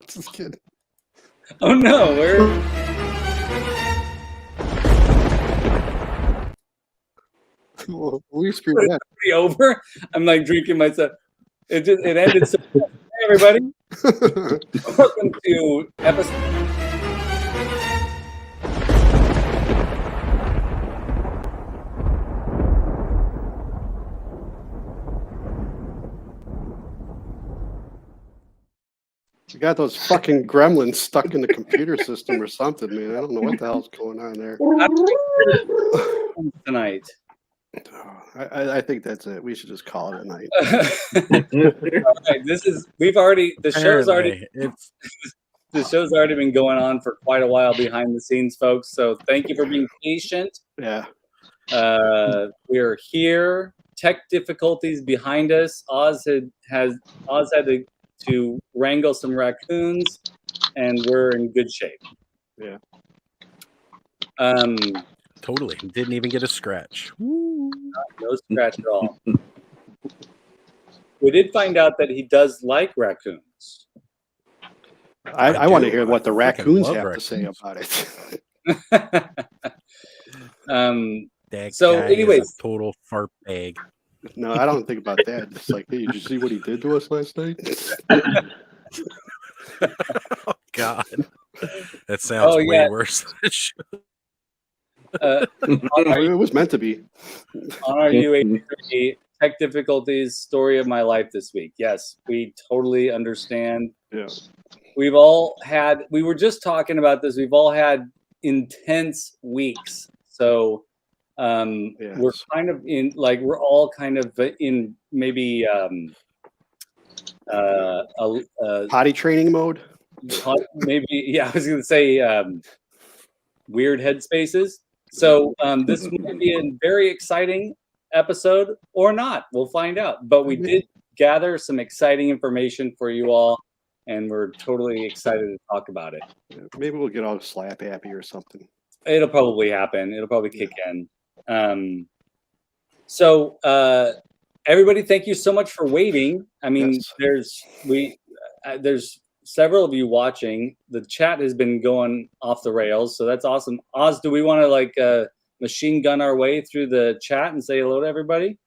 Just kidding. Oh no, we screwed that. pretty over. I'm like drinking myself. It ended so fast. Hey everybody. Welcome to episode. You got those fucking gremlins stuck in the computer system or something, man. I don't know what the hell's going on there. Tonight. I think that's it. We should just call it a night. All right, the show's already been going on for quite a while behind the scenes, folks. So thank you for being patient. Yeah. We're here. Tech difficulties behind us. Oz had to wrangle some raccoons, and we're in good shape. Yeah. Totally. Didn't even get a scratch. No scratch at all. We did find out that he does like raccoons. I want to hear what the raccoons have to say about it. So anyways, total fart bag. No, I don't think about that. It's like, hey, did you see what he did to us last night? Oh, God. That sounds way worse than it should. It was meant to be. On our UA3 tech difficulties story of my life this week. Yes, we totally understand. Yeah. We were just talking about this. We've all had intense weeks. So we're kind of in, like, we're all kind of in maybe potty training mode. Maybe, yeah, I was going to say weird headspaces. So this might be a very exciting episode or not. We'll find out. But we did gather some exciting information for you all, and we're totally excited to talk about it. Maybe we'll get all slap happy or something. It'll probably happen. It'll probably kick in. So everybody, thank you so much for waiting. I mean, there's several of you watching. The chat has been going off the rails, so that's awesome. Oz, do we want to machine gun our way through the chat and say hello to everybody?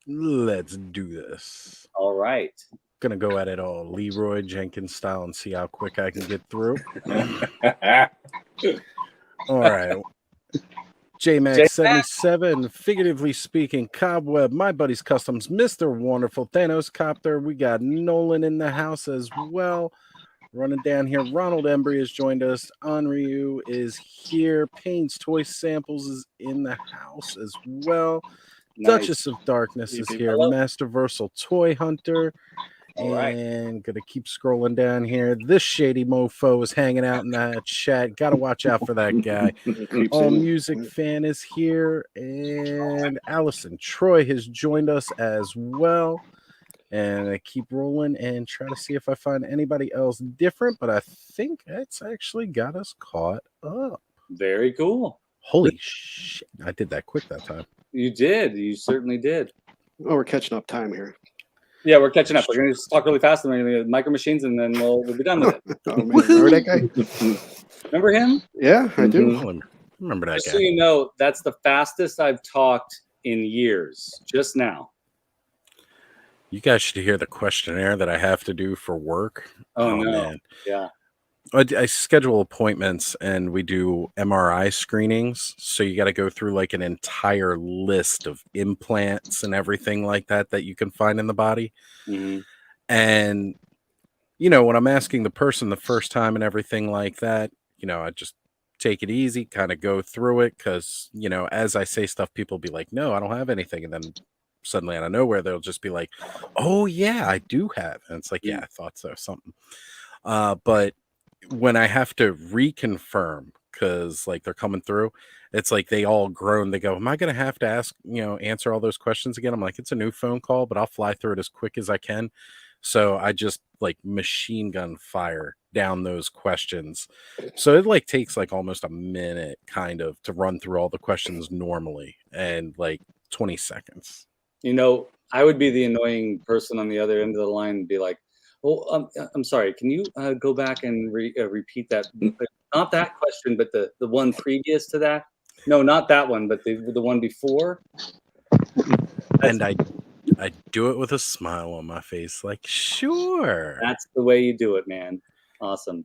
Let's do this. All right. Gonna go at it all Leroy Jenkins style and see how quick I can get through. All right. JMax77, figuratively speaking, Cobweb, My Buddy's Customs, Mr. Wonderful, Thanos Copter. We got Nolan in the house as well. Running down here, Ronald Embry has joined us. Anryu is here. Payne's Toy Samples is in the house as well. Nice. Duchess of Darkness is here. Hello. Masterversal Toy Hunter. And gonna keep scrolling down here. This shady mofo is hanging out in that chat. Gotta watch out for that guy. All Music Fan is here, and Allison Troy has joined us as well. And I keep rolling and try to see if I find anybody else different, but I think it's actually got us caught up. Very cool. Holy shit! I did that quick that time. You did. You certainly did. Well, we're catching up time here. Yeah, we're catching up. We're going to just talk really fast and we're going to get micro machines, and then we'll be done with it. Oh, man. Remember that guy? Remember him? Yeah, I do. Remember that guy. So you know, that's the fastest I've talked in years, just now. You guys should hear the questionnaire that I have to do for work. Oh no. Man. Yeah. I schedule appointments and we do MRI screenings. So you got to go through like an entire list of implants and everything like that you can find in the body. Mm-hmm. And, you know, when I'm asking the person the first time and everything like that, you know, I just take it easy, kind of go through it. Cause, you know, as I say stuff, people will be like, no, I don't have anything. And then suddenly out of nowhere, they'll just be like, oh yeah, I do have. And it's like, yeah, I thought so, something. But when I have to reconfirm, because like they're coming through, it's like they all groan. They go, am I going to have to answer all those questions again? I'm like, it's a new phone call, but I'll fly through it as quick as I can. So I just like machine gun fire down those questions. So it like takes like almost a minute kind of to run through all the questions normally, and like 20 seconds. You know, I would be the annoying person on the other end of the line and be like, Well, I'm sorry. Can you go back and repeat that? Not that question, but the one previous to that. No, not that one, but the one before. And I do it with a smile on my face, like, sure. That's the way you do it, man. Awesome.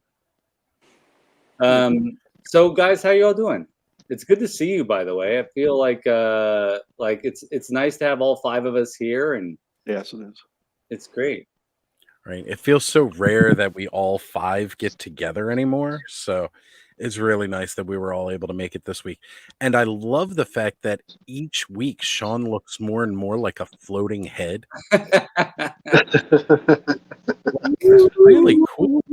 So guys, how you all doing? It's good to see you, by the way. I feel like it's nice to have all 5 of us here, and Yes, it is. it's great. Right. It feels so rare that we all 5 get together anymore. So it's really nice that we were all able to make it this week. And I love the fact that each week Shawn looks more and more like a floating head. It's really cool.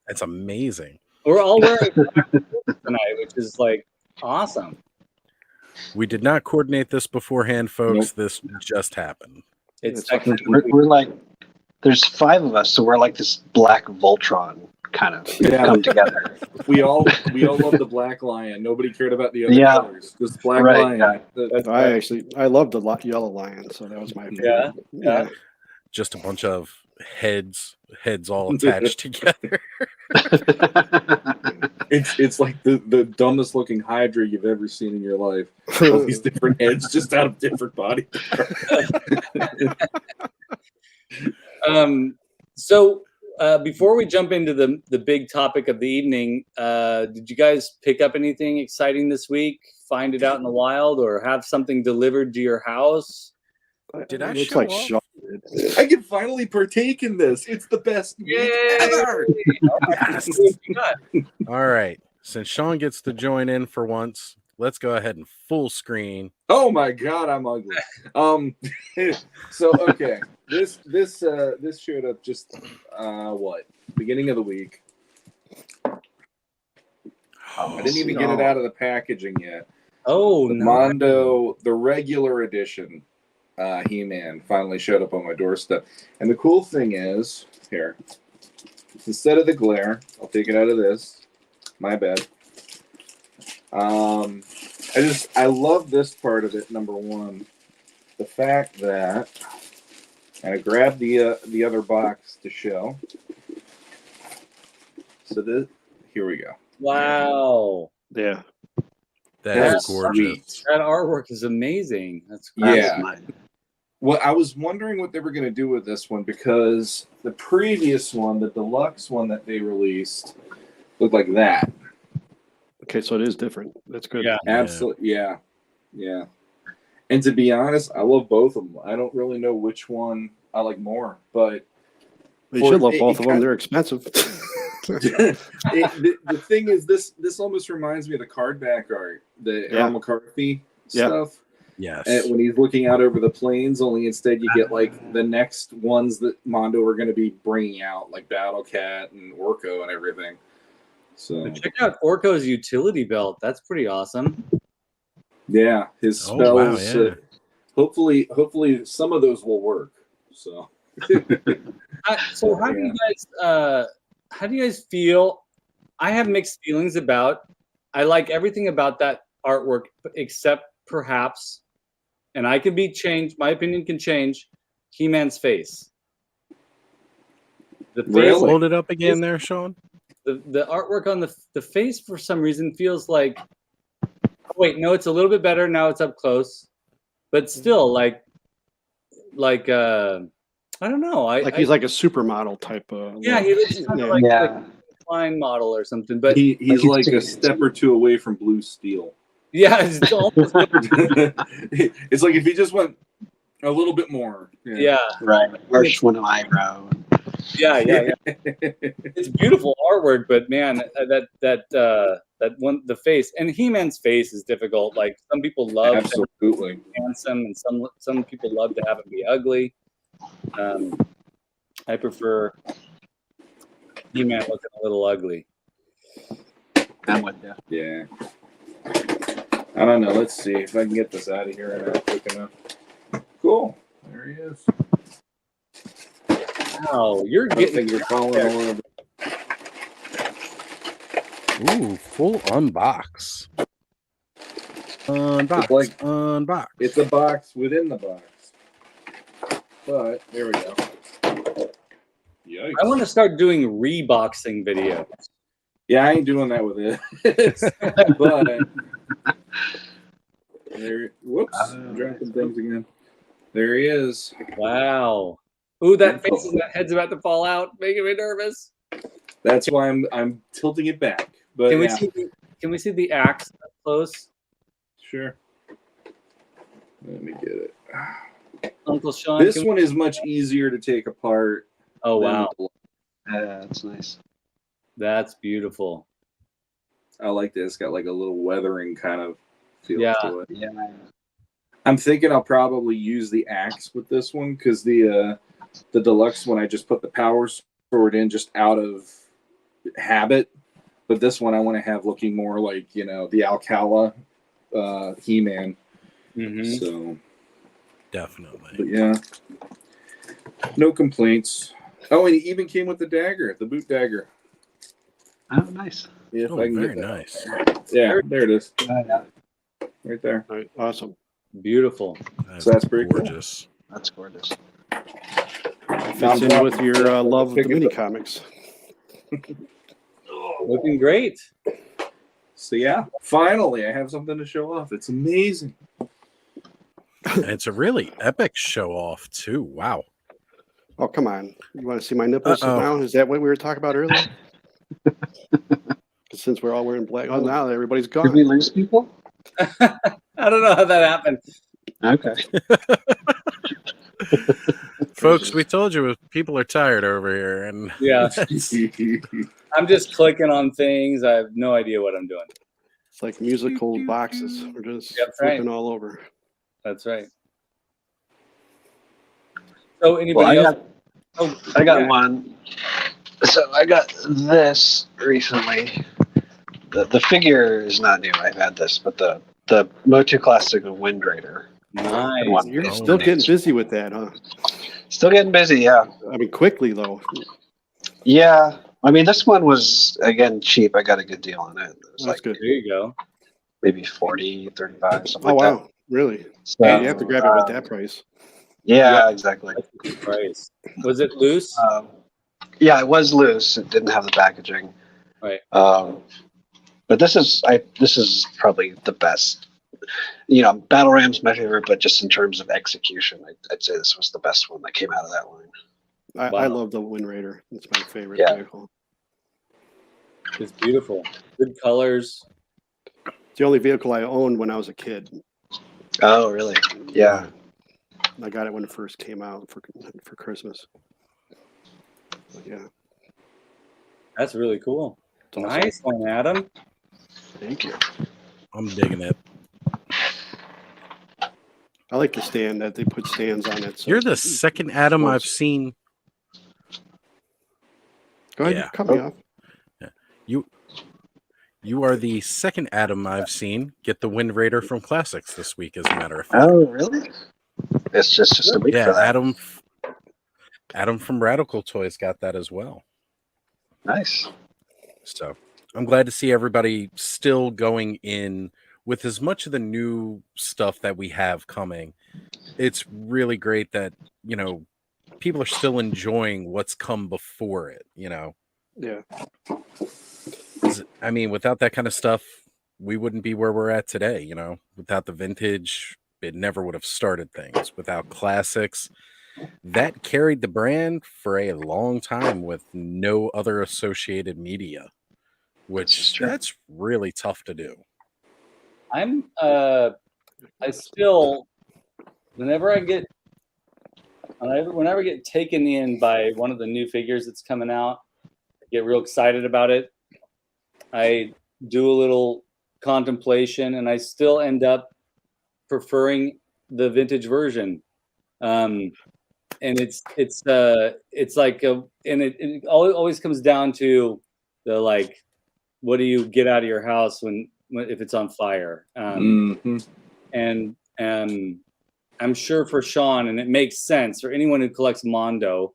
That's amazing. We're all wearing black tonight, which is like awesome. We did not coordinate this beforehand, folks. This just happened. It's we're like, there's 5 of us, so we're like this black Voltron kind of come together. We all love the black lion. Nobody cared about the other Yeah. colors. Just black Right, lion. I love the yellow lion, so that was my favorite. Yeah. Just a bunch of heads all attached together. It's like the dumbest looking Hydra you've ever seen in your life. All these different heads just out of different body parts. So before we jump into the big topic of the evening, did you guys pick up anything exciting this week? Find it out in the wild, or have something delivered to your house? Did I Looks show like up? Shawn did. I can finally partake in this. It's the best week ever. All right. Since Shawn gets to join in for once, let's go ahead and full screen. Oh my god, I'm ugly. So okay, this showed up just beginning of the week. I didn't even get it out of the packaging yet. Oh, The no. Mondo, the regular edition He-Man finally showed up on my doorstep. And the cool thing is, here, instead of the glare, I'll take it out of this. My bad. I love this part of it, number one. The fact that, and I grabbed the other box to show. So here we go. Wow. Yeah. That's gorgeous. Sweet. That artwork is amazing. That's Yeah. Well, I was wondering what they were going to do with this one, because the previous one, the deluxe one that they released, looked like that. Okay, so it is different. That's good. Yeah. Absolutely. Yeah. And to be honest, I love both of them. I don't really know which one I like more, but You should love both of them. They're expensive. the thing is, this almost reminds me of the card back art, the Al McCarthy stuff. Yes. And when he's looking out over the plains, only instead you get like the next ones that Mondo are going to be bringing out, like Battle Cat and Orko and everything. So Check out Orko's utility belt. That's pretty awesome. yeah, his spells. Oh, wow, yeah. Hopefully, some of those will work. So. So how do you guys feel? I have mixed feelings about. I like everything about that artwork except perhaps, and I can be changed. My opinion can change. He-Man's face. The face, Really? Hold it up again there, Shawn. the artwork on the face for some reason feels like. Oh, wait, no, it's a little bit better now. It's up close, but still, like I don't know. He's like a supermodel type of. Yeah, he looks kind of like a fine model or something. But he's like a step or two away from blue steel. yeah, it's almost It's like if he just went a little bit more. yeah. Right. Harsh one eyebrow. Yeah. It's beautiful artwork, but man, that one, the face, and He-Man's face is difficult. Like some people love Absolutely him handsome, and some people love to have him be ugly. I prefer He-Man looking a little ugly. I'm with you. Yeah. I don't know. Let's see if I can get this out of here quick enough. Cool. There he is. Wow, you're getting You're falling all over. Ooh, full unbox. Unbox. Like- unbox. It's a box within the box. But there we go. Yikes. I want to start doing reboxing videos. Yeah, I ain't doing that with it. But there, whoops, I'm dropping things again. There he is. Wow. Ooh, that face and that head's about to fall out, making me nervous. That's why I'm tilting it back. But Can we yeah, can we see the axe up close? sure. Let me get it. Uncle Shawn. This one is much easier to take apart. Oh than wow. the- That's nice. That's beautiful. I like this. It's got like a little weathering kind of feel Yeah. to it. Yeah. I'm thinking I'll probably use the axe with this one because the deluxe one I just put the power sword in just out of habit, but this one I want to have looking more like the Alcala He-Man. Mm-hmm. So, Definitely. but yeah, no complaints. Oh, and it even came with the dagger, the boot dagger. Oh, nice. If Oh, I can very get that. nice. Yeah, there it is, Yeah, right there. All right, awesome. Beautiful. So that's pretty cool. gorgeous. that's gorgeous. Fits in with your love of the mini comics. Looking great. So yeah, finally I have something to show off. It's amazing. And it's a really epic show off too. Wow. Oh, come on. You want to see my nipples Uh-oh. now? Is that what we were talking about earlier? Since we're all wearing black. Oh, now everybody's Did we gone. lose people? I don't know how that happened. Okay. Folks, we told you people are tired over here, and Yeah. I'm just clicking on things. I have no idea what I'm doing. It's like musical boxes. We're just That's right. flipping all over. That's right. So Well, anybody else? I got yeah. one. So I got this recently. The figure is not new. I've had this, but the Motu Classic of Wind Raider. Nice. One. You're Oh, still nice. getting busy with that, huh? Still getting busy, yeah. I mean, quickly, though. Yeah. I mean, this one was, again, cheap. I got a good deal on it. It was That's like good. There you go. maybe 40, 35, something Oh, like wow. Really? that. So, Yeah, you have to grab it with that price. Yeah, exactly. That's a good price. Was it loose? Yeah, it was loose. It didn't have the packaging. Right. But this is probably the best. Battle Ram's my favorite, but just in terms of execution, I'd say this was the best one that came out of that line. I Wow. love the Wind Raider. It's my favorite Yeah. vehicle. It's beautiful. Good colors. It's the only vehicle I owned when I was a kid. Oh, really? Yeah. I got it when it first came out for Christmas. But yeah. That's really cool. It's awesome. Nice one, Adam. Thank you. I'm digging it. I like the stand that they put stands on it. So You're the second Adam I've seen. Go ahead, Yeah. cut me off. You are the second Adam I've seen get the Wind Raider from Classics this week, as a matter of fact. Oh, really? It's just a week Yeah, for that. Adam from Radical Toys got that as well. Nice. So I'm glad to see everybody still going in with as much of the new stuff that we have coming. It's really great that, people are still enjoying what's come before it, Yeah. 'Cause, I mean, without that kind of stuff, we wouldn't be where we're at today, Without the vintage, it never would have started things. Without classics, that carried the brand for a long time with no other associated media, which that's really tough to do. I still, whenever I get taken in by one of the new figures that's coming out, I get real excited about it. I do a little contemplation, and I still end up preferring the vintage version. And it always comes down to the what do you get out of your house when if it's on fire? And I'm sure for Shawn, and it makes sense for anyone who collects Mondo,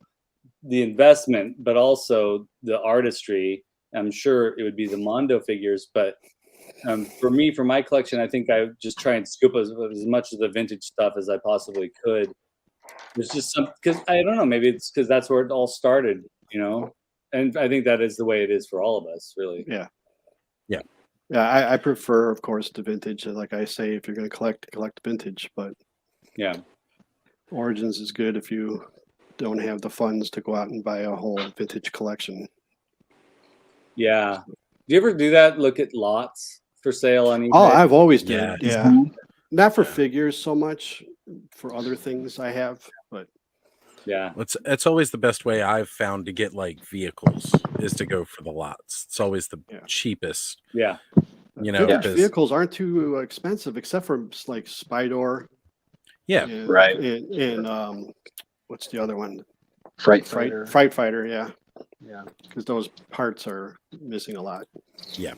the investment, but also the artistry. I'm sure it would be the Mondo figures, but for me, for my collection, I think I just try and scoop as much of the vintage stuff as I possibly could. There's just because I don't know, maybe it's because that's where it all started. you know, and I think that is the way it is for all of us, really. Yeah. Yeah. Yeah, I prefer, of course, the vintage. Like I say, if you're going to collect vintage, but Yeah. Origins is good if you don't have the funds to go out and buy a whole vintage collection. Yeah. Do you ever do that? Look at lots for sale on eBay? Oh, I've always did. Yes. Yeah. Not for figures so much, for other things I have, but Yeah. It's always the best way I've found to get like vehicles is to go for the lots. It's always the cheapest. Yeah. You know, vintage 'cause- vehicles aren't too expensive, except for like Spydor. Yeah. And, Right. And what's the other one? Fright Fighter. Fright Fighter, yeah. Yeah. Because those parts are missing a lot. Yeah.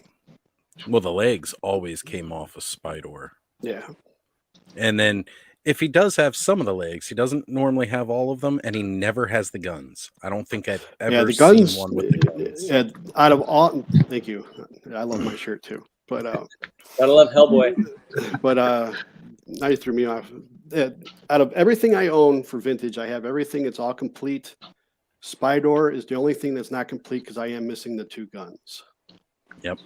Well, the legs always came off of Spydor. Yeah. And then if he does have some of the legs, he doesn't normally have all of them, and he never has the guns. I don't think I've ever the guns, seen one with the guns. Out of all, thank you. I love my shirt too. But Gotta love Hellboy. but now you threw me off. Out of everything I own for vintage, I have everything. It's all complete. Spydor is the only thing that's not complete because I am missing the 2 guns. Yep.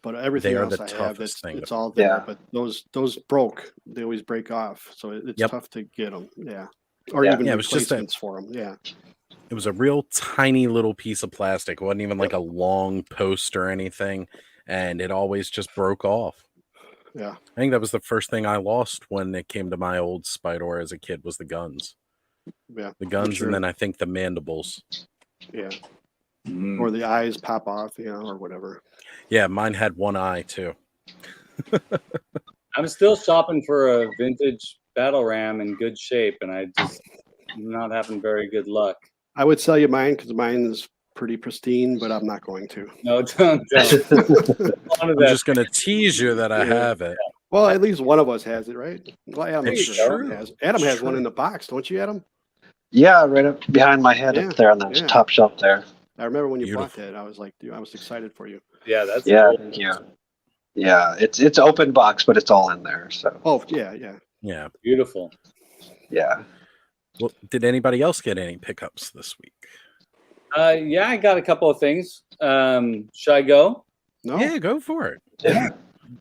But everything They are else the I have, toughest thing it's to- all there. Yeah. But those broke. They always break off, so it's Yep. tough to get them. Yeah, or Yeah. even Yeah, it was just replacements for them. Yeah, It was a real tiny little piece of plastic. It wasn't even like a long post or anything, and it always just broke off. yeah. I think that was the first thing I lost when it came to my old Spydor as a kid was the guns. Yeah, The guns, sure. and then I think the mandibles. Yeah, Mm. or the eyes pop off, or whatever. Yeah, mine had one eye too. I'm still shopping for a vintage battle ram in good shape, and I just not having very good luck. I would sell you mine because mine is pretty pristine, but I'm not going to. No, don't. I'm just gonna tease you that I Yeah. have it. Well, at least one of us has it, right? Well, Adam, It's sure true. has. Adam It's has one true. in the box, don't you, Adam? Yeah, right up behind my head Yeah, up there on that yeah. top shelf there. I remember when you Beautiful. bought that. I was like, dude, I was excited for you. Yeah, that's Yeah, cool. thank you. Yeah, it's open box, but it's all in there. So Oh, yeah. Yeah. Beautiful. yeah. Well, did anybody else get any pickups this week? Yeah, I got a couple of things. Should I go? No, Yeah, go for it. Yeah.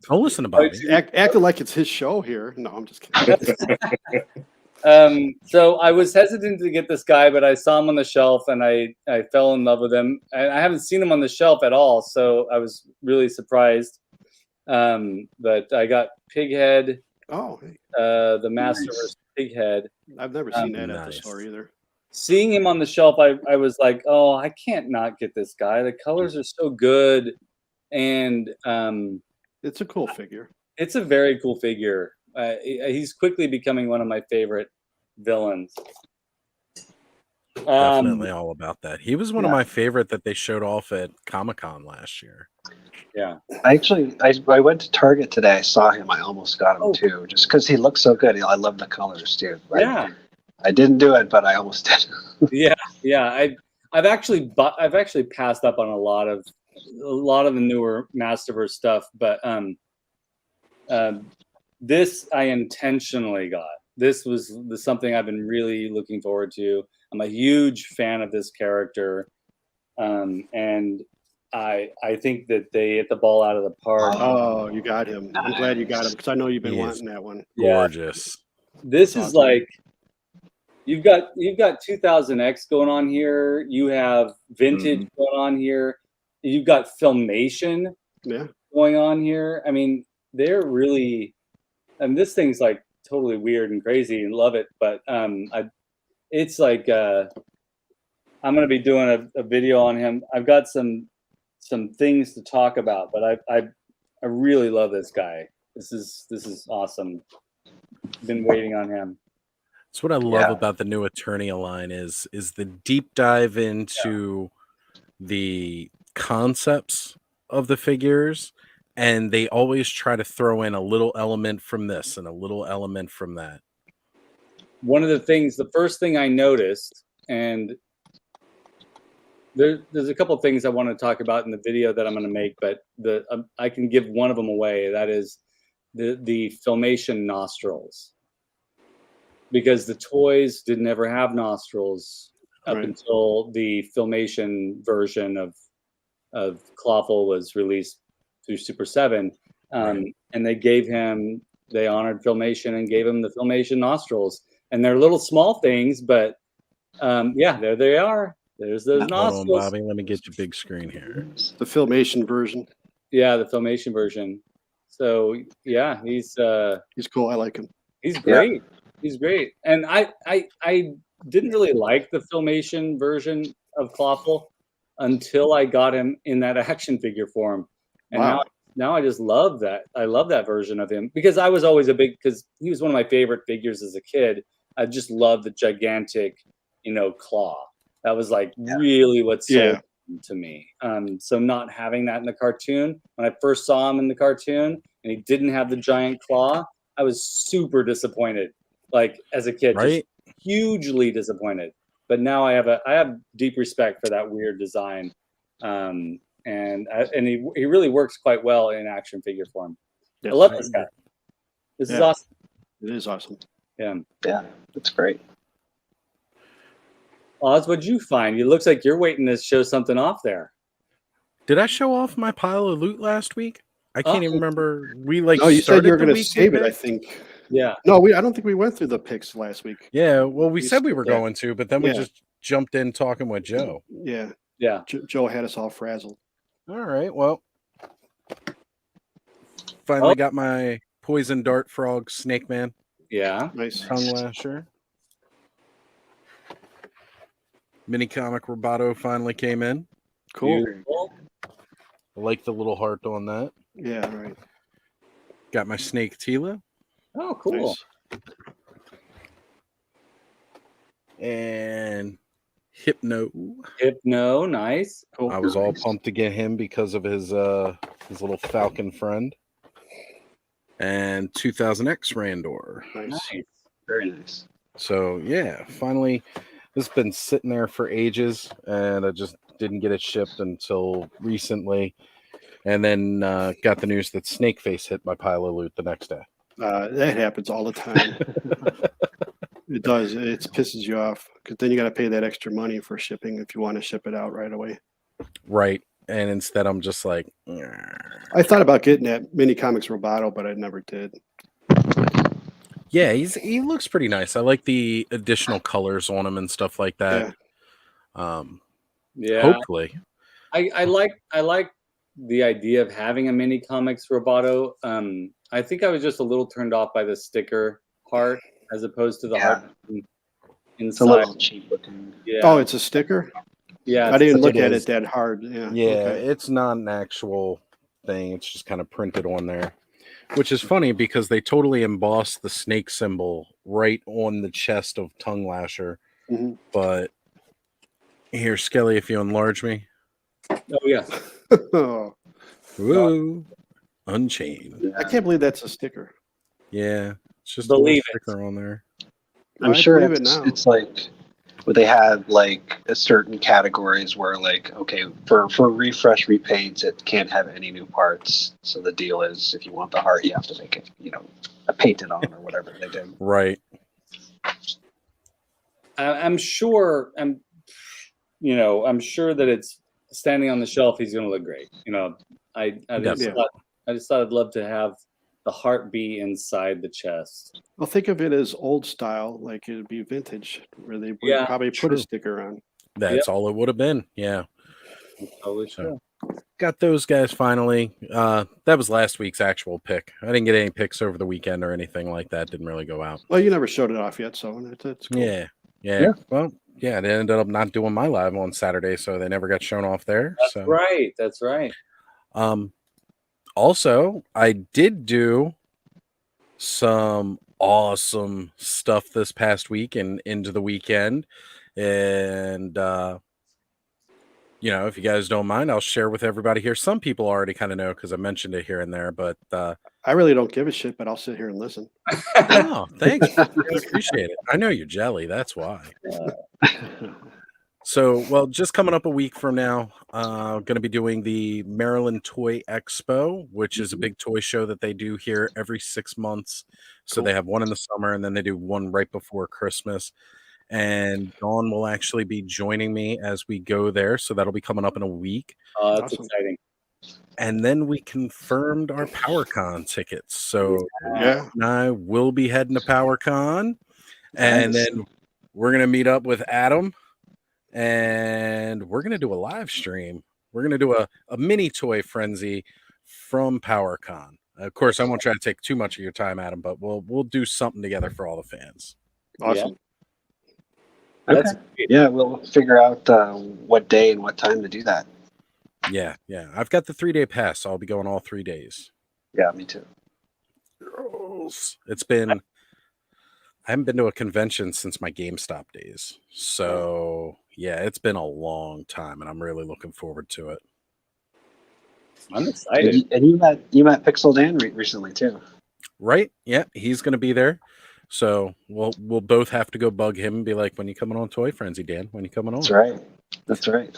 Don't listen to Bobby. acting like it's his show here. No, I'm just kidding. So I was hesitant to get this guy, but I saw him on the shelf and I fell in love with him. And I haven't seen him on the shelf at all, so I was really surprised. But I got Pighead, Oh, hey, the Masterverse Pighead. I've never seen that at the Nice. store either. Seeing him on the shelf, I was like, oh, I can't not get this guy. The colors are so good, and It's a cool figure. it's a very cool figure. He's quickly becoming one of my favorite villains. Definitely all about that. He was one of Yeah. my favorite that they showed off at Comic-Con last year. Yeah. I went to Target today. I saw him. I almost got him Oh. too, just because he looks so good. I love the colors too. Yeah. I didn't do it, but I almost did. Yeah. I've actually passed up on a lot of the newer Masterverse stuff, but this I intentionally got. This was something I've been really looking forward to. I'm a huge fan of this character, and I think that they hit the ball out of the park. Oh, you got him. I'm glad you got him because I know you've been He is wanting that one. Yeah. Gorgeous. This Awesome. is like you've got 2000X going on here. You have vintage going on here. You've got Filmation Yeah. going on here. I mean, they're really, and this thing's like totally weird and crazy and love it. But it's like I'm gonna be doing a video on him. I've got some things to talk about, but I really love this guy. This is awesome. Been waiting on him. That's what I love Yeah. about the new Eternia line is the deep dive into the concepts of the figures, and they always try to throw in a little element from this and a little element from that. One of the first thing I noticed, and there's a couple of things I want to talk about in the video that I'm going to make, but I can give one of them away. That is the Filmation nostrils, because the toys didn't ever have nostrils up Right. until the Filmation version of Clawful was released through Super 7. Right. And they honored Filmation and gave him the Filmation nostrils. And they're little small things, but yeah, there they are. There's those Hold nostrils. on, Bobby. Let me get your big screen here. The Filmation version. Yeah, the Filmation version. So yeah, he's cool. I like him. he's great. He's great. And I didn't really like the Filmation version of Clawful until I got him in that action figure form. And Wow. now I just love that. I love that version of him because I was always because he was one of my favorite figures as a kid. I just loved the gigantic, claw. That was like really what sold him to me. So not having that in the cartoon, when I first saw him in the cartoon and he didn't have the giant claw, I was super disappointed. Like as a kid, Right? just hugely disappointed. But now I have deep respect for that weird design. And he really works quite well in action figure form. Yes. I love this guy. This is awesome. It is awesome. Yeah. Yeah, that's great. Oz, what'd you find? It looks like you're waiting to show something off there. Did I show off my pile of loot last week? I can't even remember. We No, you said you were going to week save with it, I think. Yeah. No, I don't think we went through the picks last week. Yeah, well, we said we skipped were that. going to, but then we just jumped in talking with Joe. Yeah. Yeah. Joe had us all frazzled. All right, well, finally got my poison dart frog snake man Yeah. Nice. tongue lasher. Mini comic Roboto finally came in. Cool. Beautiful. I like the little heart on that. Yeah, right. Got my snake Tila Oh, cool. Nice. and Hypno. Hypno, nice. Cool. I was all pumped to get him because of his little falcon friend. And 2000X Randor. Nice. Nice. Very nice. So yeah, finally, this has been sitting there for ages, and I just didn't get it shipped until recently, and then got the news that Snakeface hit my pile of loot the next day. That happens all the time. It does. It pisses you off because then you got to pay that extra money for shipping if you want to ship it out right away. Right, and instead I'm just like, I thought about getting that Mini Comics Roboto, but I never did. yeah, he looks pretty nice. I like the additional colors on him and stuff like that. Yeah. Hopefully, I like the idea of having a Mini Comics Roboto. I think I was just a little turned off by the sticker heart as opposed to the heart It's a inside. little cheap looking. Yeah. Oh, it's a sticker? Yeah. I didn't look it at is. it that hard. Yeah. yeah, Okay. it's not an actual thing. It's just kind of printed on there, which is funny because they totally embossed the snake symbol right on the chest of Tongue Lasher. Mhm. But here, Skelly, if you enlarge me. Oh yeah. Oh, Woo! Unchained. I can't believe that's a sticker. Yeah, it's just Believe a little sticker on there. I'm I sure believe it it's, now. it's like where they have like a certain categories where like, okay, for refresh repaints, it can't have any new parts. So the deal is if you want the heart, you have to make it, paint it on or whatever they do. Right. I'm sure that it's standing on the shelf. He's going to look great. I just Definitely. thought I'd love to have the heart be inside the chest. Well, think of it as old style, like it'd be vintage, where they would Yeah, probably put true. a sticker on. That's all it would have been. Yeah. Totally So, true. got those guys finally. That was last week's actual pick. I didn't get any picks over the weekend or anything like that. Didn't really go out. Well, you never showed it off yet, so that's cool. Yeah. Yeah. Well, yeah, they ended up not doing my live on Saturday, so they never got shown off there. So Right. That's right. Also, I did do some awesome stuff this past week and into the weekend. And, if you guys don't mind, I'll share with everybody here. Some people already kind of know because I mentioned it here and there, but I really don't give a shit, but I'll sit here and listen. oh, thanks. I appreciate it. I know you're jelly. That's why. So, well, just coming up a week from now, going to be doing the Maryland Toy Expo, which is a big toy show that they do here every 6 months. So Cool. they have one in the summer and then they do one right before Christmas. and Dawn will actually be joining me as we go there. So that'll be coming up in a week. That's Awesome. exciting. And then we confirmed our PowerCon tickets. So Yeah. and I will be heading to PowerCon, and then we're gonna meet up with Adam, and we're gonna do a live stream. We're gonna do a mini toy frenzy from PowerCon. Of course, I won't try to take too much of your time, Adam, but we'll do something together for all the fans. Awesome. That's Okay. Yeah, we'll figure out what day and what time to do that. Yeah. I've got the 3-day pass, so I'll be going all 3 days. Yeah, me too. It's been, I haven't been to a convention since my GameStop days. So yeah, it's been a long time, and I'm really looking forward to it. I'm excited. And you met Pixel Dan recently too. Right? Yeah, he's going to be there. So we'll both have to go bug him and be like, "When you coming on Toy Frenzy, Dan? When you coming on?" That's right. That's right.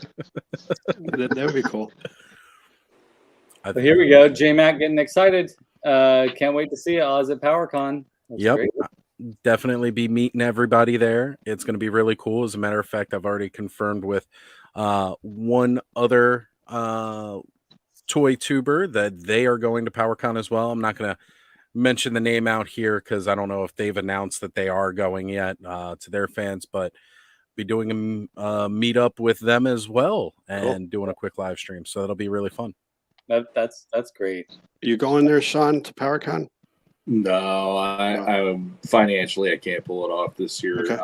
That would be cool. So here we go. J-Mac getting excited. Can't wait to see Oz at PowerCon. That's Yep. great. Definitely be meeting everybody there. It's going to be really cool. As a matter of fact, I've already confirmed with one other toy tuber that they are going to PowerCon as well. I'm not going to mention the name out here because I don't know if they've announced that they are going yet to their fans, but be doing a meetup with them as well and doing a quick live stream. So that'll be really fun. That's great. Are you going there, Shawn, to PowerCon? No, I financially I can't pull it off this year. Okay.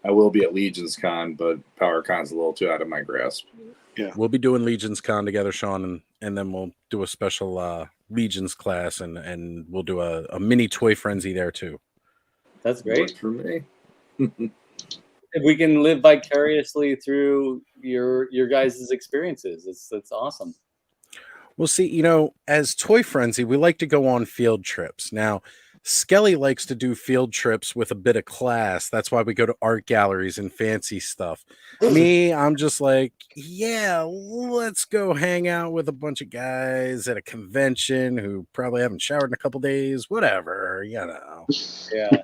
I will be at Legends Con, but PowerCon's a little too out of my grasp. Yeah. We'll be doing Legends Con together, Shawn, and then we'll do a special Legions class and we'll do a mini toy frenzy there too. That's great. Works for me. If we can live vicariously through your guys' experiences, it's awesome. Well, see, as Toy Frenzy, we like to go on field trips. Now, Skelly likes to do field trips with a bit of class. That's why we go to art galleries and fancy stuff. Me, I'm just like, yeah, let's go hang out with a bunch of guys at a convention who probably haven't showered in a couple days, whatever, Yeah.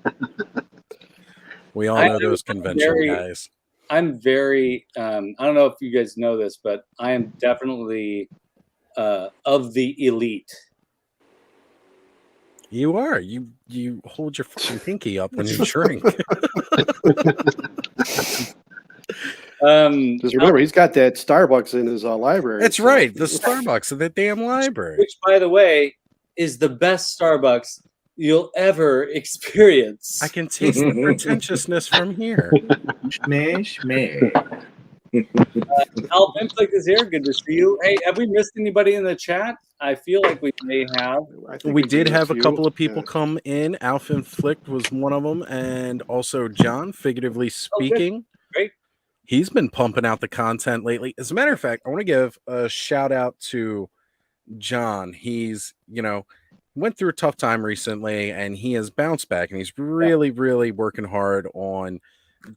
We all know those convention guys. I'm very, I don't know if you guys know this, but I am definitely of the elite. You are. You hold your fucking pinky up when you drink. Just remember, he's got that Starbucks in his library. That's right. The Starbucks in the damn library. Which, by the way, is the best Starbucks you'll ever experience. I can taste the pretentiousness from here. Smash. Al Inflict is here. Good to see you. Hey, have we missed anybody in the chat? I feel like we may have. We did have a couple of people come in. Alf Inflict was one of them, and also John, figuratively speaking. Great. He's been pumping out the content lately. As a matter of fact, I want to give a shout out to John. He's, went through a tough time recently, and he has bounced back, and he's really, really working hard on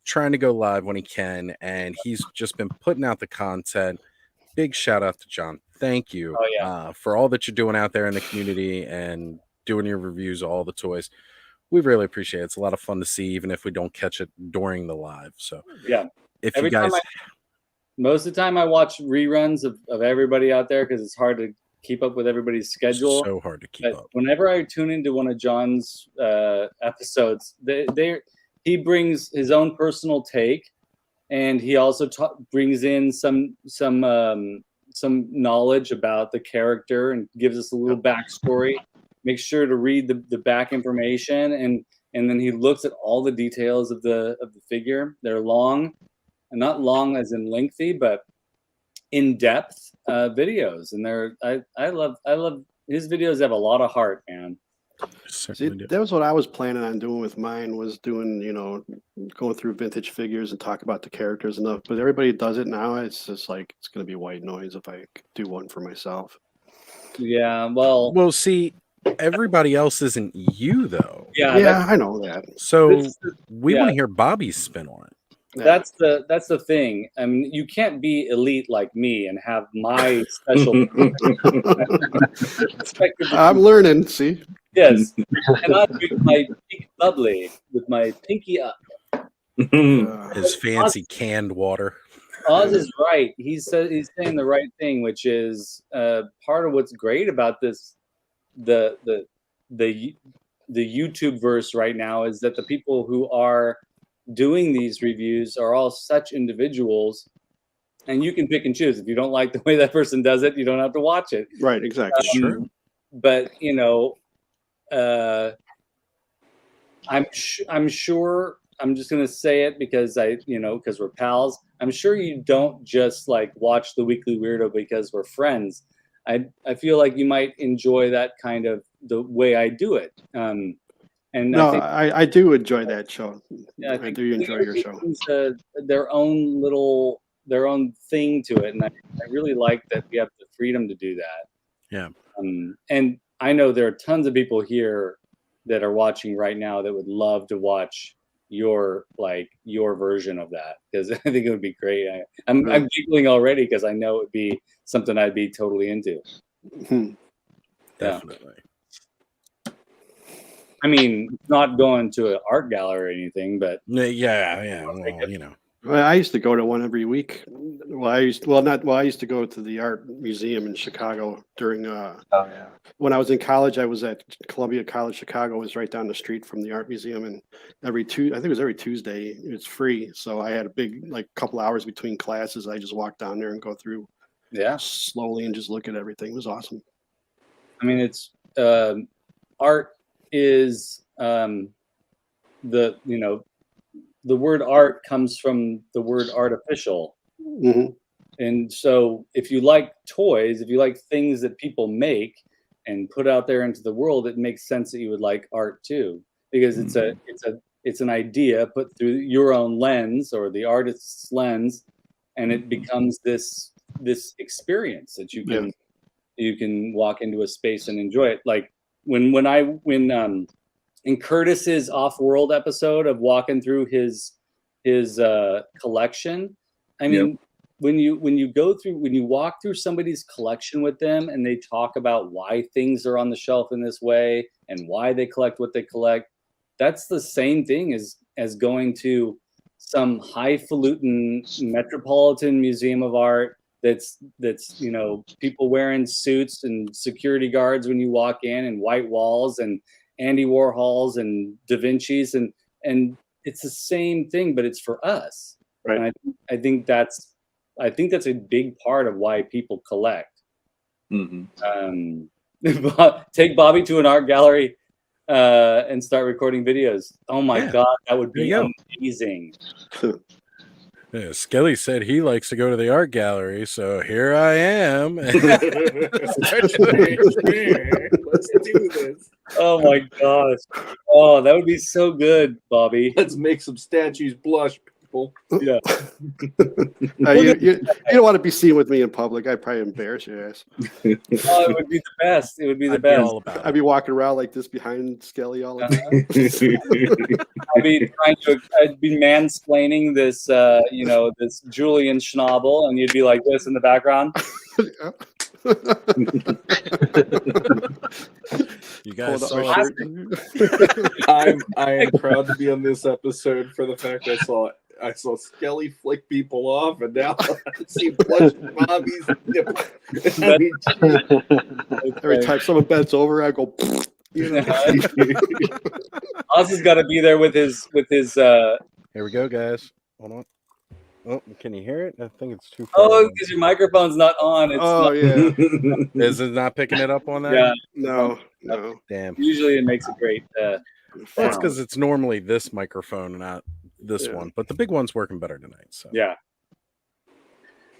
trying to go live when he can, and he's just been putting out the content. Big shout out to John. Thank you for all that you're doing out there in the community and doing your reviews of all the toys. We really appreciate it. It's a lot of fun to see, even if we don't catch it during the live. So if Every you guys, most of the time I watch reruns of everybody out there because it's hard to keep up with everybody's schedule. So hard to keep up. Whenever I tune into one of John's episodes, he brings his own personal take, and he also brings in some knowledge about the character and gives us a little backstory. Make sure to read the back information, and then he looks at all the details of the figure. They're long, and not long as in lengthy, but in depth videos, and I love his videos. Have a lot of heart, man. See, that was what I was planning on doing with mine, was doing, going through vintage figures and talk about the characters and stuff. But everybody does it now. It's just like, it's going to be white noise if I do one for myself. Yeah, well, see, everybody else isn't you, though. Yeah, I know that. So we want to hear Bobby's spin on it. That's the thing. I mean, you can't be elite like me and have my special. I'm learning. See. Yes, and I drink my pink bubbly with my pinky up. His fancy canned water. Oz is right. He's saying the right thing, which is part of what's great about this, the YouTube verse right now, is that the people who are doing these reviews are all such individuals, and you can pick and choose. If you don't like the way that person does it, you don't have to watch it. Right, exactly. Sure. But you know, I'm sure. I'm just gonna say it because because we're pals. I'm sure you don't just like watch the Weekly Weirdo because we're friends. I feel like you might enjoy that kind of the way I do it. And No, I think I do enjoy that show. yeah, I do enjoy your show. Their own thing to it, and I really like that we have the freedom to do that. Yeah. And I know there are tons of people here that are watching right now that would love to watch your version of that, because I think it would be great. I'm giggling already because I know it would be something I'd be totally into. Definitely. I mean, not going to an art gallery or anything, but Yeah. Well, you know. Well, I used to go to one every week. I used to go to the art museum in Chicago during when I was in college. I was at Columbia College Chicago. It was right down the street from the art museum, and I think it was every Tuesday. It's free, so I had a big couple hours between classes. I just walked down there and go through slowly and just look at everything. It was awesome. I mean, it's art is the word art comes from the word artificial. Mm-hmm. And so if you like toys, if you like things that people make and put out there into the world, it makes sense that you would like art too, because it's an idea put through your own lens or the artist's lens, and it becomes this experience that you can walk into a space and enjoy it. Like when in Curtis's Off-World episode of walking through his collection, I mean, when you walk through somebody's collection with them and they talk about why things are on the shelf in this way and why they collect what they collect, that's the same thing as going to some highfalutin metropolitan museum of art that's people wearing suits and security guards when you walk in, and white walls and Andy Warhols and Da Vinci's, and it's the same thing, but it's for us. Right. And I think that's a big part of why people collect. Mm-hmm. Take Bobby to an art gallery and start recording videos. Oh my God, that would be amazing. Yeah, Skelly said he likes to go to the art gallery, so here I am. Let's do this. Oh my gosh. Oh, that would be so good, Bobby. Let's make some statues blush, people. Yeah. You don't want to be seen with me in public. I'd probably embarrass your ass. Oh, it would be the best. It would be the I'd best. be all about I'd be walking around like this behind Skelly all the time. I'd be mansplaining this, this Julian Schnabel, and you'd be like this in the background. You guys Hold saw up my it. shirt. I am proud to be on this episode for the fact I saw Skelly flick people off, and now I see blush Bobby's nipple. Every time someone bends over, I go. Oz has got to be there with his. Here we go, guys. Hold on. Oh, can you hear it? I think it's too far. Oh, because your microphone's not on. Yeah. Is it not picking it up on that? Yeah. No. Damn. Usually it makes a great. That's because it's normally this microphone, not this one. But the big one's working better tonight. So Yeah.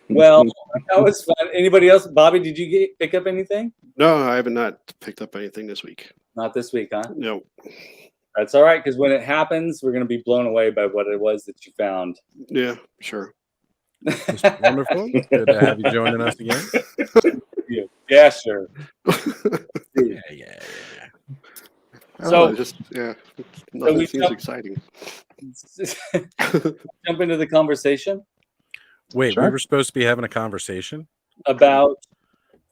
Well, that was fun. Anybody else? Bobby, did you pick up anything? No, I have not picked up anything this week. Not this week, huh? No. That's all right, because when it happens, we're going to be blown away by what it was that you found. Yeah, sure. it's wonderful. Good to have you joining us again. Yeah, sure. Yeah. So, nothing seems exciting. Jump into the conversation. Wait, Sure. we were supposed to be having a conversation About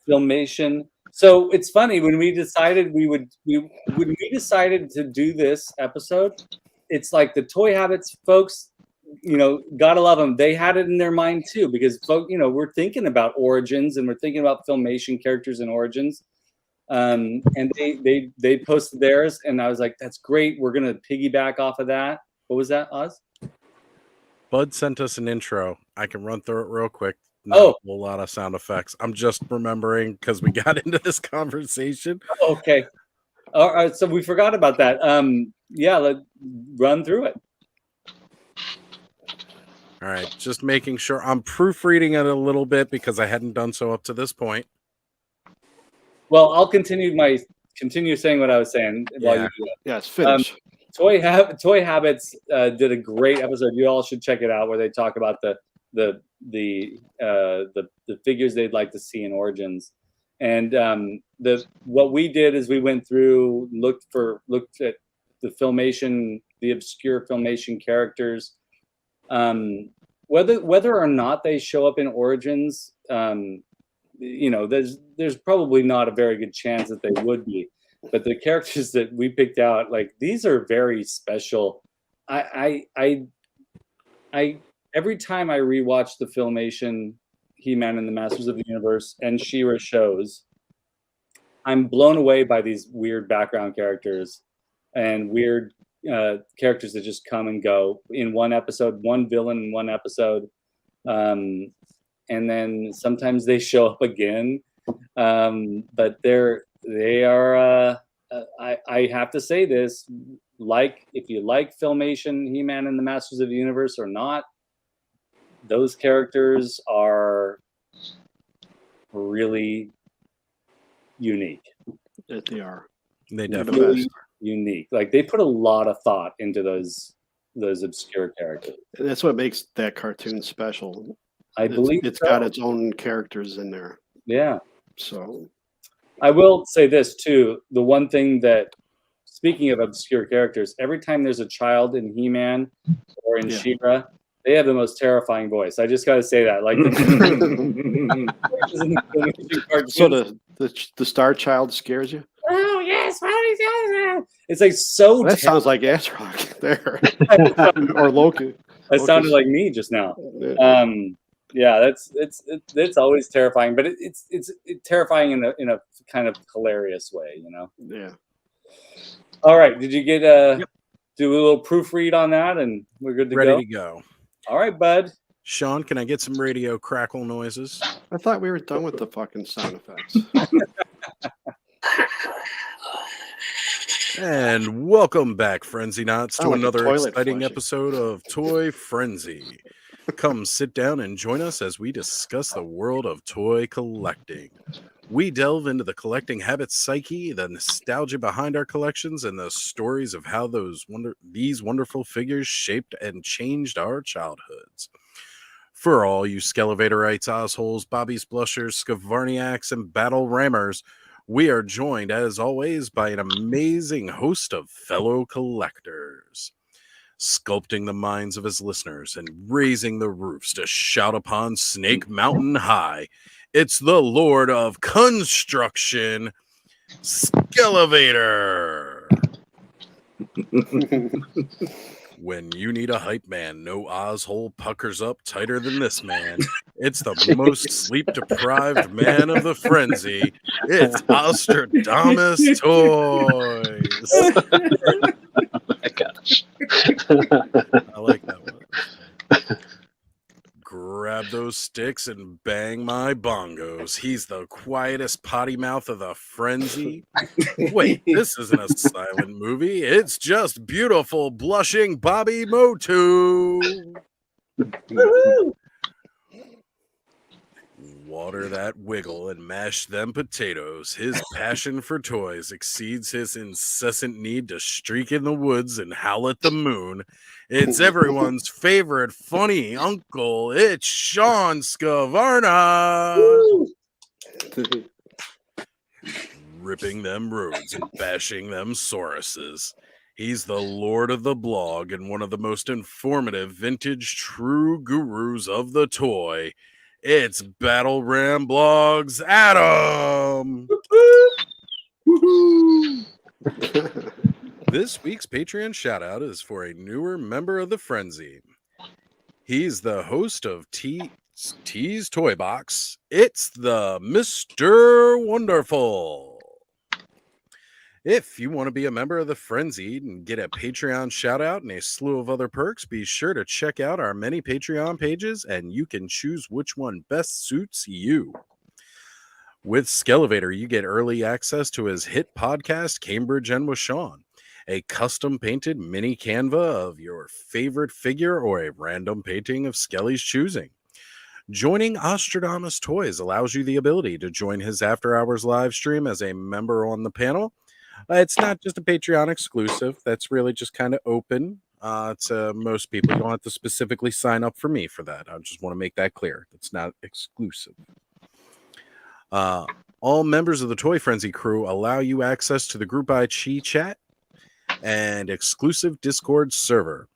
Filmation. So it's funny when we decided when we decided to do this episode, it's like the Toy Habits folks gotta love them. They had it in their mind too, because we're thinking about origins and we're thinking about Filmation characters and origins. And they posted theirs, and I was like, that's great. We're gonna piggyback off of that. What was that, Oz? Bud sent us an intro. I can run through it real quick. Not a whole lot of sound effects. I'm just remembering because we got into this conversation. Okay. All right, so we forgot about that. Let's run through it. All right, just making sure I'm proofreading it a little bit because I hadn't done so up to this point. Well, I'll continue saying what I was saying while you do it. Yes, finish. Toy Habits did a great episode. You all should check it out, where they talk about the figures they'd like to see in Origins. And what we did is we went through, looked at the obscure Filmation characters, whether or not they show up in Origins. There's probably not a very good chance that they would be, but the characters that we picked out, like, these are very special. I every time I rewatch the Filmation He-Man and the Masters of the Universe and She-Ra shows, I'm blown away by these weird background characters and weird characters that just come and go in one episode, one villain in one episode. And then sometimes they show up again. But they are, I have to say this, if you like Filmation He-Man and the Masters of the Universe or not, those characters are really unique. That they are. They They're the definitely best. Unique. Like, they put a lot of thought into those obscure characters. And that's what makes that cartoon special. I believe it's so. got its own characters in there. Yeah. So I will say this too. The one thing that, speaking of obscure characters, every time there's a child in He-Man or in She-Ra, they have the most terrifying voice. I just got to say that. Like, so the Star Child scares you? Oh yes, it's like so. That sounds like Asrock there, or Loki. That sounded like me just now. Yeah, it's always terrifying, but it's terrifying in a kind of hilarious way, Yeah. All right, did you get do a little proofread on that, and we're good to ready to go. All right, bud. Shawn, can I get some radio crackle noises? I thought we were done with the fucking sound effects. And welcome back, Frenzy Knots, to Sound like a another toilet exciting flushing. episode of Toy Frenzy. Come sit down and join us as we discuss the world of toy collecting. We delve into the collecting habits psyche, the nostalgia behind our collections, and the stories of how these wonderful figures shaped and changed our childhoods. For all you Skelevaderites, Ozholes, Bobby's Blushers, Scavarniacs, and Battle Rammers, we are joined, as always, by an amazing host of fellow collectors, sculpting the minds of his listeners and raising the roofs to shout upon Snake Mountain High. It's the Lord of Construction, Skelevader. When you need a hype man, no Ozhole puckers up tighter than this man. It's the most sleep-deprived man of the frenzy. It's Ostradamus Toys. Oh my gosh. I like that one. Grab those sticks and bang my bongos. He's the quietest potty mouth of the frenzy. Wait, this isn't a silent movie. It's just beautiful, blushing Bobby Motu. Water that wiggle and mash them potatoes. His passion for toys exceeds his incessant need to streak in the woods and howl at the moon. It's everyone's favorite funny uncle. It's Shawn Scavarna. Ripping them roads and bashing them sauruses. He's the lord of the blog and one of the most informative vintage true gurus of the toy. It's Battle Ram Blogs Adam. This week's Patreon shout out is for a newer member of the Frenzy. He's the host of T's Toy Box. It's the Mr. Wonderful. If you want to be a member of the Frenzied and get a Patreon shout out and a slew of other perks, be sure to check out our many Patreon pages and you can choose which one best suits you. With Skelevator, you get early access to his hit podcast, Cambridge and with Shawn, a custom painted mini canva of your favorite figure or a random painting of Skelly's choosing. Joining Ostradamus Toys allows you the ability to join his after hours live stream as a member on the panel. It's not just a Patreon exclusive. That's really just kind of open to most people. You don't have to specifically sign up for me for that. I just want to make that clear. It's not exclusive. All members of the Toy Frenzy crew allow you access to the Group Chi chat and exclusive Discord server,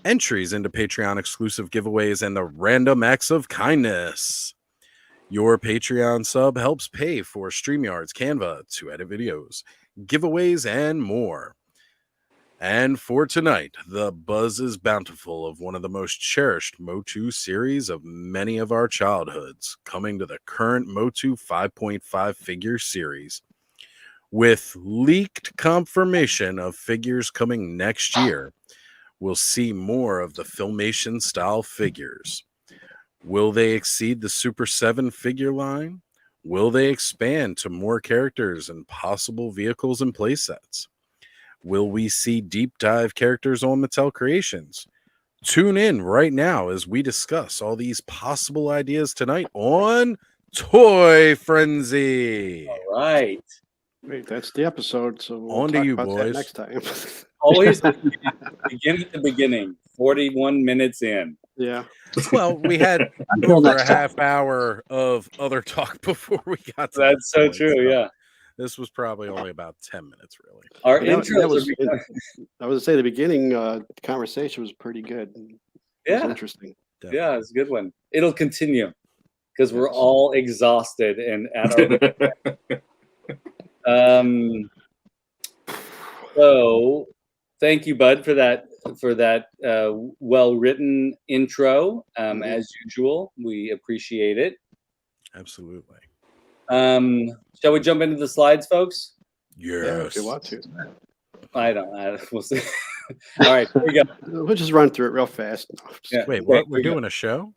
entries into Patreon exclusive giveaways, and the random acts of kindness. Your Patreon sub helps pay for StreamYard's Canva to edit videos, giveaways, and more. And for tonight, the buzz is bountiful of one of the most cherished Motu series of many of our childhoods, coming to the current Motu 5.5 figure series. With leaked confirmation of figures coming next year, we'll see more of the Filmation style figures. Will they exceed the Super 7 figure line? Will they expand to more characters and possible vehicles and playsets? Will we see deep dive characters on Mattel Creations? Tune in right now as we discuss all these possible ideas tonight on Toy Frenzy. All right. Wait, that's the episode. So we'll On to talk you, about that boys. next time. Always begin at the beginning. 41 minutes in. Yeah. Well, we had Until over next a time. half hour of other talk before we got to That's this so point, true. Yeah. This was probably only about 10 minutes, really. Our And that intros was- are becoming, I was to say the beginning conversation was pretty good. It was yeah, interesting. yeah, it's a good one. It'll continue because we're Yes. all exhausted and at our so thank you, Bud, for that well-written intro. As usual, we appreciate it. Absolutely. Shall we jump into the slides, folks? Yeah, if you want to. I don't. We'll see. All right, here we go. We'll just run through it real fast. No, just- Yeah. Wait, Okay, what? here We're we go. doing a show?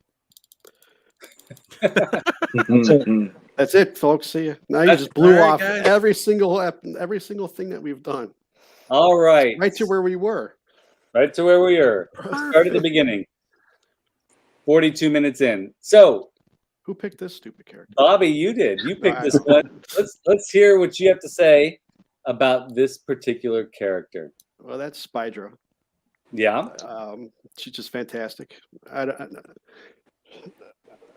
That's it, folks. See you. Now you That's- just blew all right, off guys. every single thing that we've done. All right, Right to where we were. right to where we are. Start at the beginning. 42 minutes in. So, Who picked this stupid character? Bobby, you did. You picked this one. Let's hear what you have to say about this particular character. Well, that's Spydra. Yeah. She's just fantastic. I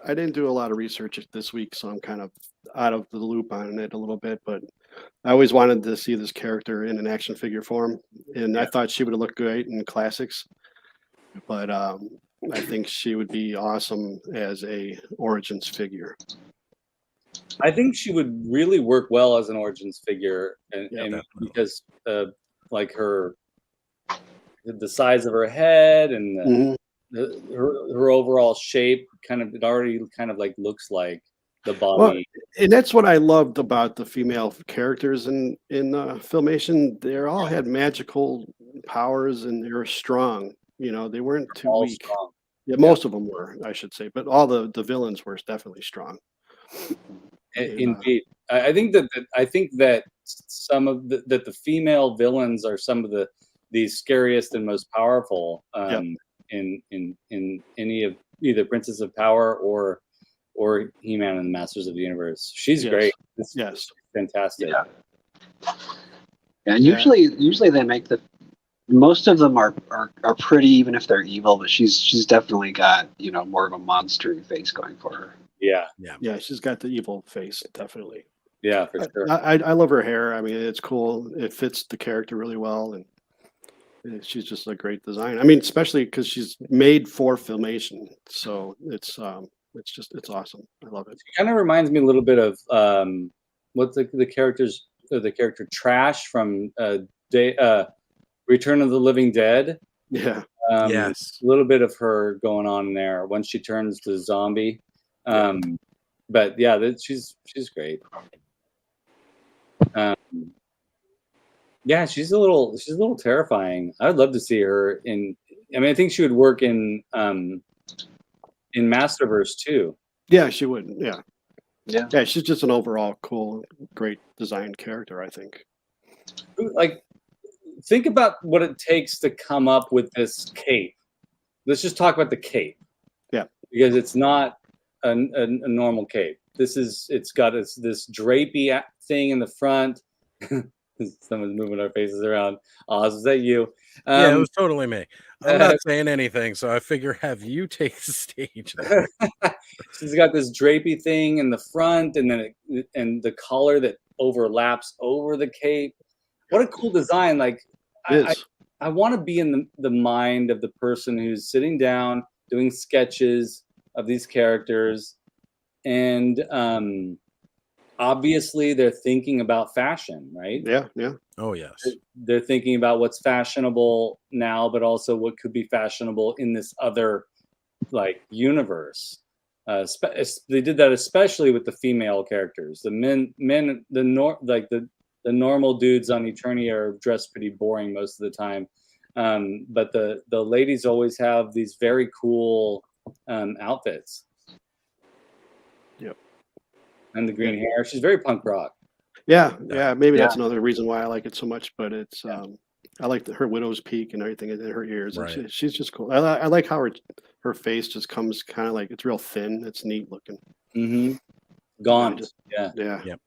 didn't do a lot of research this week, so I'm kind of out of the loop on it a little bit, but I always wanted to see this character in an action figure form, and I thought she would have looked great in classics, but I think she would be awesome as a Origins figure. I think she would really work well as an Origins figure, and definitely. because like the size of her head and Mhm. her overall shape, it already kind of like looks like the body. Well, and that's what I loved about the female characters in Filmation. They all had magical powers and they were strong. You know, they weren't too all weak. strong. Yeah, most of them were, I should say, but all the villains were definitely strong. Indeed, I think that some of the female villains are some of the scariest and most powerful in any of either Princess of Power or He-Man and the Masters of the Universe. She's Yes. great. Yes. Fantastic. Yeah. And usually they make most of them are pretty, even if they're evil, but she's definitely got, more of a monster face going for her. Yeah, Yeah, she's got the evil face, definitely. yeah, for sure. I love her hair. I mean, it's cool. It fits the character really well, and she's just a great design. I mean, especially because she's made for Filmation, so it's awesome. I love it. It kind of reminds me a little bit of what's the character Trash from Return of the Living Dead. Yeah, Yes. A little bit of her going on there once she turns to zombie. But yeah, she's great. Yeah, she's a little terrifying. I would love to see her in. I mean, I think she would work in Masterverse too. Yeah, she would. Yeah. Yeah. Yeah, she's just an overall cool, great designed character, I think. Like, think about what it takes to come up with this cape. Let's just talk about the cape. Yeah. Because it's not a normal cape. It's got this drapey thing in the front. Someone's moving our faces around. Oz, is that you? Yeah, it was totally me. I'm not saying anything, so I figure have you take the stage. She's got this drapey thing in the front, and then and the collar that overlaps over the cape. What a cool design! Like, I want to be in the mind of the person who's sitting down doing sketches of these characters, and obviously they're thinking about fashion, right? Yeah, yeah. Oh yes. They're thinking about what's fashionable now, but also what could be fashionable in this other like universe. They did that especially with the female characters. The the normal dudes on Eternia are dressed pretty boring most of the time, but the ladies always have these very cool outfits. Yep. And the green hair. She's very punk rock. Yeah, yeah. Maybe that's Yeah. another reason why I like it so much. But it's I like her widow's peak and everything in her ears. And Right. she's just cool. I like how her face just comes kind of like it's real thin. It's neat looking. Mm-hmm. Gaunt. Yeah. Yeah. Yep.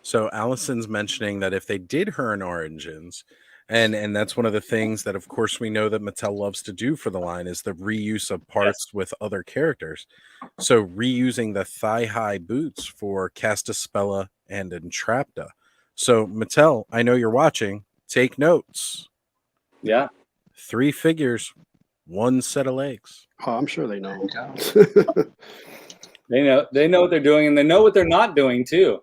So Allison's mentioning that if they did her in Origins, and that's one of the things that, of course, we know that Mattel loves to do for the line is the reuse of parts with other characters. So reusing the thigh-high boots for Castaspella and Entrapta. So Mattel, I know you're watching. Take notes. Yeah. 3 figures, 1 set of legs. Oh, I'm sure they There know. you go. They know what they're doing, and they know what they're not doing too.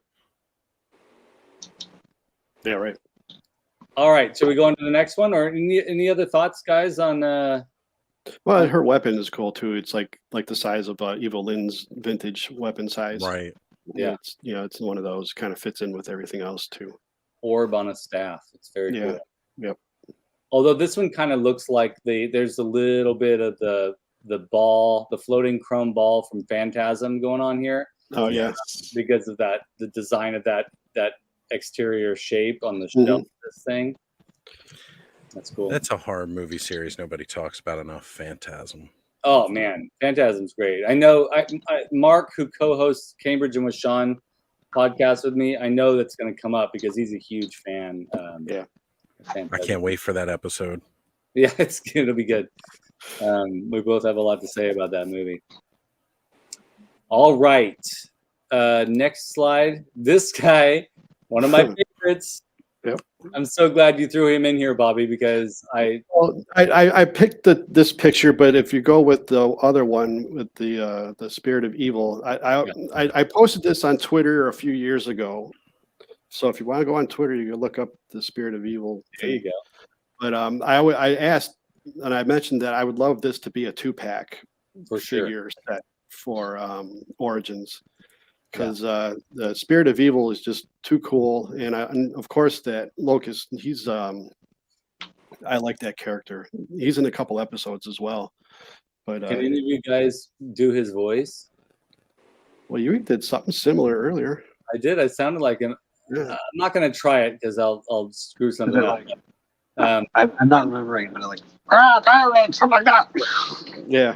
Yeah, right. All right, shall we go on to the next one, or any other thoughts, guys? On Well, her weapon is cool too. It's like the size of Evil Lynn's vintage weapon size. Right. Yeah. It's it's one of those kind of fits in with everything else too. orb on a staff. It's very Yeah. cool. Yep. Although this one kind of looks like there's a little bit of the ball, the floating chrome ball from Phantasm going on here Oh yeah. because of the design of that exterior shape on the shelf of this thing. That's cool. That's a horror movie series nobody talks about enough. Phantasm. Oh man, Phantasm's great. I know Mark, who co-hosts Cambridge and with Shawn podcast with me, I know that's going to come up because he's a huge fan. Yeah. of Phantasm. I can't wait for that episode. Yeah, it'll be good. We both have a lot to say about that movie. All right. Next slide. This guy, one of my favorites. Yep. I'm so glad you threw him in here, Bobby, because I picked this picture, but if you go with the other one with the Spirit of Evil, I posted this on Twitter a few years ago. So if you want to go on Twitter, you can look up the Spirit of Evil. there you go. But I asked and I mentioned that I would love this to be a 2-pack For sure. figure set for Origins. Because the Spirit of Evil is just too cool, and of course that Locust, he's I like that character. He's in a couple episodes as well. But Can any of you guys do his voice? well, you did something similar earlier. I did. I sounded like him. Yeah. I'm not going to try it because I'll screw something up. I'm not remembering, but like something like that. Yeah,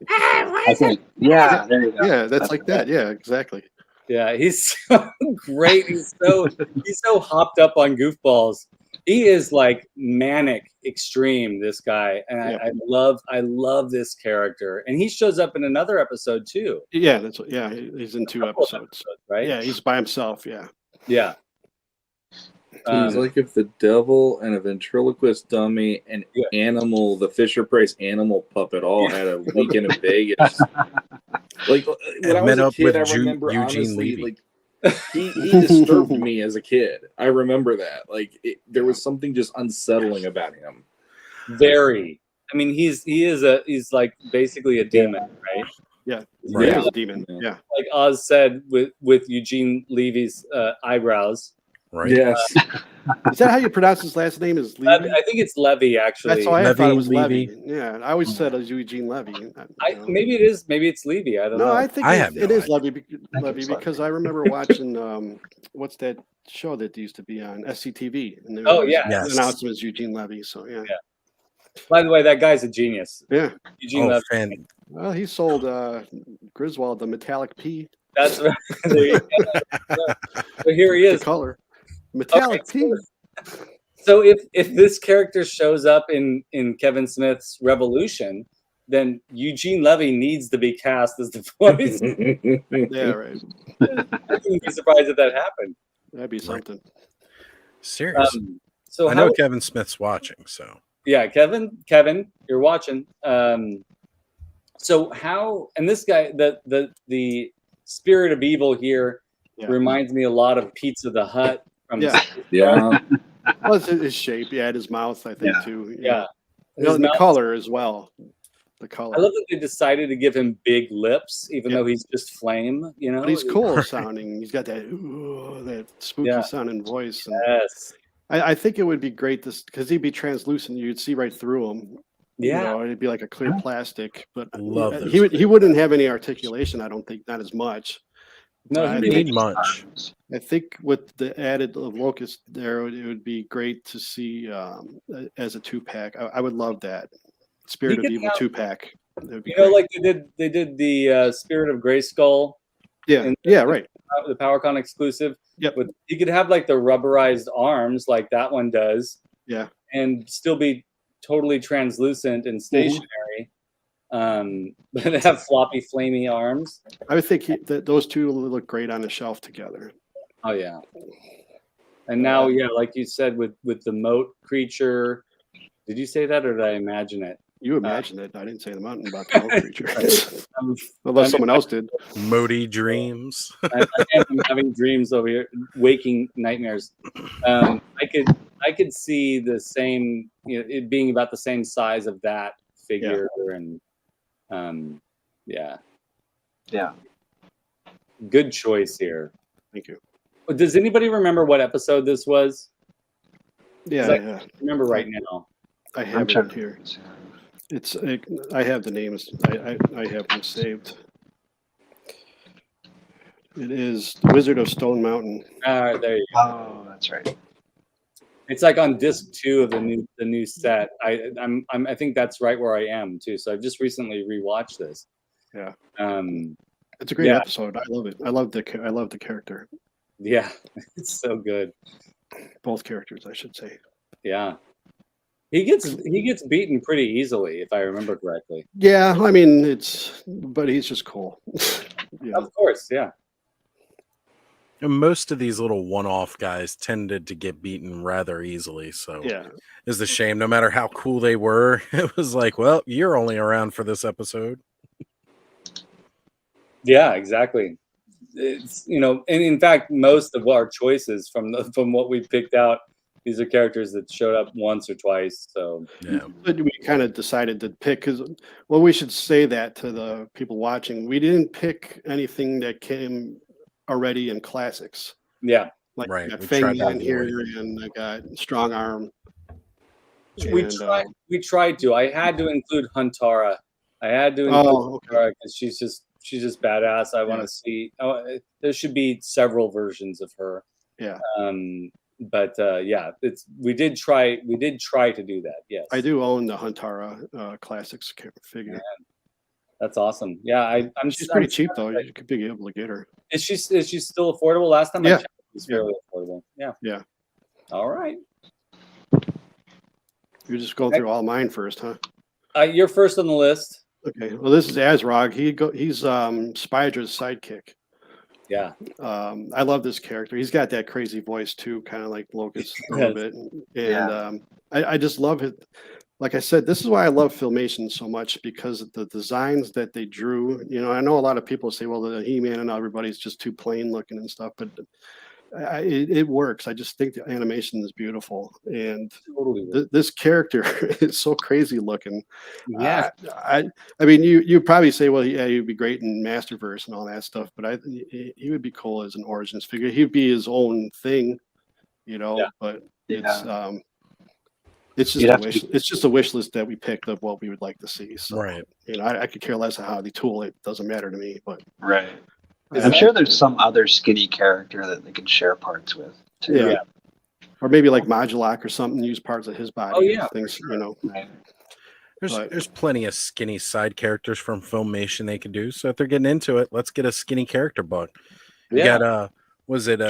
I think. Yeah, there you go. yeah, that's like that. Yeah, exactly. Yeah, he's so great. He's so hopped up on goofballs. He is like manic extreme, this guy, and Yeah. I love this character. And he shows up in another episode too. Yeah, he's in 2 Couple of episodes. right? Yeah, he's by himself. Yeah. Yeah. It's like if the devil and a ventriloquist dummy and Yeah. animal, the Fisher Price animal puppet, all had a weekend in Vegas. Like when I was met a up kid, with I remember Eugene honestly, Levy. like he disturbed me as a kid. I remember that. Like there was something just unsettling about him. Very. I mean, he's like basically a demon, right? Yeah, Right. he is a demon. Yeah. Yeah. Like Oz said with Eugene Levy's eyebrows. Right. Yes. Is that how you pronounce his last name? Is I Levy? think it's Levy actually. That's why I thought Levy, it was Levy. Levy. Yeah, I always said it was Eugene Levy. You know. Maybe it is. Maybe it's Levy. I don't No, know. I think I it have no is idea. Levy, think it's Levy. because I remember watching what's that show that used to be on SCTV, and they Oh, always yeah. Yes. announced him as Eugene Levy. So yeah, By the way, that guy's a genius. yeah. Eugene Oh, Levy. fan. Well, he sold Griswold the metallic P, That's right. There you go. So here he the is. color, metallic Okay, P. So if this character shows up in Kevin Smith's Revolution, then Eugene Levy needs to be cast as the voice. Yeah, right. I wouldn't be surprised if that happened. That'd be something. Serious. So I know how, Kevin Smith's watching, so yeah, Kevin, you're watching. So how, and this guy, the spirit of evil here Yeah. reminds me a lot of Pizza the Hut from Yeah. Yeah. Well, it's his shape. Yeah, his mouth. I think Yeah. too. yeah. You know, His and the mouth- color as well. The color. I love that they decided to give him big lips, even Yeah. though he's just flame. You know, But he's cool sounding. He's got that that spooky Yeah. sounding voice. And Yes. I think it would be great because he'd be translucent. You'd see right through him. Yeah. You know, it'd be like a clear plastic. But Love those he wouldn't have any articulation. I don't think, not as much. No, I he didn't did. need much. I think with the added of Locust there, it would be great to see as a 2-pack. I would love that. Spirit of could Evil have- 2-pack. That would be You know, great. like they did the Spirit of Grayskull, Yeah, in- yeah, right. the PowerCon exclusive. Yep. With you could have like the rubberized arms, like that one does. Yeah. And still be totally translucent and stationary. But have floppy, flamey arms. I would think that those two will look great on a shelf together. Oh yeah. And now, yeah, like you said, with the moat creature. Did you say that, or did I imagine it? You imagine it. I didn't say the mountain about the moat creature. I'm, Unless someone else did. Modi dreams. I'm having dreams over here, waking nightmares. I could see the same, you know, it being about the same size of that figure, and yeah, Yeah. good choice here. Thank you. Does anybody remember what episode this was? Yeah, I yeah. remember right now. I I'm have trying it to here. It's I have the names. I have them saved. It is the Wizard of Stone Mountain. All right, there you go. Oh, that's right. It's like on disc 2 of the new set. I think that's right where I am too. So I've just recently rewatched this. Yeah. It's a great Yeah. episode. I love it. I love the character. Yeah, it's so good. Both characters, I should say. Yeah. He gets beaten pretty easily, if I remember correctly. Yeah, I mean but he's just cool. Yeah. Of course, yeah. And most of these little one-off guys tended to get beaten rather easily. So Yeah. it's a shame. No matter how cool they were, it was like, well, you're only around for this episode. Yeah, exactly. It's, you know, and in fact, most of our choices from what we picked out, these are characters that showed up once or twice. So Yeah. But we kind of decided to pick because, well, we should say that to the people watching. We didn't pick anything that came already in classics. yeah, Like Right, I got we Fang tried to Man here, avoid and I got Strong Arm. we And, tried to. I had to include Huntara. I had to include Oh, okay. Huntara because she's just badass. I want to see. There should be several versions of her. Yeah. But yeah, we did try to do that. Yes, I do own the Huntara classics figure. That's awesome. Yeah, She's pretty cheap though. You could be able to get her. Is she still affordable? Last time I Yeah. checked, it was fairly affordable. Yeah. Yeah. All right. You're just going through all mine first, huh? You're first on the list. Okay. Well, this is Azrog. He's Spider's sidekick. Yeah. I love this character. He's got that crazy voice too, kind of like Locust a little bit. And Yeah. I just love it. Like I said, this is why I love Filmation so much, because of the designs that they drew. You know, I know a lot of people say, well, the He-Man and everybody's just too plain looking and stuff, but it works. I just think the animation is beautiful, and Totally. this character is so crazy looking. Yeah. I mean, you probably say, well, yeah, he'd be great in Masterverse and all that stuff, but he would be cool as an Origins figure. He'd be his own thing, you know. Yeah. But Yeah. it's You'd just a have to wish. It's just a wish list that we picked of what we would like to see. So, Right. you know, I could care less how they tool it. Doesn't matter to me. But Right. Is I'm that- sure there's some other skinny character that they can share parts with. Too. yeah. Yeah. Or maybe like Modulok or something, use parts of his body. Oh, yeah, things, you know. Right. But- There's plenty of skinny side characters from Filmation they could do. So if they're getting into it, let's get a skinny character book. You Yeah. got was it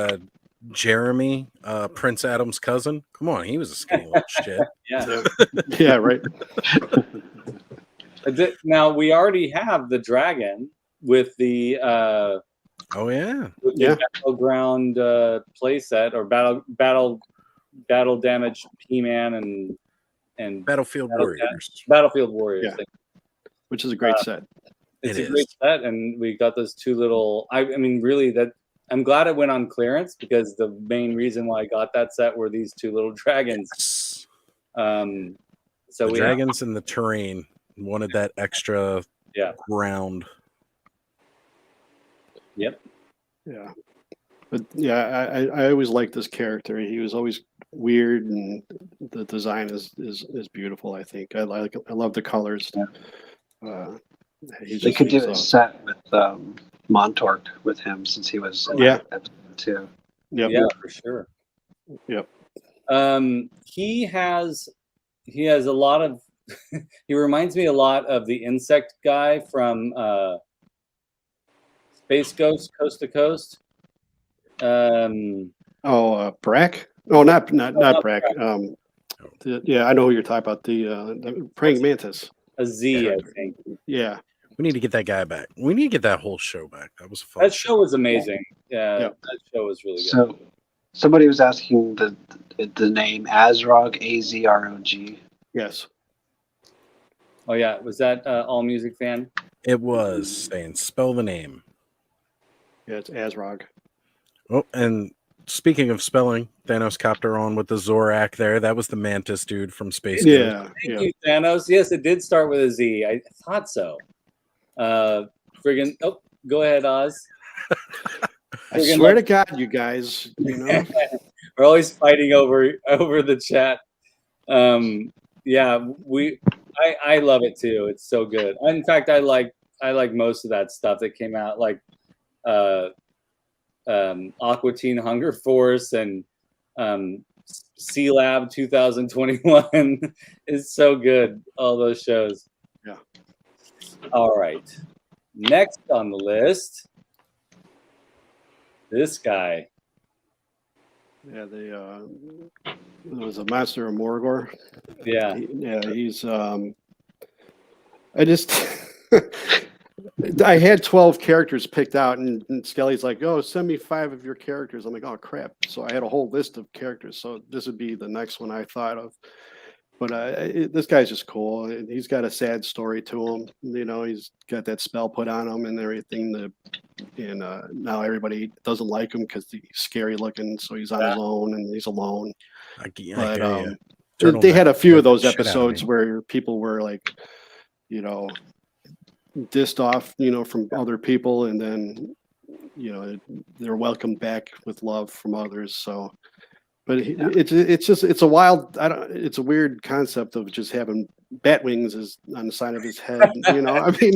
Jeremy, Prince Adam's cousin? Come on, he was a skinny little shit. Yeah. Yeah, right. Now we already have the dragon with the Oh yeah. Yeah. battleground playset or battle damage He-Man and Battlefield Warriors. Battlefield Warriors. Yeah. Which is a great set. It's It a great is. set, and we got those two little. I mean, really, that I'm glad it went on clearance because the main reason why I got that set were these two little dragons. So The we dragons in the terrain wanted that extra ground. Yep. Yeah. But yeah, I always liked this character. He was always weird, and the design is beautiful. I think I love the colors. They could do a set with Montork with him since he was in Yeah. that episode too. Yep. Yeah, for sure. Yep. He has a lot of. He reminds me a lot of the insect guy from Space Ghost Coast to Coast. Brack? Oh, not not Brack. Yeah, I know who you're talking about. The praying mantis. A Z, I think. Yeah. We need to get that guy back. We need to get that whole show back. That was fun. That show was amazing. Yeah, Yeah. that show was really good. So somebody was asking the name Azrog, AZROG. Yes. Oh yeah, was that All Music fan? It was saying spell the name. Yeah, it's Azrog. Oh, and speaking of spelling, Thanos Copter on with the Zorak there. That was the Mantis dude from Space Ghost. Yeah. Thank you, Thanos. Yes, it did start with a Z. I thought so. Friggin' oh, go ahead, Oz. I swear to God, you guys, you know. We're always fighting over the chat. Yeah, I love it too. It's so good. In fact, I like most of that stuff that came out, like Aqua Teen Hunger Force and C Lab 2021 is so good. All those shows. Yeah. All right. Next on the list, this guy. Yeah, it was a Master of Morgor. Yeah. He's I just I had 12 characters picked out, and Skelly's like, "Oh, send me 5 of your characters." I'm like, "Oh crap!" So I had a whole list of characters. So this would be the next one I thought of. But this guy's just cool. He's got a sad story to him. You know, he's got that spell put on him and everything. And now everybody doesn't like him because he's scary looking. So he's on his own and he's alone. I But hear they had a few of those Shit out of episodes me. where people were like, you know, dissed off, you know, from other people, and then, you know, they're welcomed back with love from others. So, but it's a wild, it's a weird concept of just having bat wings is on the side of his head. You know, I mean,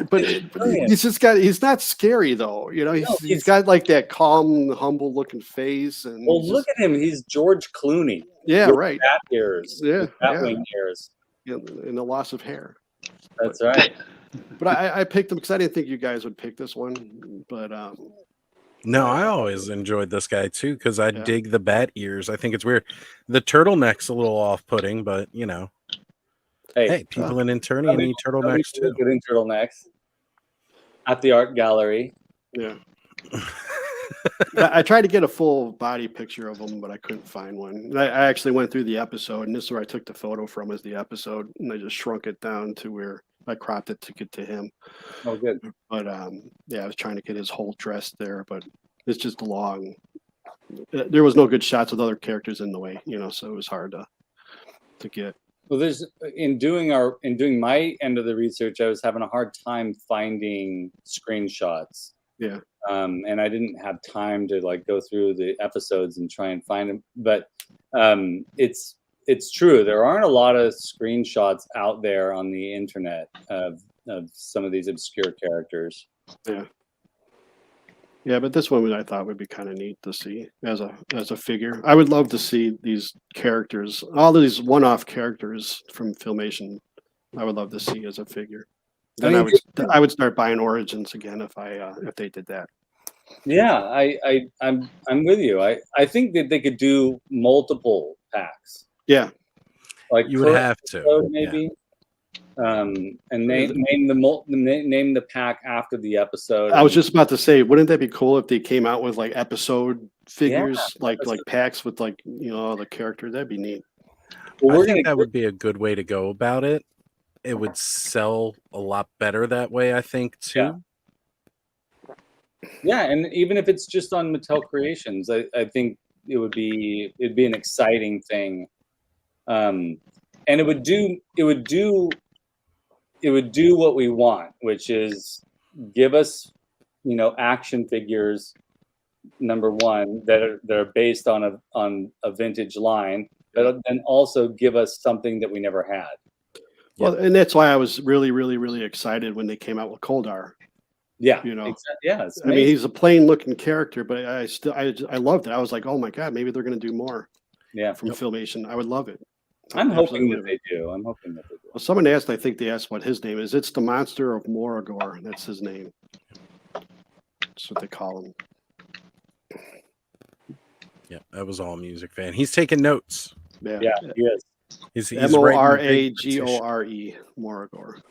but he's not scary though. You know, he's got like that calm, humble looking face. And Well, look at him. He's George Clooney. yeah, with right. Bat ears. Yeah, Batwing ears. and the loss of hair. That's right. But I picked them because I didn't think you guys would pick this one. But No, I always enjoyed this guy too because I Yeah. dig the bat ears. I think it's weird. The turtleneck's a little off-putting, but you know, hey, people in Eternia need turtlenecks too. Good in turtlenecks. At the art gallery. yeah. I tried to get a full body picture of him, but I couldn't find one. And I actually went through the episode, and this is where I took the photo from, is the episode, and I just shrunk it down to where I cropped it to get to him. Oh, good. But yeah, I was trying to get his whole dress there, but it's just long, there was no good shots with other characters in the way, so it was hard to get. Well, there's in doing my end of the research, I was having a hard time finding screenshots. Yeah. And I didn't have time to like go through the episodes and try and find them. But it's true. There aren't a lot of screenshots out there on the internet of some of these obscure characters. Yeah. Yeah, but this one I thought would be kind of neat to see as a figure. I would love to see these characters, all of these one-off characters from Filmation. I would love to see as a figure. Then I would start buying Origins again if they did that. Yeah, I'm with you. I think that they could do multiple packs. Yeah, like you would have to maybe. And name the pack after the episode. I was just about to say, wouldn't that be cool if they came out with like episode figures, like packs with like the characters? That'd be neat. Well, I think that would be a good way to go about it. It would sell a lot better that way, I think, too. Yeah, and even if it's just on Mattel Creations, I think it'd be an exciting thing. And it would do what we want, which is give us, action figures, number one, that are based on a vintage line, but then also give us something that we never had. Well, and that's why I was really, really, really excited when they came out with Koldar. Yeah, exactly. Yeah. I mean, he's a plain looking character, but I loved it. I was like, oh my god, maybe they're going to do more. Yeah, from Filmation. I would love it. I'm hoping that they do. Well, someone asked, I think they asked what his name is. It's the Monster of Moragor. That's his name. That's what they call him. Yeah, that was all music fan. He's taking notes. Yeah, he is. He's Moragore, Moragor.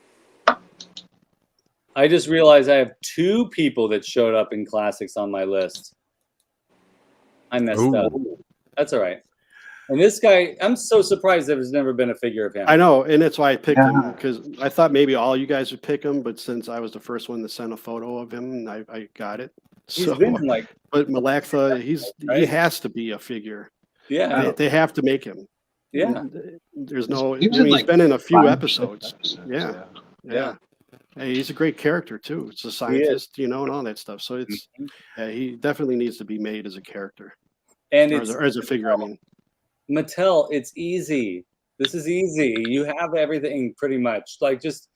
I just realized I have 2 people that showed up in classics on my list. I messed up. That's all right. And this guy, I'm so surprised there's never been a figure of him. I know, and that's why I picked him, because I thought maybe all you guys would pick him, but since I was the first one to send a photo of him, I got it. He's been but Malaktha, he has to be a figure. Yeah, they have to make him. Yeah, there's no. He's been in a few episodes. Yeah. Hey, he's a great character too. It's a scientist, and all that stuff. So it's he definitely needs to be made as a character, and or as a figure. I mean, Mattel, it's easy. This is easy. You have everything pretty much. Like just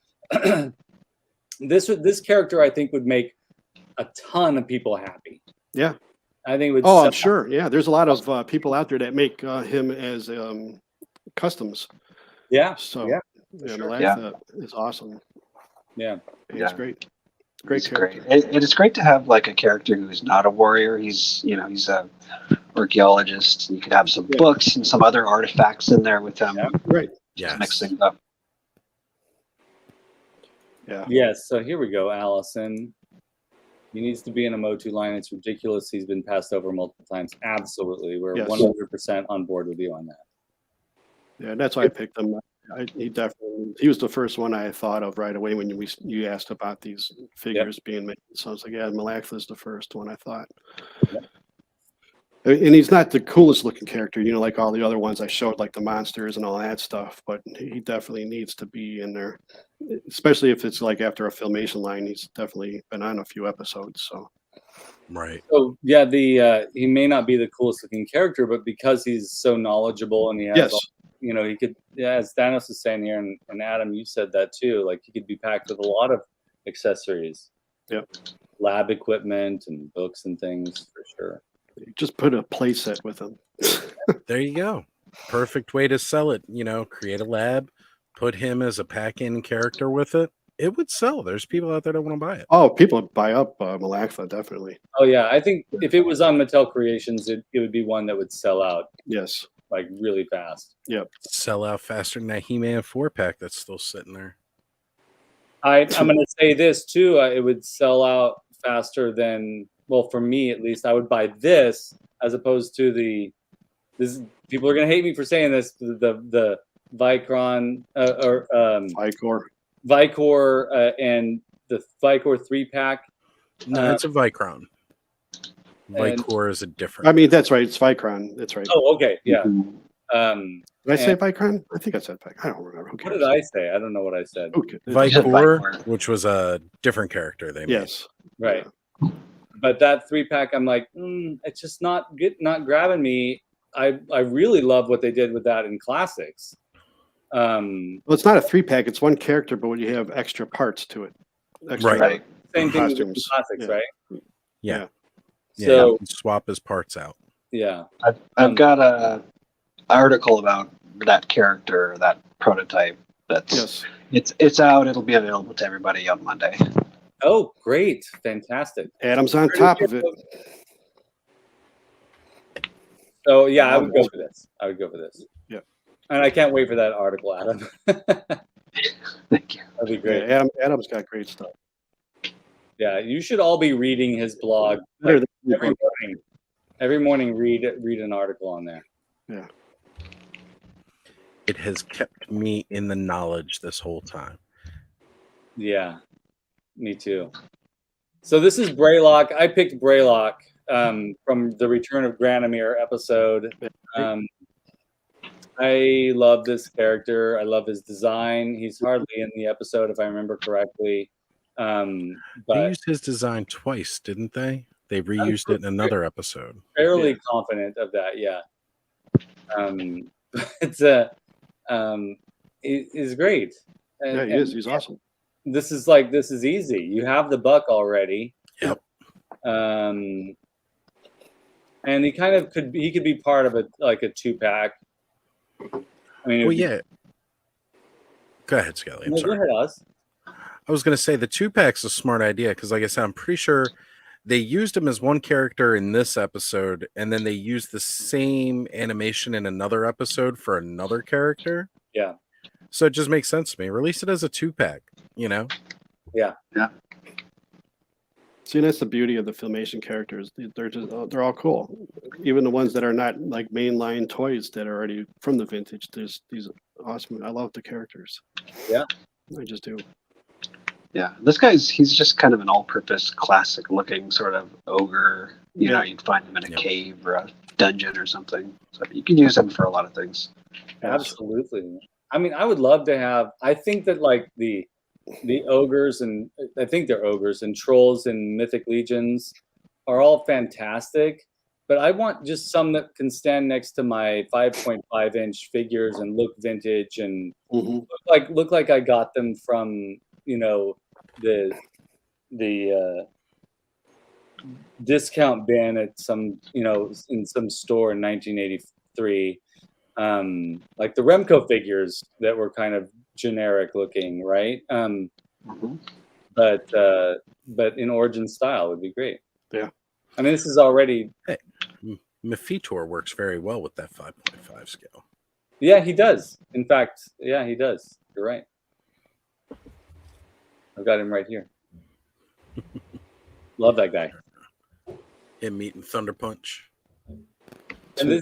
this character, I think would make a ton of people happy. Yeah, I think it would. Oh, I'm sure. Yeah, there's a lot of people out there that make him as customs. Yeah. So sure. is awesome. Yeah, it's great. Great character. It is great to have like a character who's not a warrior. He's he's a archaeologist. You could have some books and some other artifacts in there with him. Yeah, right. Just mix things up. Yeah. Yes. So here we go, Allison. He needs to be in a Motu line. It's ridiculous. He's been passed over multiple times. Absolutely. We're 100% on board with you on that. Yeah, that's why I picked him. He was the first one I thought of right away when you asked about these figures being made. So I was like, yeah, Malaktha's the first one I thought. Yep. And he's not the coolest looking character, like all the other ones I showed, like the monsters and all that stuff, but he definitely needs to be in there, especially if it's like after a Filmation line. He's definitely been on a few episodes. So right. So yeah, he may not be the coolest looking character, but because he's so knowledgeable and he has he could, as Thanos is saying here, and Adam, you said that too, like he could be packed with a lot of accessories. Yep. Lab equipment and books and things for sure. Just put a play set with him. There you go. Perfect way to sell it. Create a lab, put him as a pack-in character with it. It would sell. There's people out there that want to buy it. Oh, people buy up Malaktha, definitely. Oh yeah, I think if it was on Mattel Creations, it would be one that would sell out. Yes. Like really fast. Yep. Sell out faster than that He-Man 4-pack that's still sitting there. I'm going to say this too. It would sell out faster than, well, for me at least, I would buy this as opposed to this. People are going to hate me for saying this. The Vicron Vicor and the Vicor 3-pack. No, it's a Vicron. And- Vicor is a different. I mean, that's right. It's Vicron. That's right. Oh, okay, yeah. Mhm. Did I say and- Vicron? I think I said Vicron. I don't remember. Who What cares? did I say? I don't know what I said. Okay. Vicor, Vicor. which was a different character they made. Yes. Right. But that 3-pack, I'm like, it's just not grabbing me. I really love what they did with that in classics. Well, it's not a 3-pack. It's one character, but when you have extra parts to it. Extra, Right. Same thing with the Costumes. classics, Yeah. right? Yeah. Yeah, So you can swap his parts out. yeah, I've got a article about that character, that prototype. That's Yes. it's out. It'll be available to everybody on Monday. oh great, fantastic. Adam's on top of it. So yeah, I would go for this. I would go for this. Yeah. And I can't wait for that article, Adam. That'd Thank you. be Yeah, great. Adam's got great stuff. Yeah, you should all be reading his blog Better like, than- every morning. Every morning, read an article on there. Yeah. It has kept me in the knowledge this whole time. Yeah, me too. So this is Braylock. I picked Braylock from the Return of Granomir episode. I love this character. I love his design. He's hardly in the episode, if I remember correctly. They But used his design twice, didn't they? They reused it in another episode. fairly Yeah. confident of that. Yeah. It's a is great. Yeah, he is. He's awesome. This is easy. You have the buck already. Yep. And he kind of could be part of a 2-pack. I mean, Well, yeah. Go ahead, Skelly. I'm No, go sorry. ahead, Oz. I was going to say the 2-pack's a smart idea because, like I said, I'm pretty sure they used him as one character in this episode, and then they used the same animation in another episode for another character. Yeah. So it just makes sense to me. Release it as a 2-pack, you know? See, that's the beauty of the Filmation characters. They're all cool. Even the ones that are not like mainline toys that are already from the vintage. There's these awesome. I love the characters. Yeah. I just do. Yeah, he's just kind of an all-purpose, classic-looking sort of ogre. You know, you'd find him in a Yep. cave or a dungeon or something. So you can use him for a lot of things. Absolutely. I mean, I would love to have. I think that like the ogres, and I think they're ogres and trolls and mythic legions are all fantastic. But I want just some that can stand next to my 5.5-inch figures and look vintage and Mhm. look like I got them from the discount bin at some in some store in 1983. Like the Remco figures that were kind of generic looking, right? But in origin style would be great. Yeah. I mean, this is already. Mephitor works very well with that 5.5 scale. Yeah, he does. In fact, yeah, he does. You're right. I've got him right here. Love that guy. Him meeting Thunder Punch. And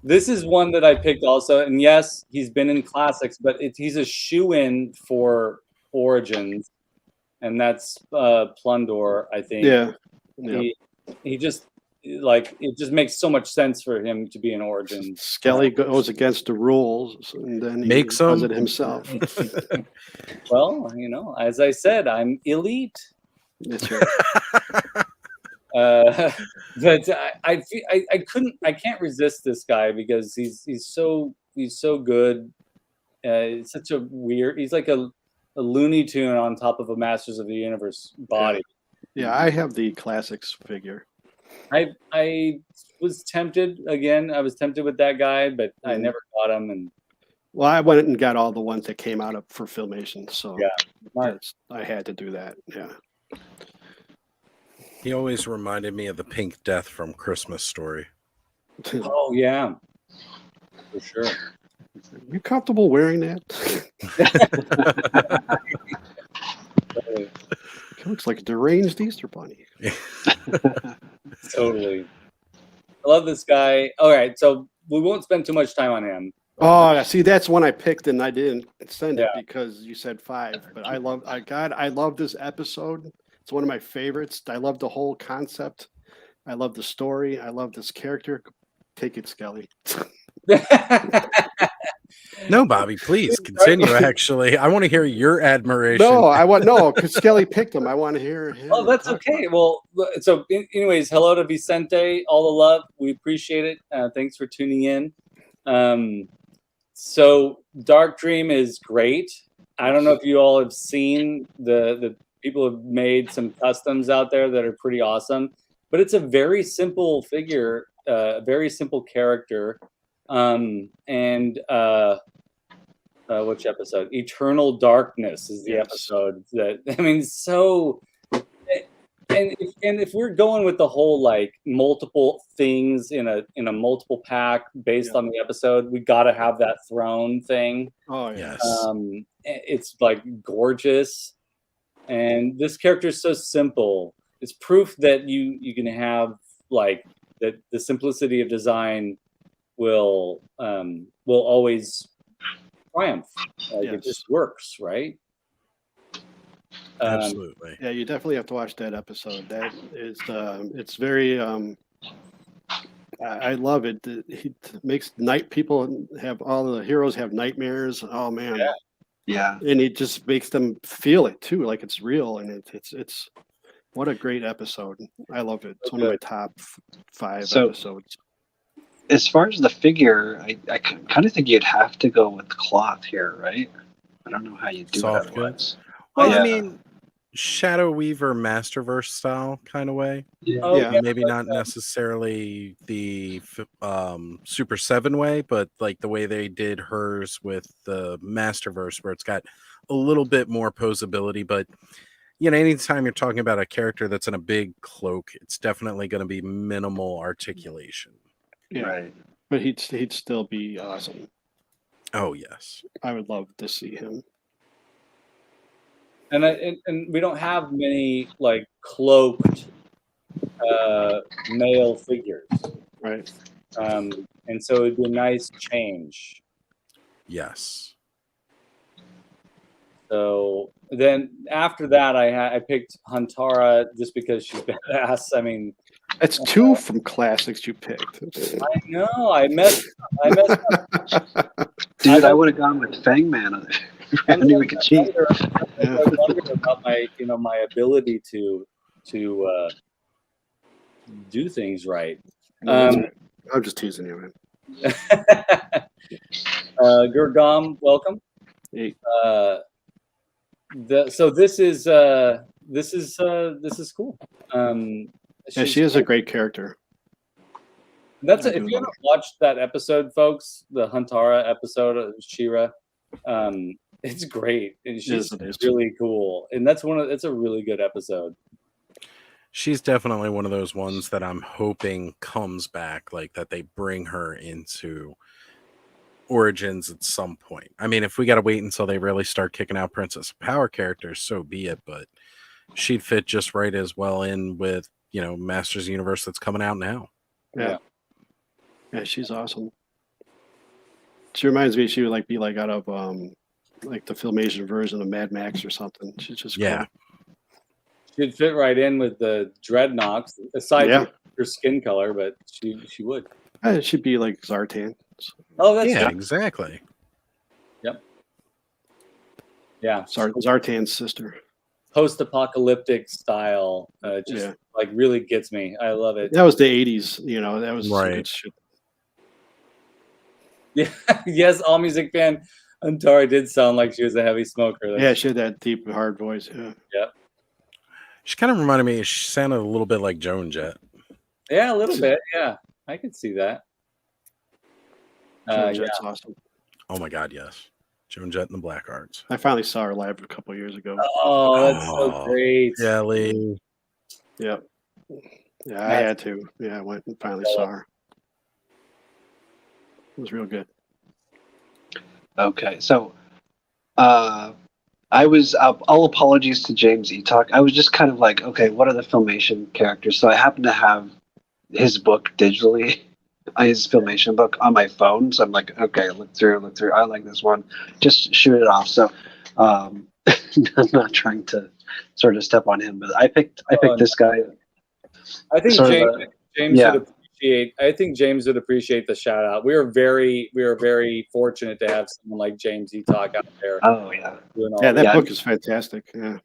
this is one that I picked also. And yes, he's been in classics, but he's a shoe-in for Origins, and that's Plundor, I think. Yeah. He just it just makes so much sense for him to be in Origins. Skelly goes against the rules, and then he Makes does him. it himself. Well, as I said, I'm elite. That's right. But I can't resist this guy because he's so good. It's such a weird. He's like a Looney Tune on top of a Masters of the Universe body. Yeah, I have the classics figure. I was tempted again. I was tempted with that guy, but I never got him. And Well, I went and got all the ones that came out for Filmation, so Yeah. I had to do that. Yeah. He always reminded me of the Pink Death from Christmas Story. oh yeah, for sure. You comfortable wearing that? It looks like a deranged Easter bunny. Totally. I love this guy. All right, so we won't spend too much time on him. Oh, see, that's one I picked and I didn't send it Yeah. because you said 5. But I love this episode. It's one of my favorites. I love the whole concept. I love the story. I love this character. Take it, Skelly. No, Bobby, please continue. Actually, I want to hear your admiration. No, because Skelly picked him. I want to hear him. Oh, that's talk okay. about Well, so anyways, hello to Vicente. All the love. We appreciate it. Thanks for tuning in. So Dark Dream is great. I don't know if you all have seen the people have made some customs out there that are pretty awesome, but it's a very simple figure, a very simple character. Which episode? Eternal Darkness is the Yes. episode that, I mean, so, and if we're going with the whole like multiple things in a multiple pack based Yeah. on the episode, we got to have that throne thing. Oh yeah. Yes. It's like gorgeous, and this character is so simple. It's proof that you can have like that the simplicity of design will always triumph. Like Yes. it just works, right? Absolutely. Yeah, you definitely have to watch that episode. That is, it's very. I love it. He makes people have all the heroes have nightmares. Oh man. Yeah. And it just makes them feel it too, like it's real, and it's what a great episode. I love it. It's one of my top 5 episodes. As far as the figure, I kind of think you'd have to go with cloth here, right? I don't know how you do Soft it otherwise. Well, Yeah. I mean, Shadow Weaver Masterverse style kind of way. Oh, Yeah. Maybe not necessarily the Super 7 way, but like the way they did hers with the Masterverse, where it's got a little bit more posability. But you know, anytime you're talking about a character that's in a big cloak, it's definitely going to be minimal articulation. Yeah, Right. but he'd still be awesome. Oh yes. I would love to see him. and we don't have many like cloaked male figures, Right. and so it'd be a nice change. Yes. So then after that, I picked Huntara just because she's badass. I mean, That's 2 from classics you picked. I know I messed up. Dude, I would have gone with Fangman. I knew we could cheat. I wonder about my ability to do things right. I'm just teasing you, man. Gurgam, welcome. Hey. So this is cool. Yeah, she is a great character. That's I if do you love haven't watched that episode, folks, the Huntara episode of She-Ra, it's great. And she's Yes, it is. really cool, and it's a really good episode. She's definitely one of those ones that I'm hoping comes back, like that they bring her into Origins at some point. I mean, if we got to wait until they really start kicking out Princess of Power characters, so be it. But she'd fit just right as well in with, you know, Masters Universe that's coming out now. Yeah. Yeah, she's awesome. She reminds me she would like be like out of like the Filmation version of Mad Max or something. She's just Yeah. cool. She'd fit right in with the Dreadnoks, aside Yeah. from her skin color, but she would. It should be like Zartan. Oh, that's Yeah, right. exactly. Yeah. Zartan's sister. Post-apocalyptic style, just Yeah. like really gets me. I love it. That was the 80s, you know, that was some Right. good shit. Yeah. Yes, All Music fan. Huntara did sound like she was a heavy smoker. Yeah, she had that deep, hard voice. Yeah. She kind of reminded me, she sounded a little bit like Joan Jett. Yeah, a little bit. Yeah, I could see that. Joan Jett's awesome. Oh my God, yes. Joan Jett and the Black Arts. I finally saw her live a couple years ago. Oh, that's so Oh, great. Jelly. Yeah. Yeah, I had to. Yeah, I went and finally saw her. It was real good. Okay, so all apologies to James Etalk. I was just kind of like, okay, what are the Filmation characters? So I happen to have his book digitally, his Filmation book on my phone. So I'm like, okay, look through. I like this one. Just shoot it off. So I'm not trying to sort of step on him, but I picked this guy. I think sort of James, James Yeah. would appreciate. I think James would appreciate the shout out. We are very fortunate to have someone like James Talk out there Oh yeah. doing all Yeah, that this. book is fantastic. Yeah.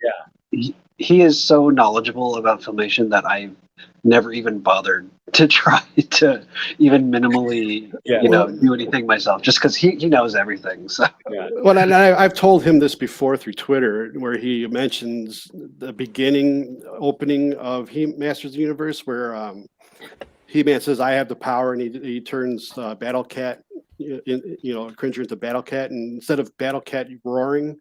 He is so knowledgeable about Filmation that I've never even bothered to try to even minimally, Yeah. do anything myself, just because he knows everything. So Yeah. Well, and I've told him this before through Twitter, where he mentions the opening of Masters of the Universe, where He-Man says, "I have the power," and he turns Battle Cat, Cringer into Battle Cat, and instead of Battle Cat roaring,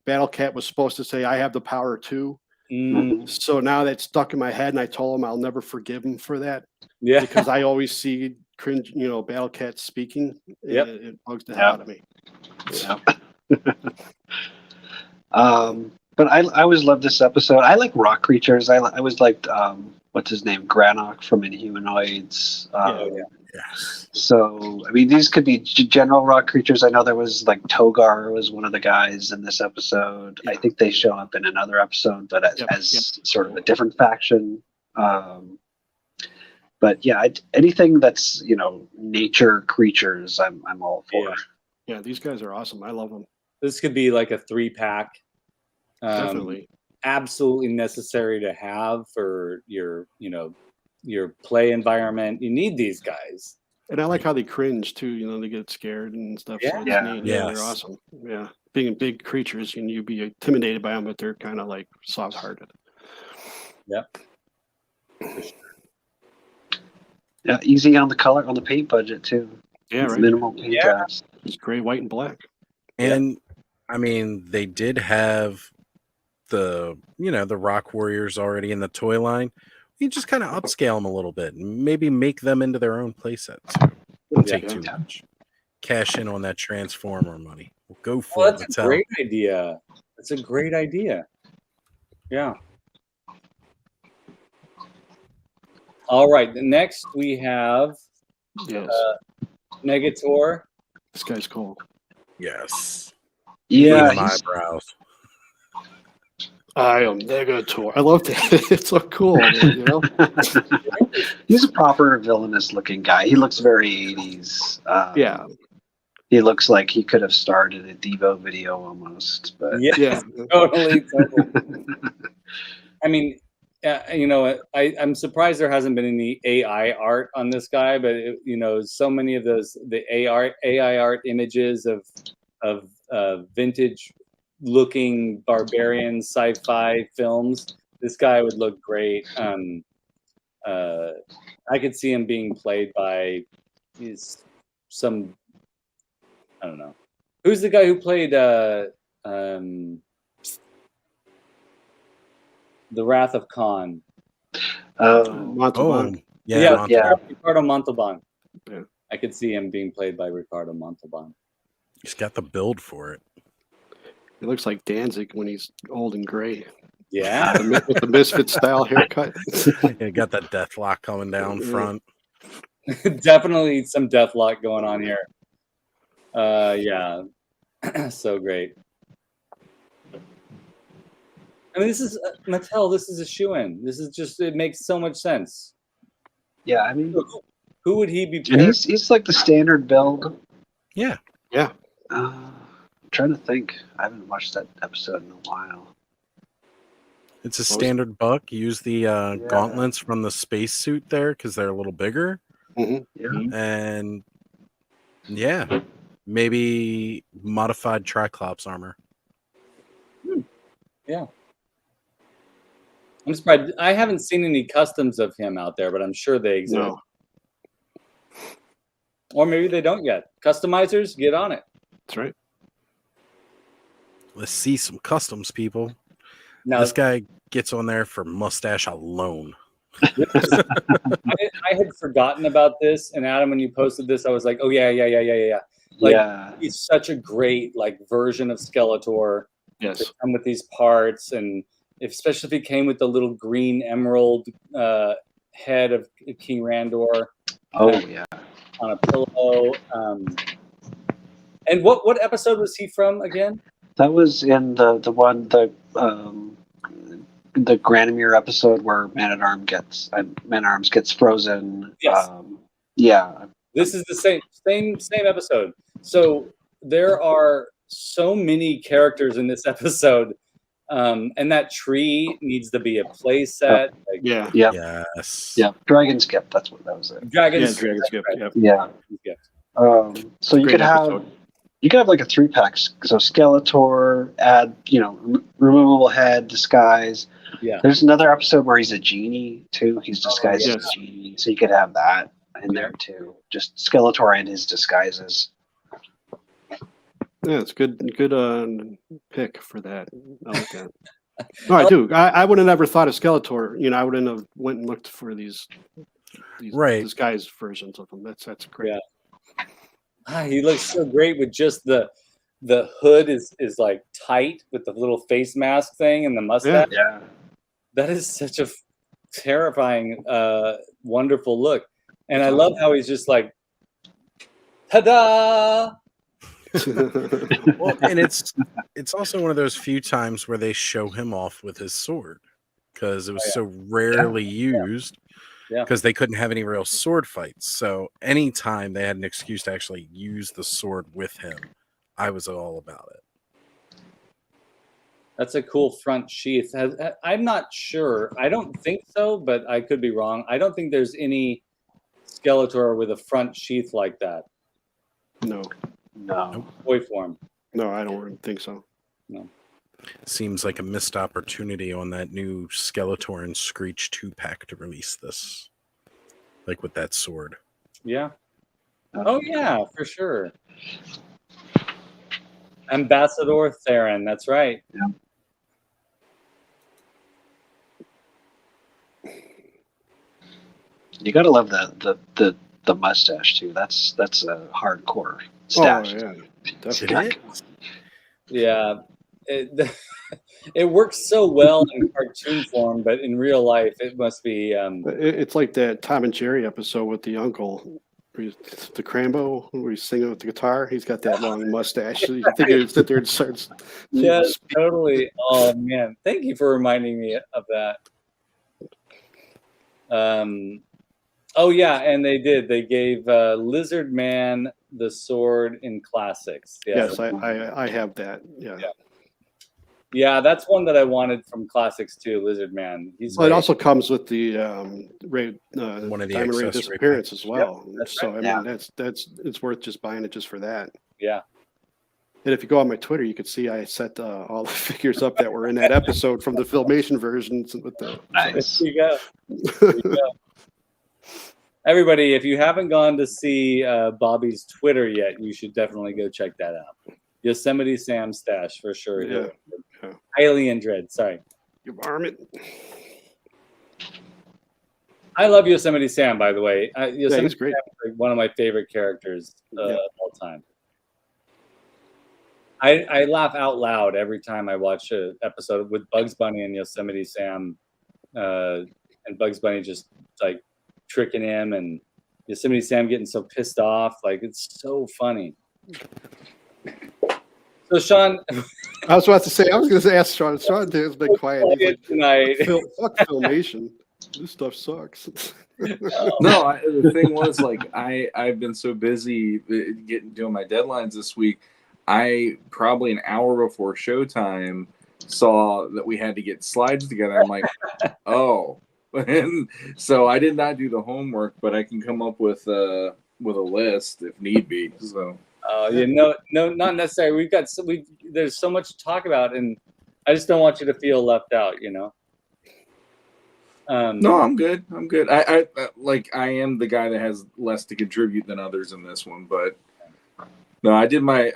Battle Cat was supposed to say, "I have the power too." Mm, So now that's stuck in my head, and I told him I'll never forgive him for that yeah. because I always see Battle Cat speaking. Yep. It bugs the hell out of me. But I always loved this episode. I like rock creatures. I always liked what's his name, Granok from Inhumanoids. Yes. So I mean, these could be general rock creatures. I know there was like Togar was one of the guys in this episode. I think they show up in another episode, but as sort of a different faction. But yeah, anything that's nature creatures, I'm all for. Yeah, these guys are awesome. I love them. This could be like a 3-pack. Definitely. Absolutely necessary to have for your play environment. You need these guys. And I like how they cringe too. They get scared and stuff. So it's Yeah. neat. Yeah, they're awesome. Yeah, being big creatures, and you'd be intimidated by them, but they're kind of like soft-hearted. Yep. Yeah, easy on the paint budget too. Yeah, right. Minimal paint jobs. It's gray, white, and black. And I mean, they did have the Rock Warriors already in the toy line. You just kind of upscale them a little bit and maybe make them into their own playset too. Wouldn't take too much. Cash in on that Transformer money. We'll go for it. That's a great idea. That's a great idea. Yeah. All right. Next we have Negator. This guy's cool. Yes. Yeah, Even eyebrows. I am Negator. I love that. It's so cool. he's a proper villainous looking guy. He looks very 80s. Yeah. He looks like he could have starred in a Devo video almost. But Yeah. Totally. I mean, I'm surprised there hasn't been any AI art on this guy, but so many of the AI art images of vintage looking barbarian sci-fi films, this guy would look great. I could see him being played by I don't know. Who's the guy who played the Wrath of Khan? Montalban. Ricardo Montalban. Yeah. I could see him being played by Ricardo Montalban. He's got the build for it. He looks like Danzig when he's old and gray. Yeah. With the Misfit style haircut. Yeah, got that Deathlock coming down front. Definitely some Deathlock going on here. Yeah. So great. I mean, this is Mattel. This is a shoe-in. This is just, it makes so much sense. yeah, I mean, Who would he be? and he's like the standard build. Yeah. Yeah. I'm trying to think. I haven't watched that episode in a while. It's a standard buck. Use the gauntlets from the spacesuit there because they're a little bigger. Mm-hmm. Yeah. And maybe modified Triclops armor. Yeah. I'm surprised. I haven't seen any customs of him out there, but I'm sure they exist. No. Or maybe they don't yet. Customizers, get on it. That's right. Let's see some customs, people. Now, This guy gets on there for mustache alone. I had forgotten about this, and Adam, when you posted this, I was like, "Oh yeah." Like, he's such a great version of Skeletor. Yes. To come with these parts, and especially if he came with the little green emerald head of King Randor. Oh yeah. On a pillow. And what episode was he from again? That was in the one the Granomir episode where Man at Arms gets frozen. Yes. Yeah. This is the same episode. So there are so many characters in this episode, and that tree needs to be a play set. Like, Yeah. Yep. Yes. Yeah. Dragon's Gift. That's what that was. It. Dragons. Yeah, Dragon's Gift. Yep. Yeah. Gift. So you Great could have. episode. You could have like a 3-pack. So Skeletor, add, removable head, disguise. Yeah. There's another episode where he's a genie too. He's disguised as yes. a genie. So you could have that in there too. Just Skeletor and his disguises. Yeah, it's good pick for that. I like that. No, I do. I would have never thought of Skeletor. I wouldn't have went and looked for these Right. disguised versions of them. That's great. Yeah. He looks so great with just the hood is like tight with the little face mask thing and the mustache. Yeah. That is such a terrifying, wonderful look. And I love how he's just like, ta-da! Well, and it's also one of those few times where they show him off with his sword because it was so rarely used because they couldn't have any real sword fights. So anytime they had an excuse to actually use the sword with him, I was all about it. That's a cool front sheath. I'm not sure. I don't think so, but I could be wrong. I don't think there's any Skeletor with a front sheath like that. No, Toy form. no, I don't think so. No. Seems like a missed opportunity on that new Skeletor and Screech 2-pack to release this. Like with that sword. Yeah. Oh, yeah, for sure. Ambassador Theron, that's right. Yeah. You gotta love the mustache too. That's a hardcore stash. Oh, yeah. It Definitely. is. Yeah. It works so well in cartoon form, but in real life, it must be. It's like that Tom and Jerry episode with the uncle, the Crambo, where he's singing with the guitar. He's got that long mustache. So you think he'd sit there and starts. Yes, totally. Oh man, thank you for reminding me of that. Oh yeah, and they did. They gave Lizard Man the sword in classics. Yeah. Yes, I have that. Yeah. Yeah, that's one that I wanted from classics too. Lizard Man. He's Well, it great. also comes with the One of the Diamond Ray accessory disappearance packs. as well. that's So right. I mean, that's it's worth just buying it just for that. Yeah. And if you go on my Twitter, you could see I set all the figures up that were in that episode from the Filmation versions with the. Nice. There you go. There you go. Everybody, if you haven't gone to see Bobby's Twitter yet, you should definitely go check that out. Yosemite Sam stash for sure. Yeah. Alien Dread. Sorry. You arm it. I love Yosemite Sam, by the way. Yosemite he's great. Sam is like one of my favorite characters of all time. I laugh out loud every time I watch an episode with Bugs Bunny and Yosemite Sam, and Bugs Bunny just like tricking him, and Yosemite Sam getting so pissed off. Like, it's so funny. So, Shawn, I was about to say, I was going to ask Shawn. Shawn has been quiet. He's like, tonight. Fuck Filmation. This stuff sucks. No, the thing was, like, I've been so busy doing my deadlines this week. I probably an hour before showtime saw that we had to get slides together. I'm like, oh, and so I did not do the homework, but I can come up with a list if need be. So. No, not necessarily. There's so much to talk about, and I just don't want you to feel left out. No, I'm good. I am the guy that has less to contribute than others in this one, but no, I did my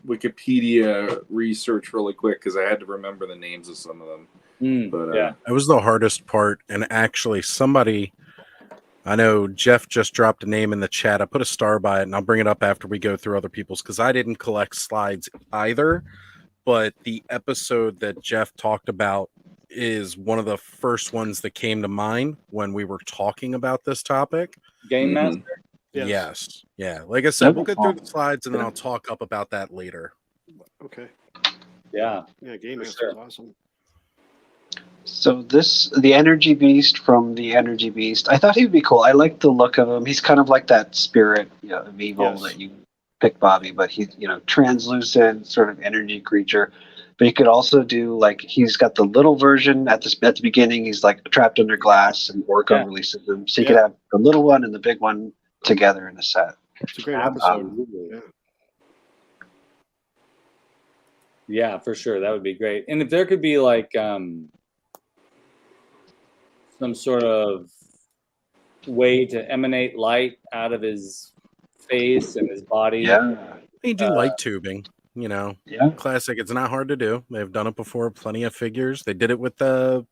Wikipedia research really quick because I had to remember the names of some of them. But It was the hardest part, and actually somebody. I know Jeff just dropped a name in the chat. I put a star by it, and I'll bring it up after we go through other people's because I didn't collect slides either. But the episode that Jeff talked about is one of the first ones that came to mind when we were talking about this topic. Game Master. Yes. Yeah. Like I said, we'll get through the slides, and then I'll talk up about that later. Okay. Yeah. Yeah, Game For Master sure. is awesome. So the Energy Beast from the Energy Beast, I thought he would be cool. I like the look of him. He's kind of like that spirit, of evil Yes. that you picked, Bobby, but he's, translucent sort of energy creature. But you could also do, like, he's got the little version at the beginning. He's like trapped under glass, and Orko Yeah. releases him. So you could have the little one and the big one together in a set. It's a great episode. Absolutely. Yeah. Yeah, for sure. That would be great. And if there could be like some sort of way to emanate light out of his face and his body. Yeah. They do light tubing, Yeah. classic. It's not hard to do. They've done it before. Plenty of figures. They did it with the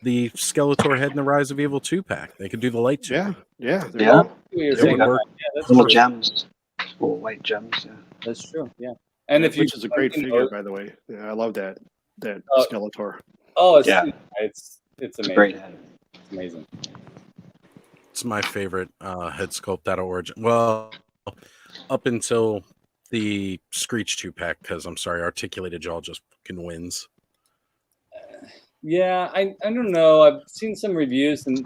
Skeletor Head and the Rise of Evil 2-pack. They could do the light tubing. Yeah. There Yeah. you go. You're It saying would that. work. Yeah, that's Little true. gems. Little white gems. Yeah. That's true. Yeah. And if you, Which is a great you know, figure, by the way. Yeah, I love that Skeletor. Oh, it's Yeah. it's It's a amazing. great head. It's amazing. It's my favorite head sculpt out of Origin. Well, up until the Screech 2-pack, because I'm sorry, Articulated Jaw just fucking wins. Yeah, I don't know. I've seen some reviews and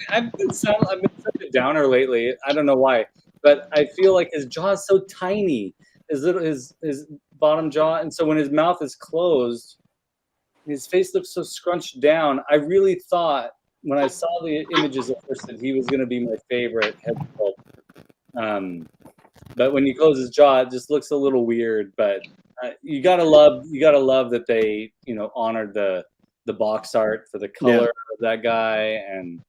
I've been such a downer lately. I don't know why, but I feel like his jaw is so tiny, his bottom jaw, and so when his mouth is closed, his face looks so scrunched down. I really thought when I saw the images at first that he was going to be my favorite head sculpt. But when you close his jaw, it just looks a little weird. But you gotta love that they honored the box art for the color of that guy, and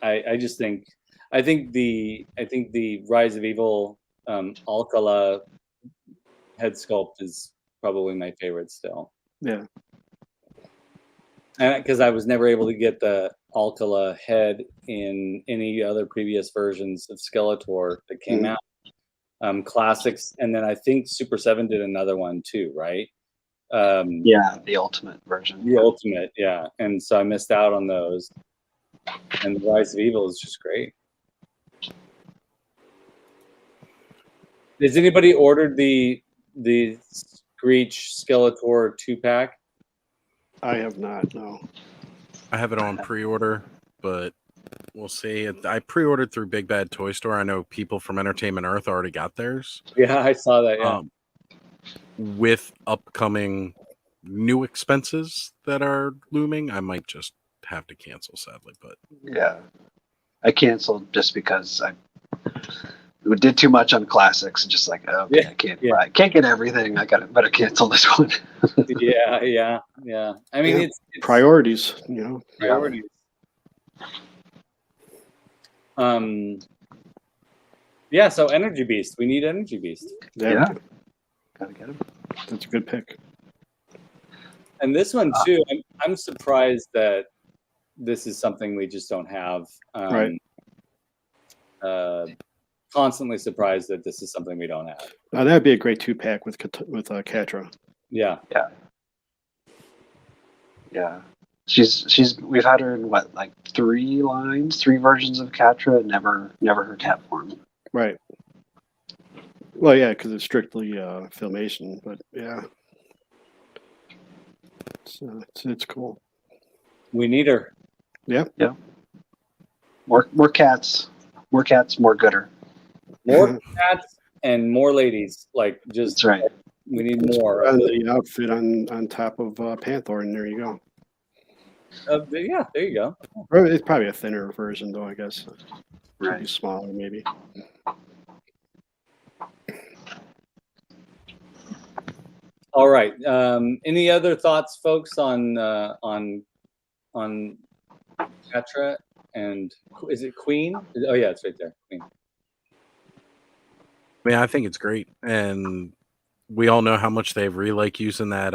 I think the Rise of Evil Alcala head sculpt is probably my favorite still. Yeah. Because I was never able to get the Alcala head in any other previous versions of Skeletor that came out. Classics, and then I think Super 7 did another one too, right? Yeah, the ultimate version. The ultimate, yeah. And so I missed out on those. And the Rise of Evil is just great. Has anybody ordered the Screech Skeletor 2-pack? I have not, no. I have it on pre-order, but we'll see. I pre-ordered through Big Bad Toy Store. I know people from Entertainment Earth already got theirs. Yeah, I saw that. Yeah. With upcoming new expenses that are looming, I might just have to cancel, sadly. But Yeah. I canceled just because we did too much on classics. Just like, okay, I can't get everything. Better cancel this one. yeah. I mean, it's priorities, priorities. Yeah, so Energy Beast. We need Energy Beast. Yeah. Gotta get him. That's a good pick. And this one too, I'm surprised that this is something we just don't have. Right. Constantly surprised that this is something we don't have. That'd be a great 2-pack with Catra. Yeah. Yeah. We've had her in like 3 versions of Catra, never her cat form. Right. Well, yeah, because it's strictly Filmation, but yeah. It's cool. We need her. Yeah. More cats. More cats, more gooder. More cats and more ladies. Like just That's right. We need more. And the outfit on top of Panther, and there you go. Yeah, there you go. Or it's probably a thinner version, though, I guess. Right. Maybe smaller, maybe. All right. Any other thoughts, folks, on Catra and is it Queen? Oh yeah, it's right there. Queen. I mean, I think it's great, and we all know how much they really like using that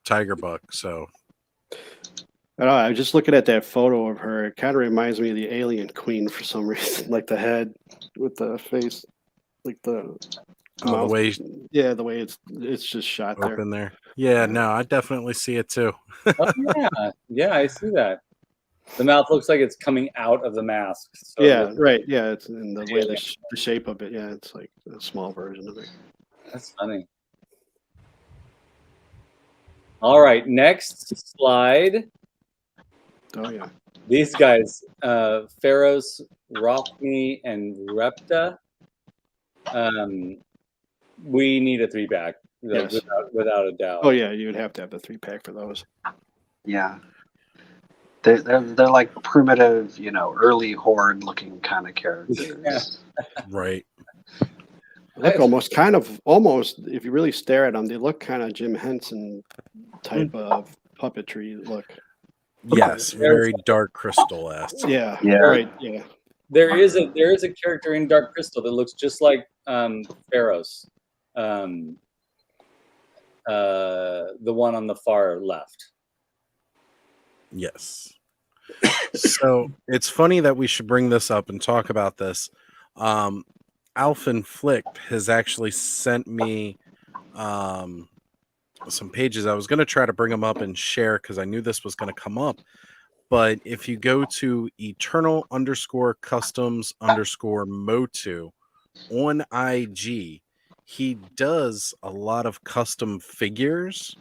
tiger buck. So I don't know, I was just looking at that photo of her. It kind of reminds me of the Alien Queen for some reason, like the head with the face, like the the way the way it's just shot there. open there. Yeah, no, I definitely see it too. Oh, yeah, I see that. The mouth looks like it's coming out of the mask. So Yeah, right. Yeah, it's in the way the shape of it. Yeah, it's like a small version of it. That's funny. All right, next slide. Oh yeah. These guys, Pharos, Rockney, and Repta. We need a 3-pack, like, Yes. without a doubt. Oh yeah, you would have to have the 3-pack for those. Yeah. They're like primitive, early horde looking kind of characters. Right. Look almost, if you really stare at them, they look kind of Jim Henson type of puppetry look. Yes, very Dark Crystal-esque. Yeah. Yeah. Right. Yeah. There is a character in Dark Crystal that looks just like Pharos, the one on the far left. Yes. So it's funny that we should bring this up and talk about this. Alpha Flick has actually sent me some pages. I was going to try to bring them up and share because I knew this was going to come up. But if you go to eternal_customs_motu on IG, he does a lot of custom figures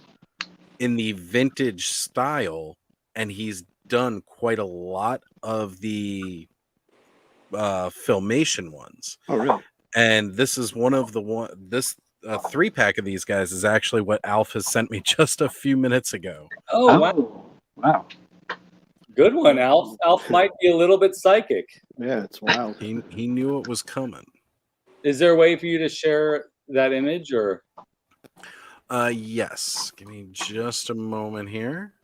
in the vintage style, and he's done quite a lot of the Filmation ones. Oh really? And this is one of the this 3-pack of these guys is actually what Alf has sent me just a few minutes ago. Oh, wow. Wow. Good one, Alf. Alf might be a little bit psychic. Yeah, it's wild. He knew it was coming. Is there a way for you to share that image, or? Yes. Give me just a moment here.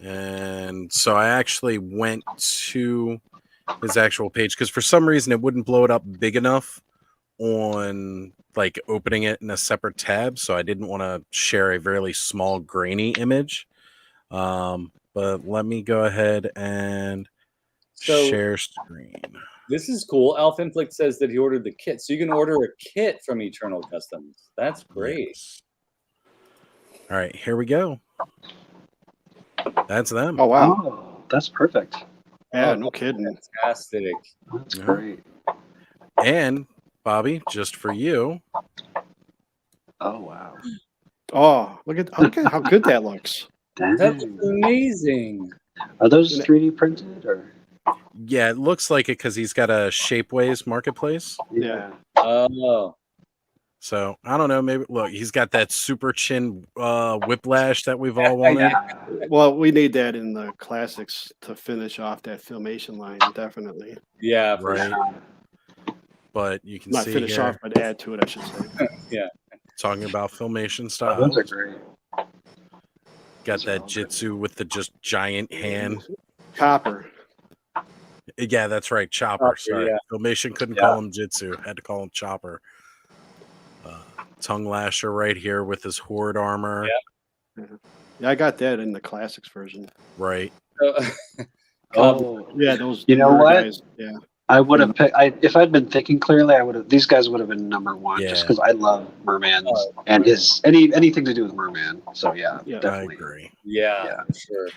And so I actually went to his actual page because for some reason it wouldn't blow it up big enough on like opening it in a separate tab. So I didn't want to share a very small grainy image. But let me go ahead and share screen. This is cool. Alf Inflict says that he ordered the kit. So you can order a kit from Eternal Customs. That's great. Yes. All right, here we go. That's them. Oh wow. Oh, that's perfect. Yeah, no kidding. Fantastic. That's Yeah. great. And Bobby, just for you. Oh wow. Oh, look at how good that looks. That's Dang. amazing. Are those 3D printed or? Yeah, it looks like it because he's got a Shapeways marketplace. Yeah. Oh, So I don't know. Maybe look, he's got that super chin whiplash that we've all wanted. Well, we need that in the classics to finish off that Filmation line, definitely. yeah. for Right. sure. But you can Not see finish here, off, but add to it, I should say. talking about Filmation Oh, style. those are great. Got that Jitsu with the just giant hand. Copper. Yeah, that's right. Chopper. Chopper, Sorry. yeah. Filmation couldn't call him Jitsu. Had to call him Chopper. Tongue lasher right here with his horde armor. Yeah, I got that in the classics version. Right. Oh, Yeah, those. You know newer what? Guys, yeah. I would have picked. If I'd been thinking clearly, I would have. These guys would have been number one, just Yeah. because I love Merman and his anything to do with Merman. So yeah, Yeah. I definitely. agree. Yeah, Yeah. for sure.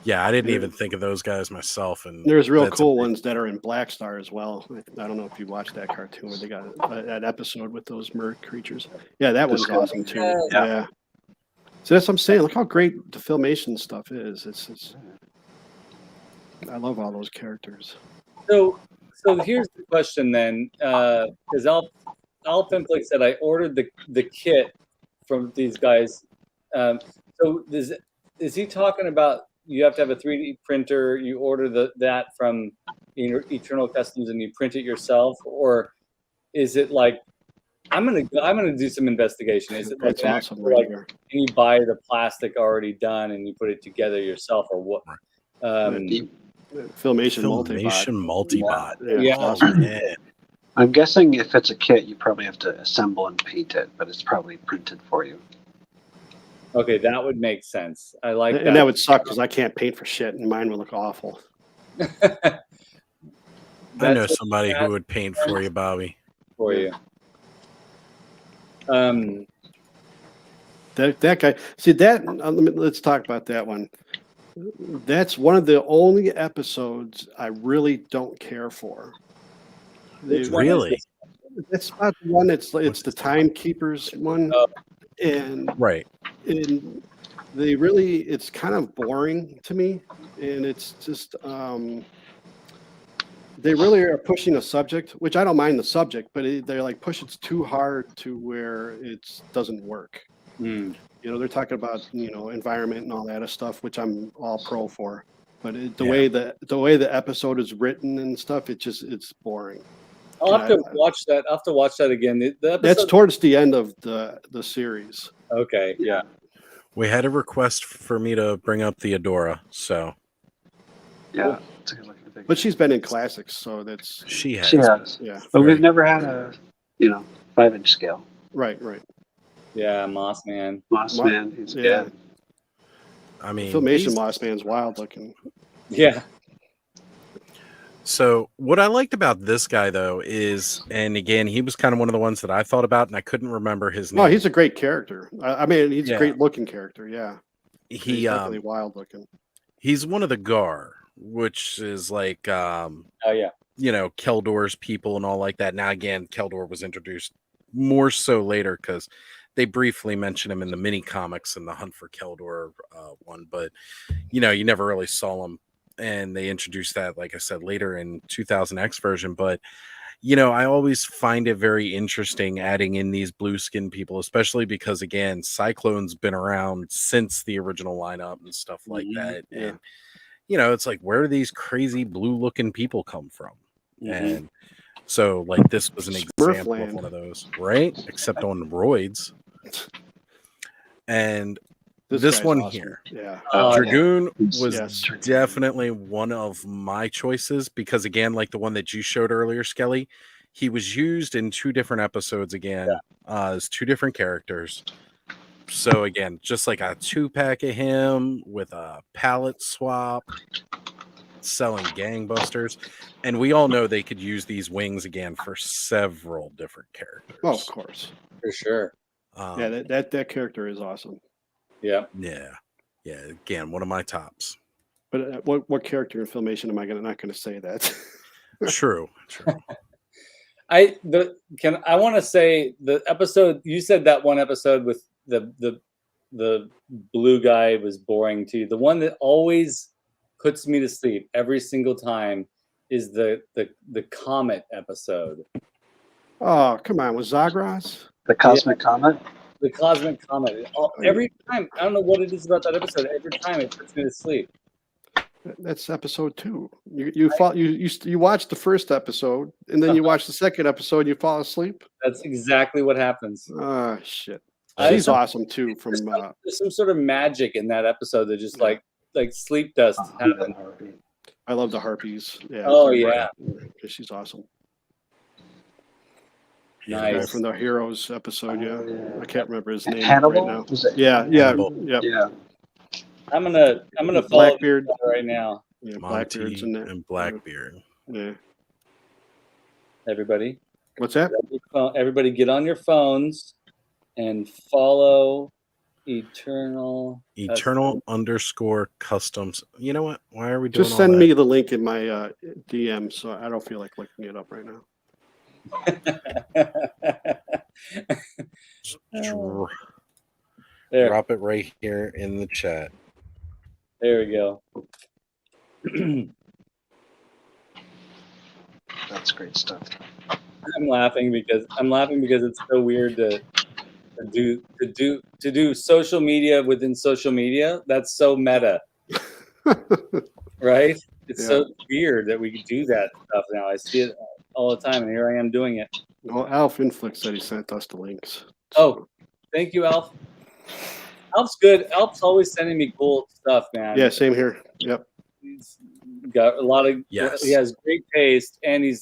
Yeah, I didn't even think of those guys myself. And There's real that's a cool big- ones that are in Black Star as well. I don't know if you watched that cartoon where they got that episode with those mer creatures. Yeah, that one's Disco. awesome too. Yeah. Yeah. So that's what I'm saying. Look how great the Filmation stuff is. It's I love all those characters. So here's the question then, because Alf Inflict said I ordered the kit from these guys. So is he talking about you have to have a 3D printer? You order that from Eternal Customs and you print it yourself, or is it like I'm gonna do some investigation? Is it like That's an awesome actual, right like, here. can you buy the plastic already done and you put it together yourself, or what? Filmation multi-bot. Filmation multi-bot. Yeah, Yeah. it's awesome. Man. I'm guessing if it's a kit, you probably have to assemble and paint it, but it's probably printed for you. Okay, that would make sense. I like And that would suck because I can't paint for shit, and mine would look awful. I know That's somebody who would paint for you, Bobby. for you. That guy. See that? Let's talk about that one. That's one of the only episodes I really don't care for. Which one is Really? this? That's not the one. It's the Timekeepers one, Oh. and Right. and it's kind of boring to me, and it's just they really are pushing a subject, which I don't mind the subject, but they're like push it too hard to where it doesn't work. Mm. You know, they're talking about, you know, environment and all that stuff, which I'm all pro for. But the Yeah. way the episode is written and stuff, it's boring. I'll have to watch that. I'll have to watch that again. The episode, That's towards the end of the series. okay. Yeah. We had a request for me to bring up Theodora, so Yeah, it's a good looking thing. But she's been in classics, so that's she has. She has. yeah. But Very- we've never had a, 5-inch scale. Right. Yeah. Moss Man. Moss Man, he's Yeah. good. I mean, Filmation he's- Lost Man's wild looking. Yeah. So what I liked about this guy though is, and again, he was kind of one of the ones that I thought about, and I couldn't remember his name. No, he's a great character. I mean, he's Yeah. a great looking character. Yeah, he he's definitely wild looking. he's one of the Gar, which is like Oh yeah. you know, Keldor's people and all like that. Now again, Keldor was introduced more so later because they briefly mention him in the mini comics and the Hunt for Keldor one, but you know, you never really saw him. And they introduced that, like I said, later in 2000X version. But you know, I always find it very interesting adding in these blue skin people, especially because again, Cyclone's been around since the original lineup and stuff like Mhm. that. Yeah. And you know, it's like, where do these crazy blue looking people come from? Mhm. And so, like, this was an example of Smurfland. one of those, right? Except on roids. And this guy's one awesome. here, Yeah. Oh, Dragoon Yes. was Yes. definitely one of my choices because, again, like the one that you showed earlier, Skelly, he was used in 2 different episodes again as 2 different characters. So, again, just like a 2-pack of him with a palette swap, selling gangbusters. And we all know they could use these wings again for several different characters. Oh, of course. For sure. Yeah, that character is awesome. Yeah. Yeah. Again, one of my tops. But what character in Filmation am I not going to say that? True. I want to say the episode you said, that one episode with the blue guy was boring to you. The one that always puts me to sleep every single time is the comet episode. Oh, come on, with Zagras? The Cosmic Comet? The cosmic comet. Every time, I don't know what it is about that episode. Every time it puts me to sleep. That's episode 2. You watch the first episode, and then you watch the second episode, and you fall asleep. That's exactly what happens. Ah, shit. I- She's awesome too. From There's some sort of magic in that episode that just like sleep dust happen. I love the harpies. Yeah. Oh yeah, She's awesome. nice. Guy from the Heroes episode. Yeah, I can't remember his name Hannibal? right now. Was it? Yeah. Hannibal. Yep. Yeah. I'm gonna follow Blackbeard. this right now. Yeah, Monty Blackbeard's in there. and Blackbeard. Yeah. Everybody, What's that? everybody, get on your phones and follow Eternal _customs. You know what? Why are we doing Just all send that? me the link in my DM, so I don't feel like looking it up right now. Dro- There, Drop it right here in the chat. there we go. That's great stuff. I'm laughing because it's so weird to do social media within social media. That's so meta, right? It's so weird that we can do that stuff now. I see it all the time, and here I am doing it. Well, Alf Inflix said he sent us the links. Oh, thank you, Alf. Alf's good. Alf's always sending me cool stuff, man. Yeah, same here. Yep. He's got a lot of. Yes. He has great taste, and he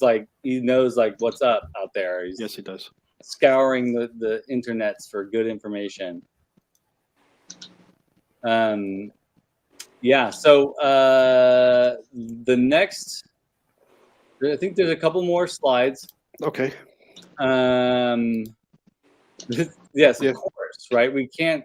knows like what's up out there. He's Yes, he does. scouring the internets for good information. Yeah. So the next, I think there's a couple more slides. Okay. Yes, Yeah. of course, right? We can't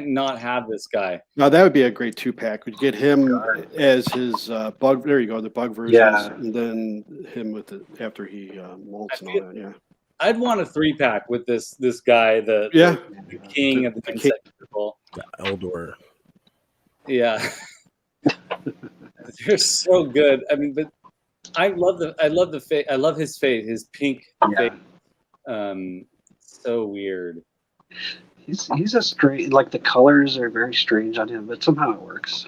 not have this guy. Now that would be a great 2-pack. We'd get him as his bug. There you go, the bug versions, Yeah. and then him with it after he molts and all that. Yeah. I'd want a 3-pack with this guy, the Yeah. the king of the The king. insect people. The Eldor. Yeah. They're so good. I mean, but I love the face. I love his face, his pink Yeah. face. So weird. He's a strange, like the colors are very strange on him, but somehow it works.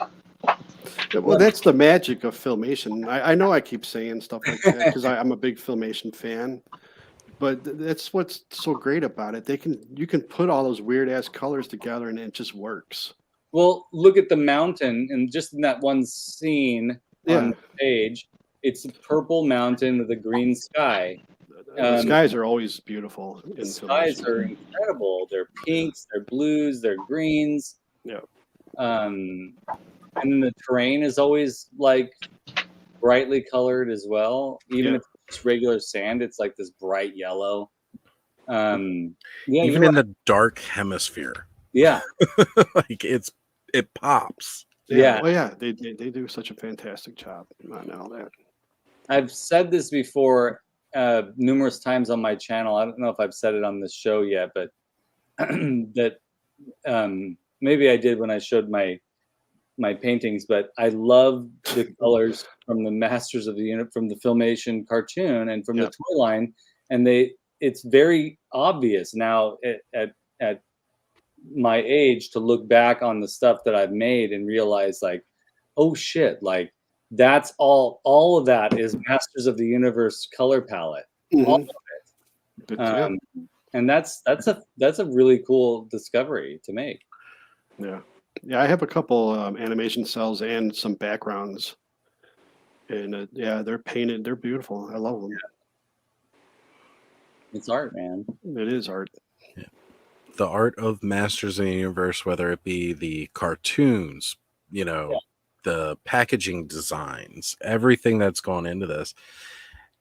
Well, that's the magic of Filmation. I know I keep saying stuff like that because I'm a big Filmation fan, but that's what's so great about it. You can put all those weird ass colors together and it just works. Well, look at the mountain, and just in that one scene on the page, it's a purple mountain with a green sky. The skies are always beautiful. The skies Filmation. are incredible. They're pinks, they're blues, they're greens. Yeah. And then the terrain is always like brightly colored as well. Even if it's regular sand, it's like this bright yellow. Even in the dark hemisphere. Yeah. Like it pops. Yeah. Oh yeah, they do such a fantastic job on all that. I've said this before numerous times on my channel. I don't know if I've said it on this show yet, but that maybe I did when I showed my paintings, but I love the colors from the Masters of the Universe, from the Filmation cartoon and from the toy line, and it's very obvious now at my age to look back on the stuff that I've made and realize like, oh shit, like that's all of that is Masters of the Universe color palette, all of it. And that's a really cool discovery to make. Yeah. Yeah, I have a couple animation cells and some backgrounds, and they're painted. They're beautiful. I love them. It's art, man. It is art. Yeah. The art of Masters of the Universe, whether it be the cartoons, the packaging designs, everything that's gone into this,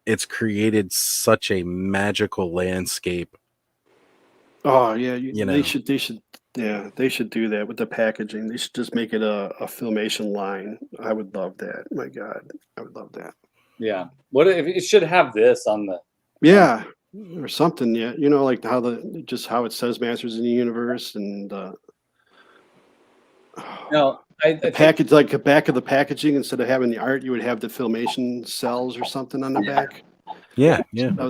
it's created such a magical landscape. Oh yeah, they should do that with the packaging. They should just make it a Filmation line. I would love that. My God, I would love that. Yeah. What if it should have this on the? Yeah, or something. Yeah, like how it says Masters in the Universe and No, the package, like the back of the packaging, instead of having the art, you would have the Filmation cells or something on the back. Yeah.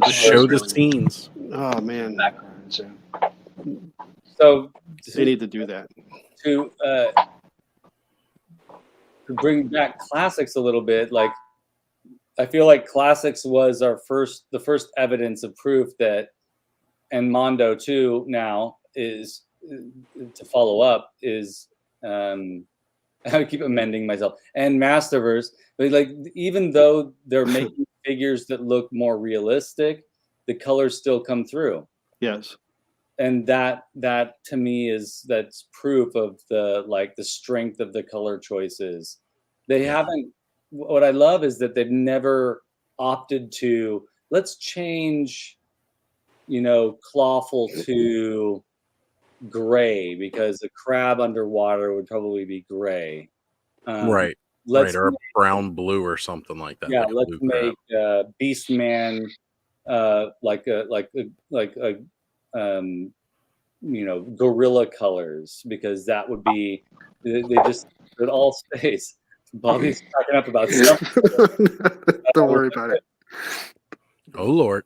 Show the scenes. Oh man. So they need to do that. To bring back classics a little bit, like I feel like classics was the first evidence of proof that, and Mondo too now is to follow up is I keep amending myself, and Masterverse, but like even though they're making figures that look more realistic, the colors still come through. Yes. And that to me that's proof of the strength of the color choices. They haven't. What I love is that they've never opted to let's change, Clawful to gray because a crab underwater would probably be gray. Right. Or a brown blue or something like that. Yeah, like let's make Beastman gorilla colors, because that would be they just at all space. Bobby's talking up about stuff. Don't worry about it. Oh Lord,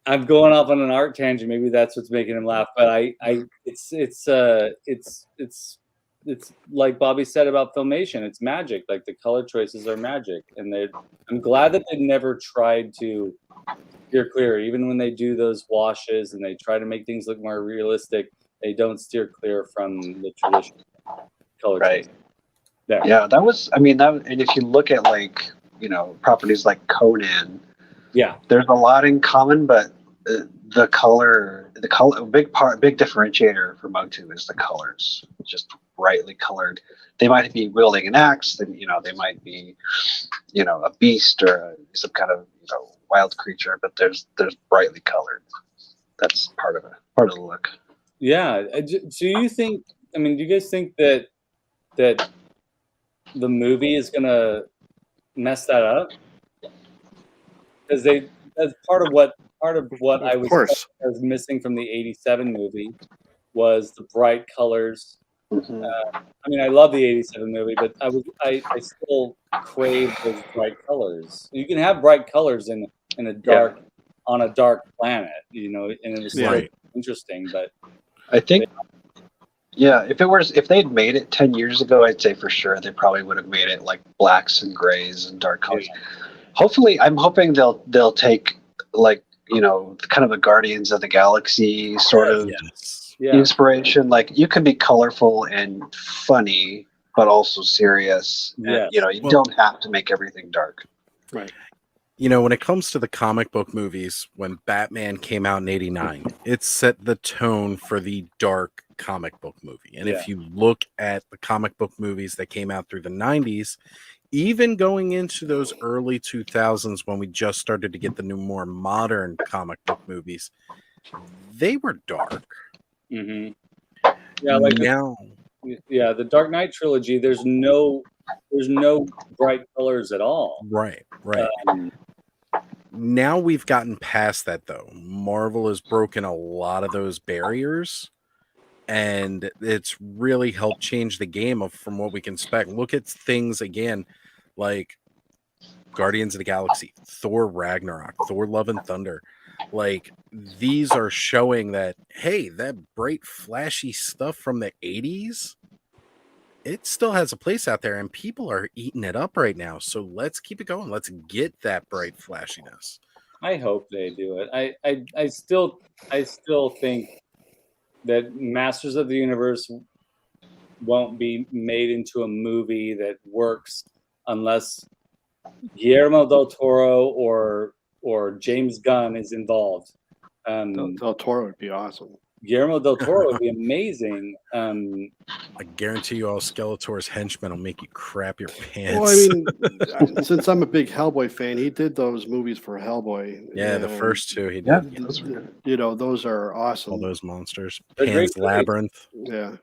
I'm going off on an art tangent. Maybe that's what's making him laugh. But it's like Bobby said about Filmation. It's magic. Like the color choices are magic, and I'm glad that they never tried to steer clear. Even when they do those washes and they try to make things look more realistic, they don't steer clear from the traditional color choices. There. Yeah, that was. I mean, and if you look at properties like Conan, there's a lot in common, but the color, big differentiator for Mugtu is the colors, just brightly colored. They might be wielding an axe, they might be, a beast or some kind of wild creature, but there's brightly colored. That's part of the look. Yeah. So you think? I mean, do you guys think that the movie is gonna mess that up? Because that's part of what I was missing from the '87 movie was the bright colors Mhm. I mean, I love the '87 movie, but I still crave those bright colors. You can have bright colors in a dark on a dark planet, you know, and it was still Right. interesting. But I think, yeah, if they'd made it 10 years ago, I'd say for sure they probably would have made it like blacks and grays and dark colors. Hopefully, I'm hoping they'll take like, kind of a Guardians of the Galaxy sort of Yes. yeah, inspiration. Like you can be colorful and funny, but also serious. Yes. And, you Well- don't have to make everything dark. Right. When it comes to the comic book movies, when Batman came out in '89, it set the tone for the dark comic book movie. And if you look at the comic book movies that came out through the '90s, even going into those early 2000s when we just started to get the new, more modern comic book movies, they were dark. hmm yeah, like Now, the Dark Knight trilogy. There's no bright colors at all. right. Um, Now we've gotten past that, though. Marvel has broken a lot of those barriers, and it's really helped change the game from what we can expect. Look at things again like Guardians of the Galaxy, Thor Ragnarok, Thor Love and Thunder. Like, these are showing that, hey, that bright, flashy stuff from the 80s, it still has a place out there, and people are eating it up right now. So let's keep it going. Let's get that bright flashiness. I hope they do it. I still think that Masters of the Universe won't be made into a movie that works unless Guillermo del Toro or James Gunn is involved. Del Toro would be awesome. Guillermo del Toro would be amazing. I guarantee you all Skeletor's henchmen will make you crap your pants. Well, I mean, since I'm a big Hellboy fan, he did those movies for Hellboy. yeah, the and, first two he did. Yeah, Yeah, those were good. those are awesome. all those monsters. They're great Pan's movies. Labyrinth. Yeah.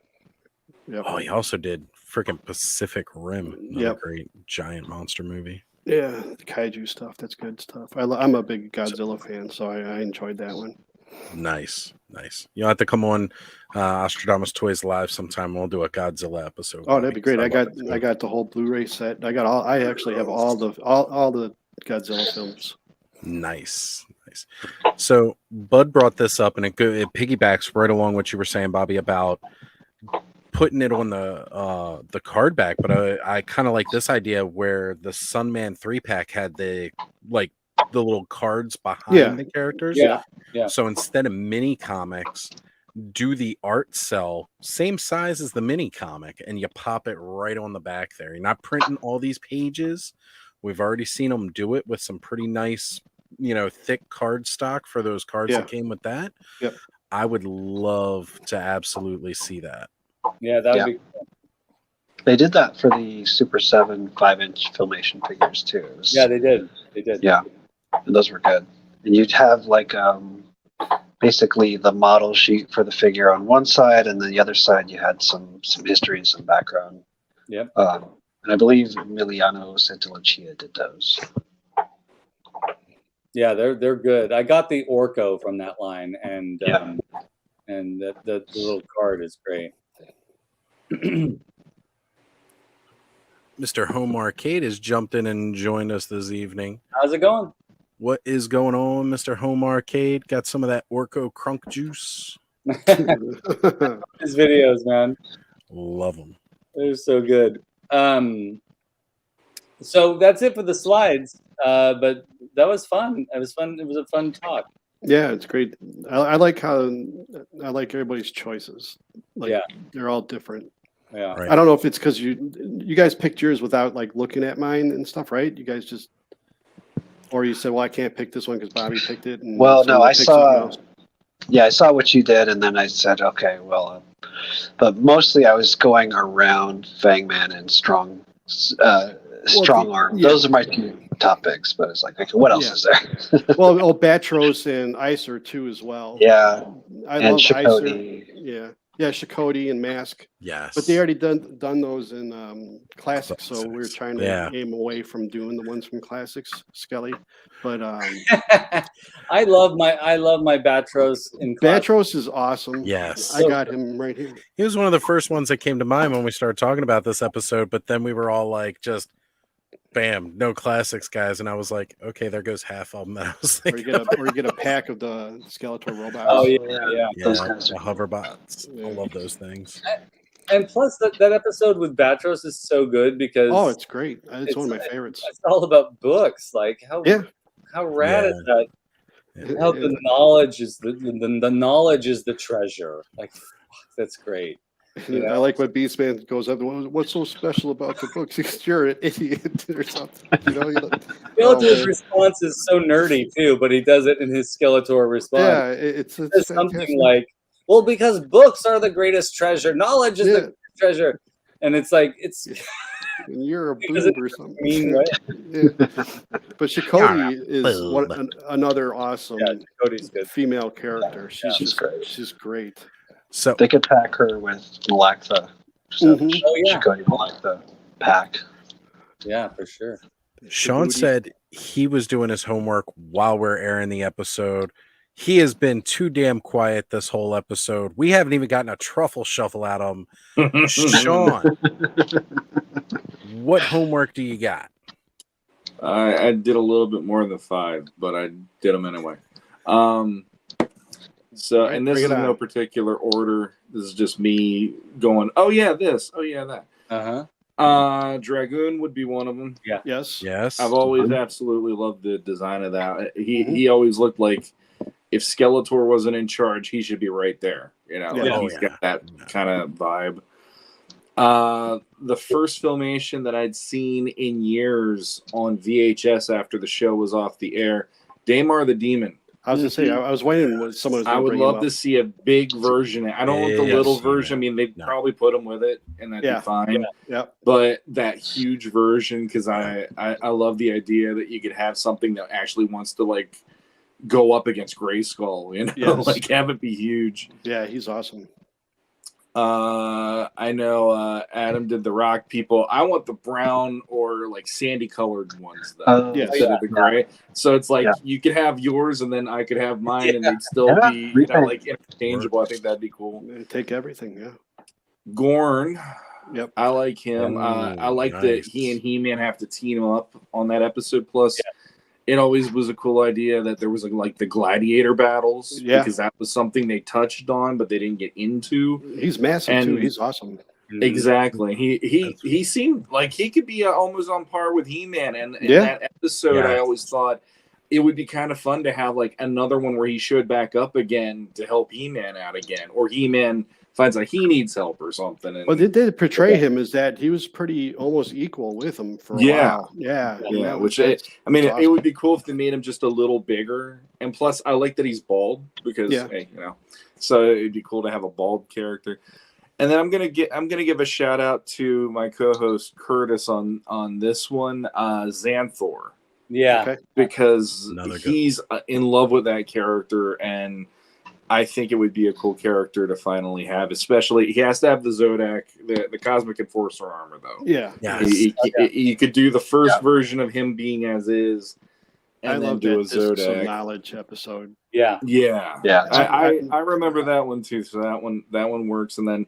Yep. Oh, he also did freaking Pacific Rim. Another Yep. great giant monster movie. Yeah, the kaiju stuff. That's good stuff. I'm a big Godzilla fan, so I enjoyed that one. Nice. You'll have to come on Ostradamus Toys Live sometime. We'll do a Godzilla episode. Oh, that'd be great. Talk about that I too. got the whole Blu-ray set. I actually have all the Godzilla films. Nice. So Bud brought this up, and it piggybacks right along what you were saying, Bobby, about putting it on the card back. But I kind of like this idea where the Sunman 3-pack had the little cards behind the characters. Yeah. So instead of mini comics, do the art cell same size as the mini comic, and you pop it right on the back there. You're not printing all these pages. We've already seen them do it with some pretty nice, thick card stock for those cards that came with that. Yep. I would love to absolutely see that. Yeah, that would be cool. They did that for the Super 7 5-inch Filmation figures too. Yeah, they did. Yeah, and those were good. And you'd have basically the model sheet for the figure on one side, and then the other side you had some history and some background. Yep. And I believe Emiliano Santalucia did those. Yeah, they're good. I got the Orco from that line, and the little card is great. Mr. Home Arcade has jumped in and joined us this evening. How's it going? What is going on, Mr. Home Arcade? Got some of that Orco crunk juice? His videos, man. Love them. They're so good. So that's it for the slides. But that was fun. It was fun. It was a fun talk. Yeah, it's great. I like everybody's choices. They're all different. Yeah. Right. I don't know if it's because you guys picked yours without looking at mine and stuff, right? You guys just, or you said, well, I can't pick this one because Bobby picked it. And Well, no, I picked something saw. else. Yeah, I saw what you did, and then I said, okay, well, but mostly I was going around Fangman and Strong Arm. yeah. Those are my two top picks. But it's like, okay, what else is there? Well, Batros and Icer too as well. Yeah, I and love Chakotay. Icer. Yeah, Chakotay and Mask. Yes. But they already done those in Classics, so we were Classics. trying to Yeah. aim away from doing the ones from Classics, Skele. But I love my Batros in class. Batros is awesome. Yes. I got him right here. He was one of the first ones that came to mind when we started talking about this episode, but then we were all like, just bam, no classics, guys. And I was like, okay, there goes half of them that I was Or you thinking. get a pack of the Skeletor robots. Oh yeah. Yeah, Those guys the are hoverbots. Yeah. I love those things. And plus, that episode with Batros is so good because Oh, it's great. It's one of my favorites. it's all about books. Like how rad is that? How the knowledge is the knowledge is the treasure. Like that's great. I like when Beastman goes up. What's so special about the books? You're an idiot or something. Skeletor's response is so nerdy too, but he does it in his Skeletor response. Yeah, it's It's something like, well, because books are the greatest treasure. Knowledge is the greatest treasure. And it's like, it's and you're a because boob or something. mean, right? Yeah. But Chakotay is another awesome Cody's good. female character. She's great. She's great. So They could pack her with Malactha. Mhm. Oh yeah, Chakotay Malactha pack. yeah, for sure. Sean Djibouti. said he was doing his homework while we're airing the episode. He has been too damn quiet this whole episode. We haven't even gotten a truffle shuffle out of him. Sean, what homework do you got? I did a little bit more than 5, but I did them anyway. So, and this Bring is it in no on. particular order. This is just me going, oh yeah, this, oh yeah, that. Dragoon would be one of them. Yes. Yes. I've always absolutely loved the design of that. He always looked like if Skeletor wasn't in charge, he should be right there. You know, Yeah. like Oh, he's yeah. got that kind of vibe. The first filmation that I'd seen in years on VHS after the show was off the air, Daimar the Demon. I was gonna say I was waiting when someone was I gonna would bring love him to up. see a big version. I don't want the Yes. little version. I mean, they'd No. probably put him with it, and that'd Yeah. be fine. Yeah. But that huge version, because I love the idea that you could have something that actually wants to like go up against Grayskull, you know, Yes. like have it be huge. Yeah, he's awesome. I know Adam did the rock people. I want the brown or like sandy colored ones though. Yes. Instead of the gray. So it's like Yeah. you could have yours and then I could have mine and they'd still Yeah. be, you know, like interchangeable. I think that'd be cool. Take everything. Yeah. Gorn. Yep. I like him. Ooh, I like that nice. he and He-Man have to team up on that episode. Plus, it always was a cool idea that there was like the gladiator battles. Yeah. Because that was something they touched on, but they didn't get into. He's massive And- too. He's awesome. Exactly. He seemed like he could be almost on par with He-Man. And in Yeah. that episode, Yeah. I always thought it would be kind of fun to have like another one where he showed back up again to help He-Man out again, or He-Man finds like he needs help or something. And Well, they did portray him as that he was pretty almost equal with him for a Yeah. while. Yeah. yeah, That which was- I mean, that's it would be cool if they made him just a little bigger. And plus, I like that he's bald because, Yeah. hey, you know, so it'd be cool to have a bald character. And then I'm gonna give a shout out to my co-host Curtis on this one, Xanthor, Yeah. Okay. because Another good he's in love with that character, and I think it would be a cool character to finally have. Especially, he has to have the Zodak, the Cosmic Enforcer armor, though. Yeah. Yes. You could do the first version of him being as is, and I then love do a that Discs of Zodak. Knowledge episode. Yeah. Yeah, Yeah. I remember that one too. So that one works. And then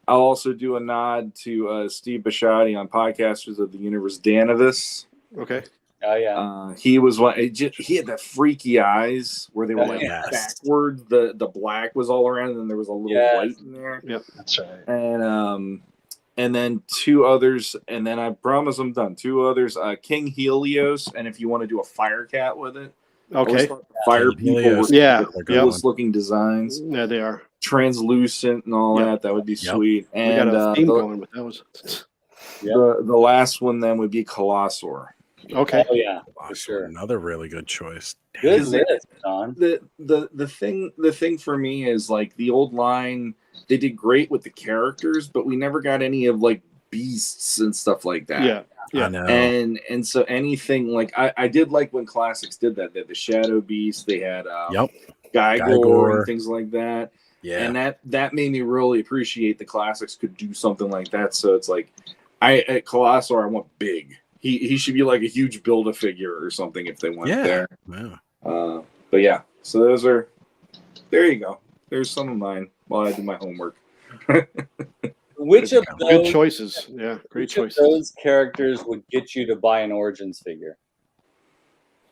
I'll also do a nod to Steve Bisciotti on Podcasters of the Universe, Danavis. Okay. Oh yeah. He was one. He had the freaky eyes where they were like Yes. backwards. The black was all around, and then there was a little Yes. white in there. That's right. And then 2 others, and then I promise I'm done. 2 others, King Helios, and if you want to do a Fire Cat with it, I always Okay. thought Fire King people Helios. were Yeah. the Yeah. coolest looking designs, Yeah, they are. translucent and all Yep. that would be Yep. sweet. We And got a theme the, going with those. the last one then would be Colossor. Okay. Oh yeah. Awesome. sure. Another really good choice. Good Is list, Sean. The thing for me is like the old line, they did great with the characters, but we never got any of like beasts and stuff like that. Yeah. Yeah. I know. And so anything like I did like when Classics did that. They had the Shadow Beast, they had Yep. Gygor Gygor. and things like that. Yeah. And that made me really appreciate the classics could do something like that. So it's like, at Colossal, I want big. He should be like a huge Build-A-Figure or something if they went there. Yeah. But yeah, so those are, there you go. There's some of mine while I do my homework. Which of Good those choices. Yeah, great which of choices. those characters would get you to buy an Origins figure?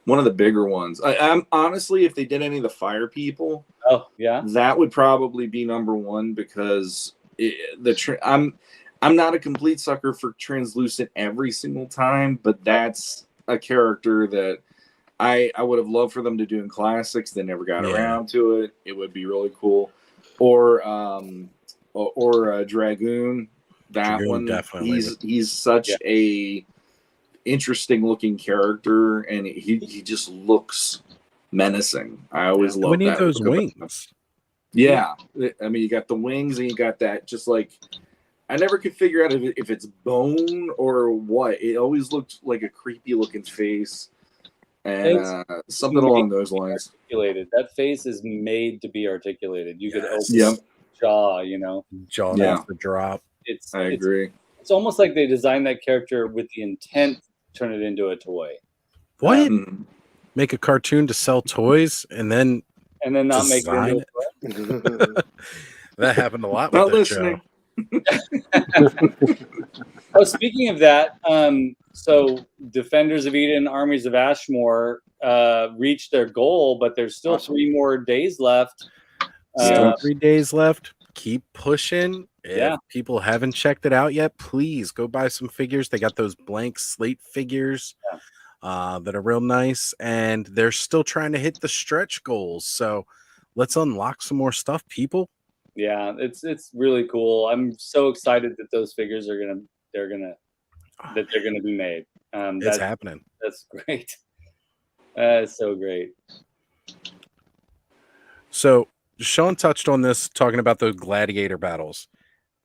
One of the bigger ones. I'm honestly, if they did any of the Fire People, Oh, yeah. that would probably be number one because I'm not a complete sucker for translucent every single time, but that's a character that I would have loved for them to do in classics. They never got around to it. It would be really cool. Or Dragoon. That Dragoon one, definitely he's such a interesting looking character, and he just looks menacing. I always love we need that those look about him. wings. Yeah, I mean, you got the wings, and you got that. Just like I never could figure out if it's bone or what. It always looked like a creepy looking face, and something along those lines. Articulated. That face is made to be articulated. You could open Yep. jaw, you know. Jaw Yeah. off the drop. I agree. It's almost like they designed that character with the intent to turn it into a toy. What? Mhm. Make a cartoon to sell toys and then And then not make it Design into a toy. that happened a lot with Not that listening. show. Oh, speaking of that, so Defenders of Eden, Armies of Ashmore reached their goal, but there's still Awesome. 3 more days left. Still 3 days left. Keep pushing. If Yeah. people haven't checked it out yet, please go buy some figures. They got those blank slate figures that are real nice, and they're still trying to hit the stretch goals. So let's unlock some more stuff, people. Yeah, it's really cool. I'm so excited that those figures are gonna be made. It's happening. That's great. It's so great. So Shawn touched on this, talking about the gladiator battles.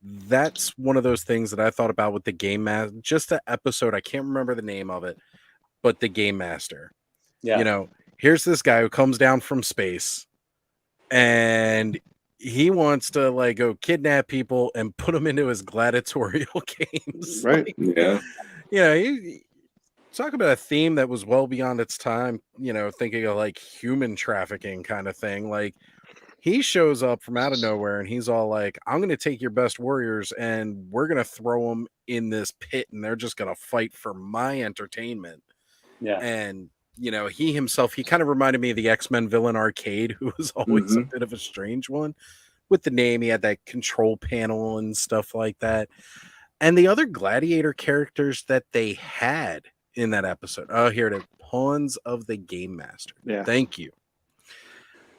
That's one of those things that I thought about with the Game Master. Just the episode, I can't remember the name of it, but the Game Master. Yeah. You know, here's this guy who comes down from space, and he wants to like go kidnap people and put them into his gladiatorial games. Right. Like, Yeah. you know, you talk about a theme that was well beyond its time, you know, thinking of like human trafficking kind of thing. Like, he shows up from out of nowhere and he's all like, I'm going to take your best warriors and we're going to throw them in this pit and they're just going to fight for my entertainment. Yeah. And, you know, he himself, he kind of reminded me of the X-Men villain Arcade, who was always a bit of a strange one with the name. He had that control panel and stuff like that. And the other gladiator characters that they had in that episode. Oh, here it is. Pawns of the Game Master. Yeah. Thank you.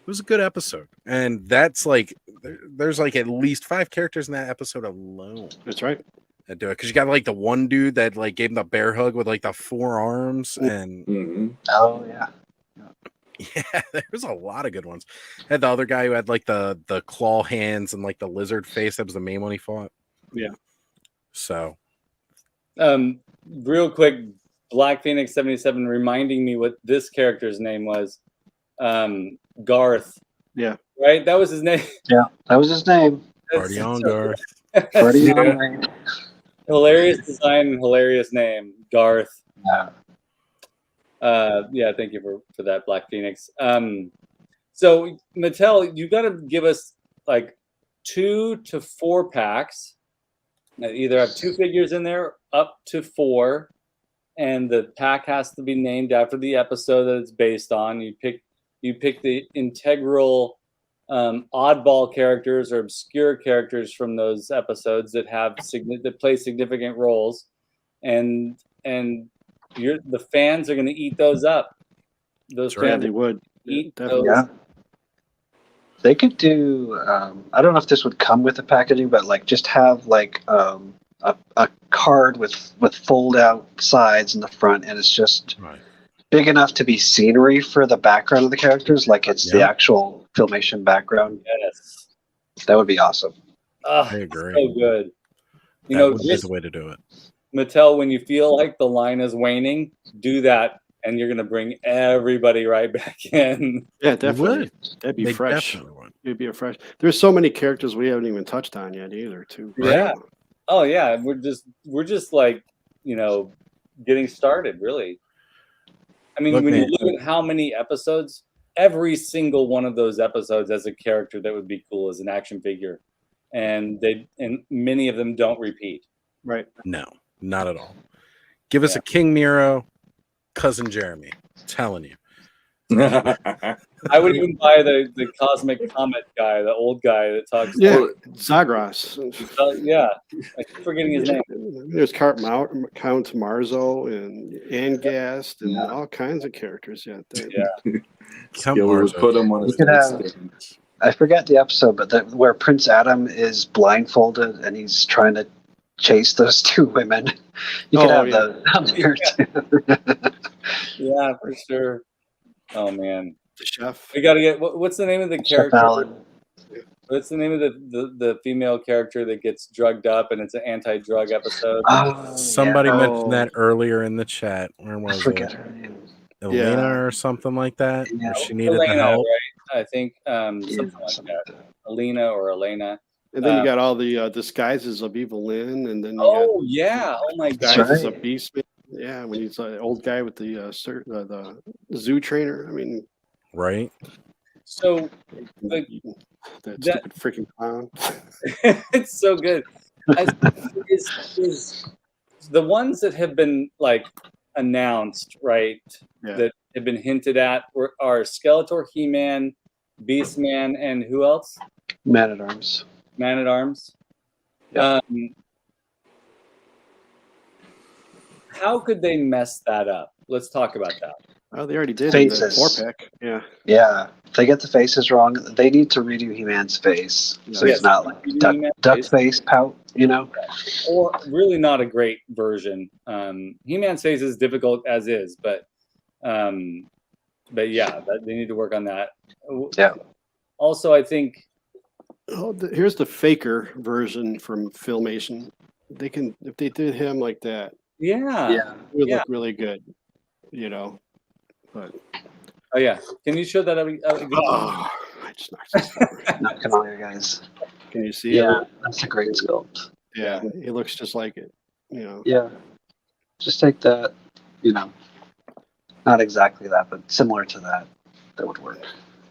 It was a good episode. And that's like, there's like at least 5 characters in that episode alone That's right. that do it. Because you got like the one dude that like gave him the bear hug with like the 4 arms. And Mm-hmm. Oh yeah. yeah, there's a lot of good ones. Had the other guy who had like the claw hands and like the lizard face. That was the main one he fought. Yeah. So Real quick, Black Phoenix 77 reminding me what this character's name was. Garth. Yeah. Right? That was his name. Yeah, that was his name. party on, Garth. Party Yeah. on. Hilarious design and hilarious name. Garth. Yeah. Yeah, thank you for that, Black Phoenix. So Mattel, you got to give us like 2 to 4 packs. Either have 2 figures in there, up to 4, and the pack has to be named after the episode that it's based on. You pick the integral oddball characters or obscure characters from those episodes that have that play significant roles, and the fans are going to eat those up. Those That's right. fans They would. eat Definitely. those. Yeah. They could do. I don't know if this would come with the packaging, but like just have like a card with fold out sides in the front, and it's just Right. big enough to be scenery for the background of the characters, like it's the Yeah. actual Filmation background. Yes. That would be awesome. Ah, I agree. so good. You That know, would be just the way to do it. Mattel, when you feel like the line is waning, do that and you're gonna bring everybody right back in. Yeah, They definitely. would. That'd be They fresh. definitely would. It'd be a fresh. There's so many characters we haven't even touched on yet either, too. Yeah. Oh yeah, we're just like, you know, getting started, really. I mean, Look, when you man. look at how many episodes, every single one of those episodes has a character that would be cool as an action figure, and many of them don't repeat. Right. No, not at all. Give us a King Nero, Cousin Jeremy. Telling you. I would even buy the Cosmic Comet guy, the old guy that talks. Yeah, Zagros. Yeah. I keep forgetting his name. There's Count Marzo and Angast and all kinds of characters. Yeah. Skele would put him on his You could have- nightstand. I forget the episode, but where Prince Adam is blindfolded and he's trying to chase those two women. You could have those on there too. Yeah, for sure. Oh man, The chef. we got to get. What's the name of the Chef character? Alan. What's the name of the female character that gets drugged up and it's an anti-drug episode? Oh, Somebody yeah. mentioned that earlier in the chat. Where I was forget it? her name. Elena or something like that. Yeah. Where she needed Elena, the help. right? I think something like that. Elena or Elena. And then you got all the disguises of Evil Lynn, and then you Oh yeah! Oh my got god! disguises right. of Beastman. Yeah, when he's an old guy with the zoo trainer. I mean, Right? So that stupid freaking clown. it's so good. Is the ones that have been like announced, right? Yeah. That have been hinted at are Skeletor, He-Man, Beastman, and who else? Man at Arms. Man at Arms. Yeah. How could they mess that up? Let's talk about that. Oh, they already did in the Faces. 4-pack. Yeah. Yeah, if they get the faces wrong, they need to redo He-Man's face, so Yes, he's not like redo He-Man's duck face. face pout, you know. Or really not a great version. He-Man's face is difficult as is, but yeah, they need to work on that. Yeah. Also, I think Here's the faker version from Filmation. They can, if they did him like that, yeah. it would Yeah. look really good, you know. But Oh yeah, can you show that? I just knocked this over. Not come on, you guys. Can you see Yeah, it? that's a great sculpt. Yeah, he looks just like it. You know. Yeah, just take that. You know, not exactly that, but similar to that. That would work.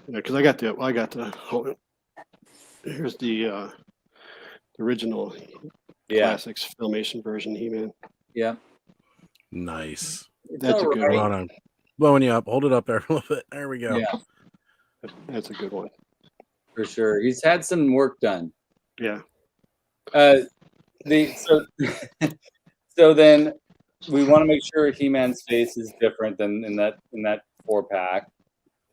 Yeah, because I got the. Hold on. Here's the original classics Filmation version He-Man. Yeah. Nice. That's a good alright. Hold one. on. Blowing you up. Hold it up there a little bit. There we go. Yeah, That's a good one. for sure. He's had some work done. Yeah. So then we want to make sure He-Man's face is different than in that 4-pack.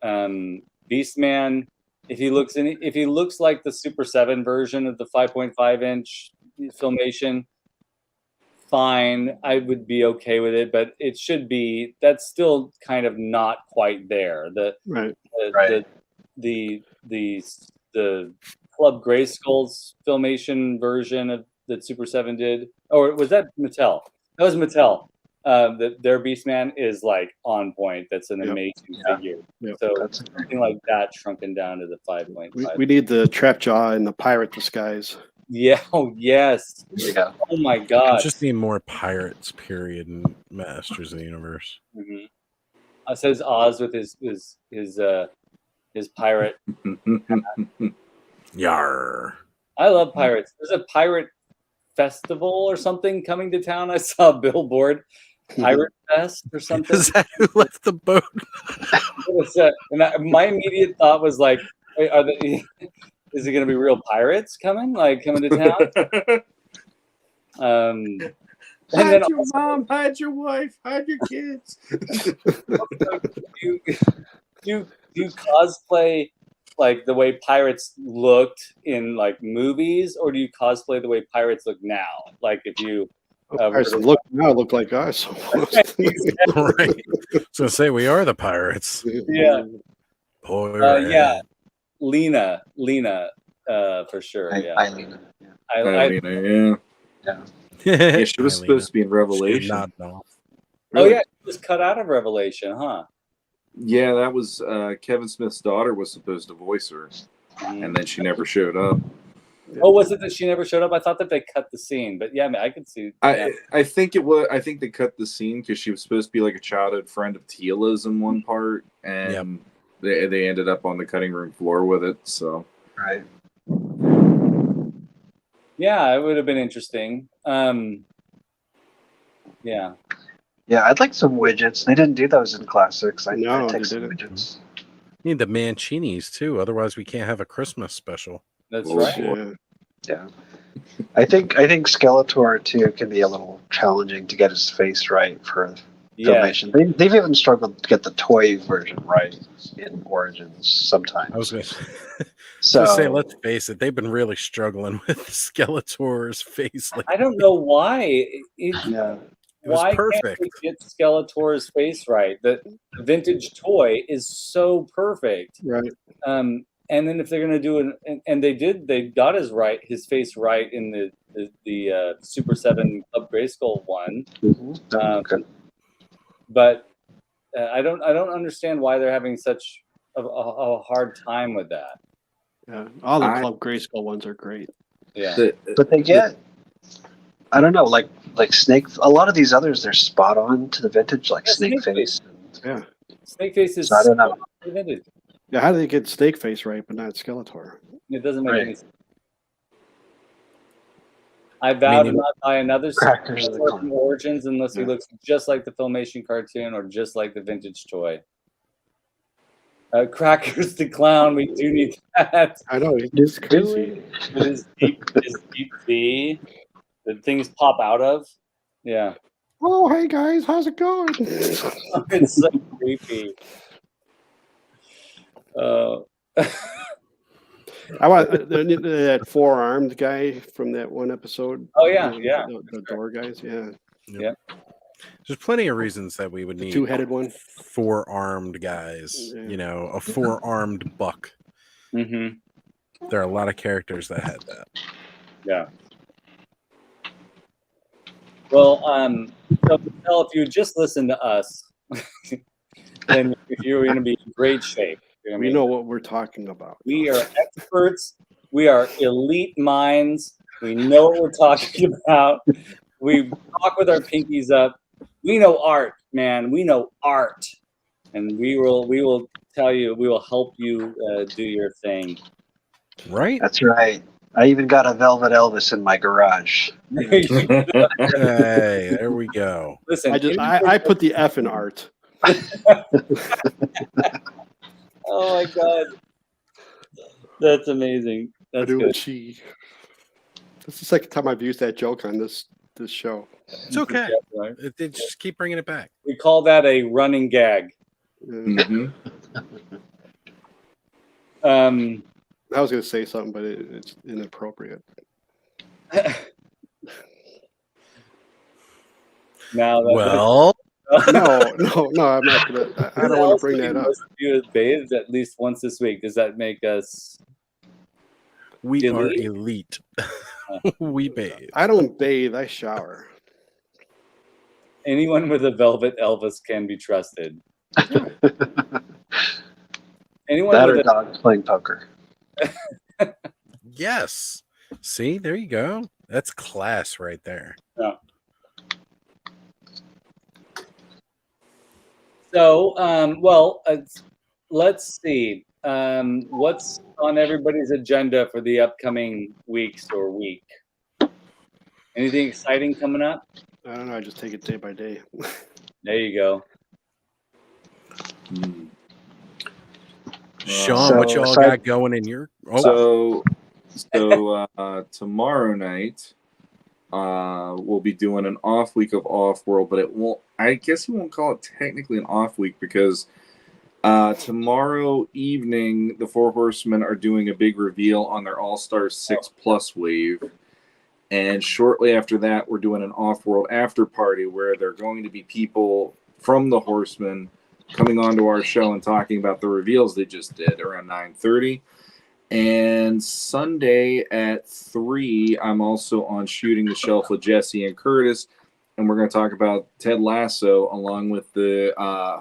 Beastman, if he looks like the Super 7 version of the 5.5-inch Filmation, fine, I would be okay with it, but it should be, that's still kind of not quite there. Right. The Club Grayskull's Filmation version of that Super 7 did, or was that Mattel? That was Mattel. Their Beastman is like on point. That's an amazing figure. Yep. So That's a something like that shrunken down to the 5.5. We need the trap jaw and the pirate disguise. Yeah. Oh yes. There you go. Oh my god. Just need more pirates, period, and Masters of the Universe. Mm-hmm. Says Oz with his pirate. Yar. I love pirates. There's a pirate festival or something coming to town. I saw a billboard. Pirate Fest or something. Is that who left the boat? What was that? And my immediate thought was like, wait, is it going to be real pirates coming to town? And Hide then your mom, hide your wife, hide your kids. do you cosplay like the way pirates looked in like movies, or do you cosplay the way pirates look now? Like if you Pirates look like us. Right. I was gonna say we are the pirates. yeah, Boy, yeah, Lena, for sure. Yeah, Eileen. I Yeah. Yeah, she was supposed to be in Revelation. Not no. Oh yeah, it was cut out of Revelation, huh? Yeah, that was Kevin Smith's daughter was supposed to voice her, and then she never showed up. Oh, was it that she never showed up? I thought that they cut the scene, but yeah, I mean, I could see. Yeah. I think it was. I think they cut the scene because she was supposed to be like a childhood friend of Tila's in one part, and they ended up on the cutting room floor with it. So Right. Yeah, it would have been interesting. Yeah. Yeah, I'd like some widgets. They didn't do those in classics. I'd No, take they some didn't. widgets. Need the Mancinis too, otherwise we can't have a Christmas special. That's Oh, right. Yeah. Yeah. I think Skeletor too can be a little challenging to get his face right for Yeah. Filmation. They've even struggled to get the toy version right in Origins sometimes. I was going so to say, let's face it, they've been really struggling with Skeletor's face. I don't know why. yeah. It was Why perfect. can't we get Skeletor's face right? The vintage toy is so perfect. Right. And then if they're gonna do it, and they got his face right in the Super 7 Club Grayskull one. Okay. But I don't understand why they're having such a hard time with that. Yeah. All the Club Grayskull ones are great. Yeah. But they get I don't know, like Snake. A lot of these others, they're spot on to the vintage, like Yeah, Snake Face. Yeah. Snakeface is So I don't know. so vintage. Yeah. How do they get Snakeface right, but not Skeletor? It doesn't make Right. any sense. I vow to Meaning- not buy another Crackers the Skeletor Clown. from Origins unless he Yeah. looks just like the Filmation cartoon or just like the vintage toy. Crackers the Clown, we do need that. I know. It's crazy. With his deep V that things pop out of. Yeah. Oh, hey guys, how's it going? It's so creepy. I want that four-armed guy from that one episode. Oh, yeah, yeah. The door guys, yeah. There's plenty of reasons that we would The need two-headed one. four-armed guys. Yeah. You know, a four-armed buck. Mm-hmm. There are a lot of characters that had that. Yeah. Well, so Michelle, if you just listen to us, then you're going to be in great shape. You We know what we're talking about. We are experts. We are elite minds. We know what we're talking about. We talk with our pinkies up. We know art, man. We know art, and we will tell you. We will help you do your thing. Right? That's right. I even got a Velvet Elvis in my garage. Hey, there we go. Listen, I put the F in art. oh my god, that's amazing. That's good. Aduchi. That's the second time I've used that joke on this show. It's okay. Yeah, right. They just keep bringing it back. We call that a running gag. Mhm. I was going to say something, but it's inappropriate. Now that Well, No, I'm not going to. I don't want to bring that up. You bathed at least once this week. Does that make us? we are Elite? elite. We bathe. I don't bathe, I shower. Anyone with a velvet Elvis can be trusted. Anyone That with or a, dogs playing poker. Yes. See, there you go. That's class right there. so let's see. What's on everybody's agenda for the upcoming weeks or week? Anything exciting coming up? I don't know. I just take it day by day. There you go. Sean, what y'all aside- got going in your So tomorrow night, we'll be doing an off week of Off World, but it won't. I guess you won't call it technically an off week because tomorrow evening the Four Horsemen are doing a big reveal on their All Star 6+ wave, and shortly after that, we're doing an Off World after party where there are going to be people from the Horsemen coming onto our show and talking about the reveals they just did around 9:30. And Sunday at 3, I'm also on Shooting the Shelf with Jesse and Curtis, and we're going to talk about Ted Lasso along with the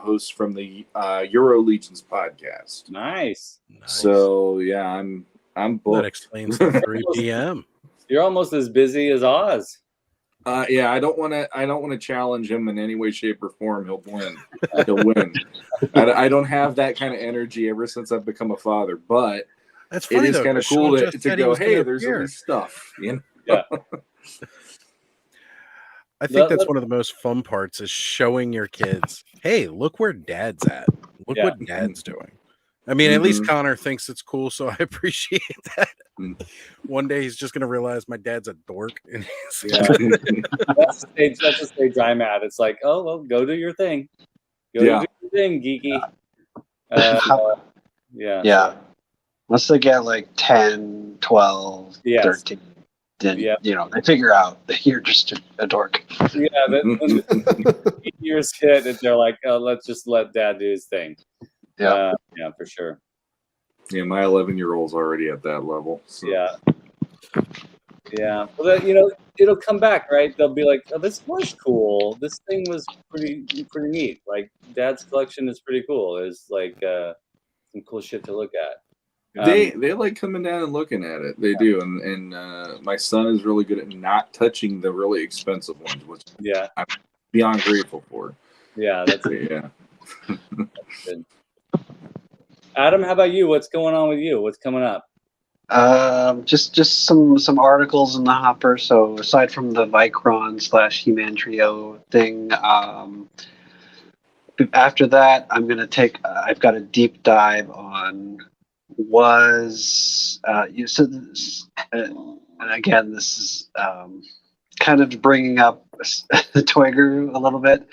hosts from the Euro Legions podcast. Nice. So yeah, I'm That booked. explains the 3 p.m. You're almost as busy as Oz. Yeah, I don't want to challenge him in any way, shape, or form. He'll win. He'll win. I don't have that kind of energy ever since I've become a father, but That's it funny is though. kind of 'cause cool Shawn to just said he go, was hey, gonna there's appear. at least stuff. You know? Yeah. I think that's one of the most fun parts is showing your kids, hey, look where dad's at. Look Yeah. what dad's doing. I mean, at least Mhm. Connor thinks it's cool, so I appreciate that. Mm. One day he's just gonna realize my dad's a dork. And he's Yeah. That's the stage I'm at. It's like, oh, well, go do your thing. Go Yeah. do your thing, geeky. Yeah. Yeah. Once they get like 10, 12, Yes. 13, then, Yeah. you know, they figure out that you're just a dork. Yeah. When the years hit, and they're like, oh, let's just let dad do his thing. Yeah. Yeah, for sure. Yeah, my 11-year-old's already at that level. So. Yeah. Yeah. Well, that, it'll come back, right? They'll be like, oh, this was cool. This thing was pretty neat. Like, dad's collection is pretty cool. There's like some cool shit to look at. They like coming down and looking at it. They do, and my son is really good at not touching the really expensive ones, which Yeah. I'm beyond grateful for. Yeah, that's Yeah. good. Adam, how about you? What's going on with you? What's coming up? Just some articles in the hopper. So aside from the Vicron / He-Man trio thing, after that, I'm gonna take. I've got a deep dive on and again, this is kind of bringing up the toy guru a little bit.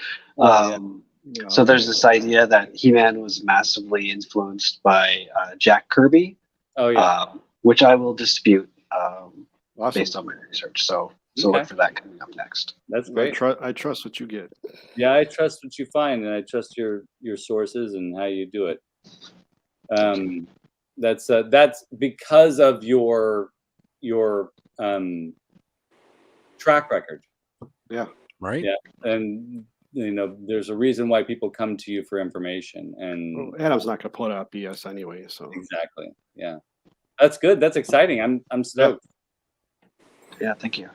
So there's this idea that He-Man was massively influenced by Jack Kirby. Oh yeah. Which I will dispute Awesome. based on my research. So Okay. look for that coming up next. That's great. I trust what you get. Yeah, I trust what you find, and I trust your sources and how you do it. That's because of your track record. Yeah. right. Yeah, and there's a reason why people come to you for information, and Well, Adam's not going to put out BS anyway. So exactly. Yeah, that's good. That's exciting. I'm stoked. Yeah, thank you.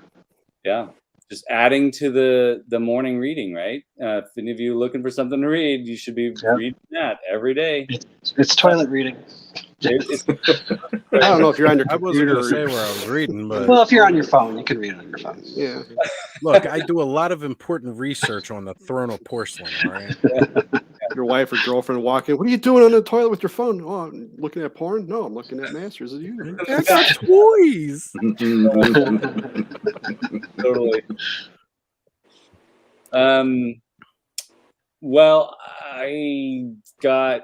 Yeah, just adding to the morning reading, right? If any of you looking for something to read, you should be reading that every day. It's toilet reading. It's, I don't know if you're on your I wasn't computer. gonna say where I was reading, but Well, if you're on your phone, you can read it on your phone. Yeah. look, I do a lot of important research on the throne of porcelain. All right. Your wife or girlfriend walk in. What are you doing on the toilet with your phone? Oh, I'm looking at porn. No, I'm looking at Masters of the Universe. I got toys. totally. Well, I got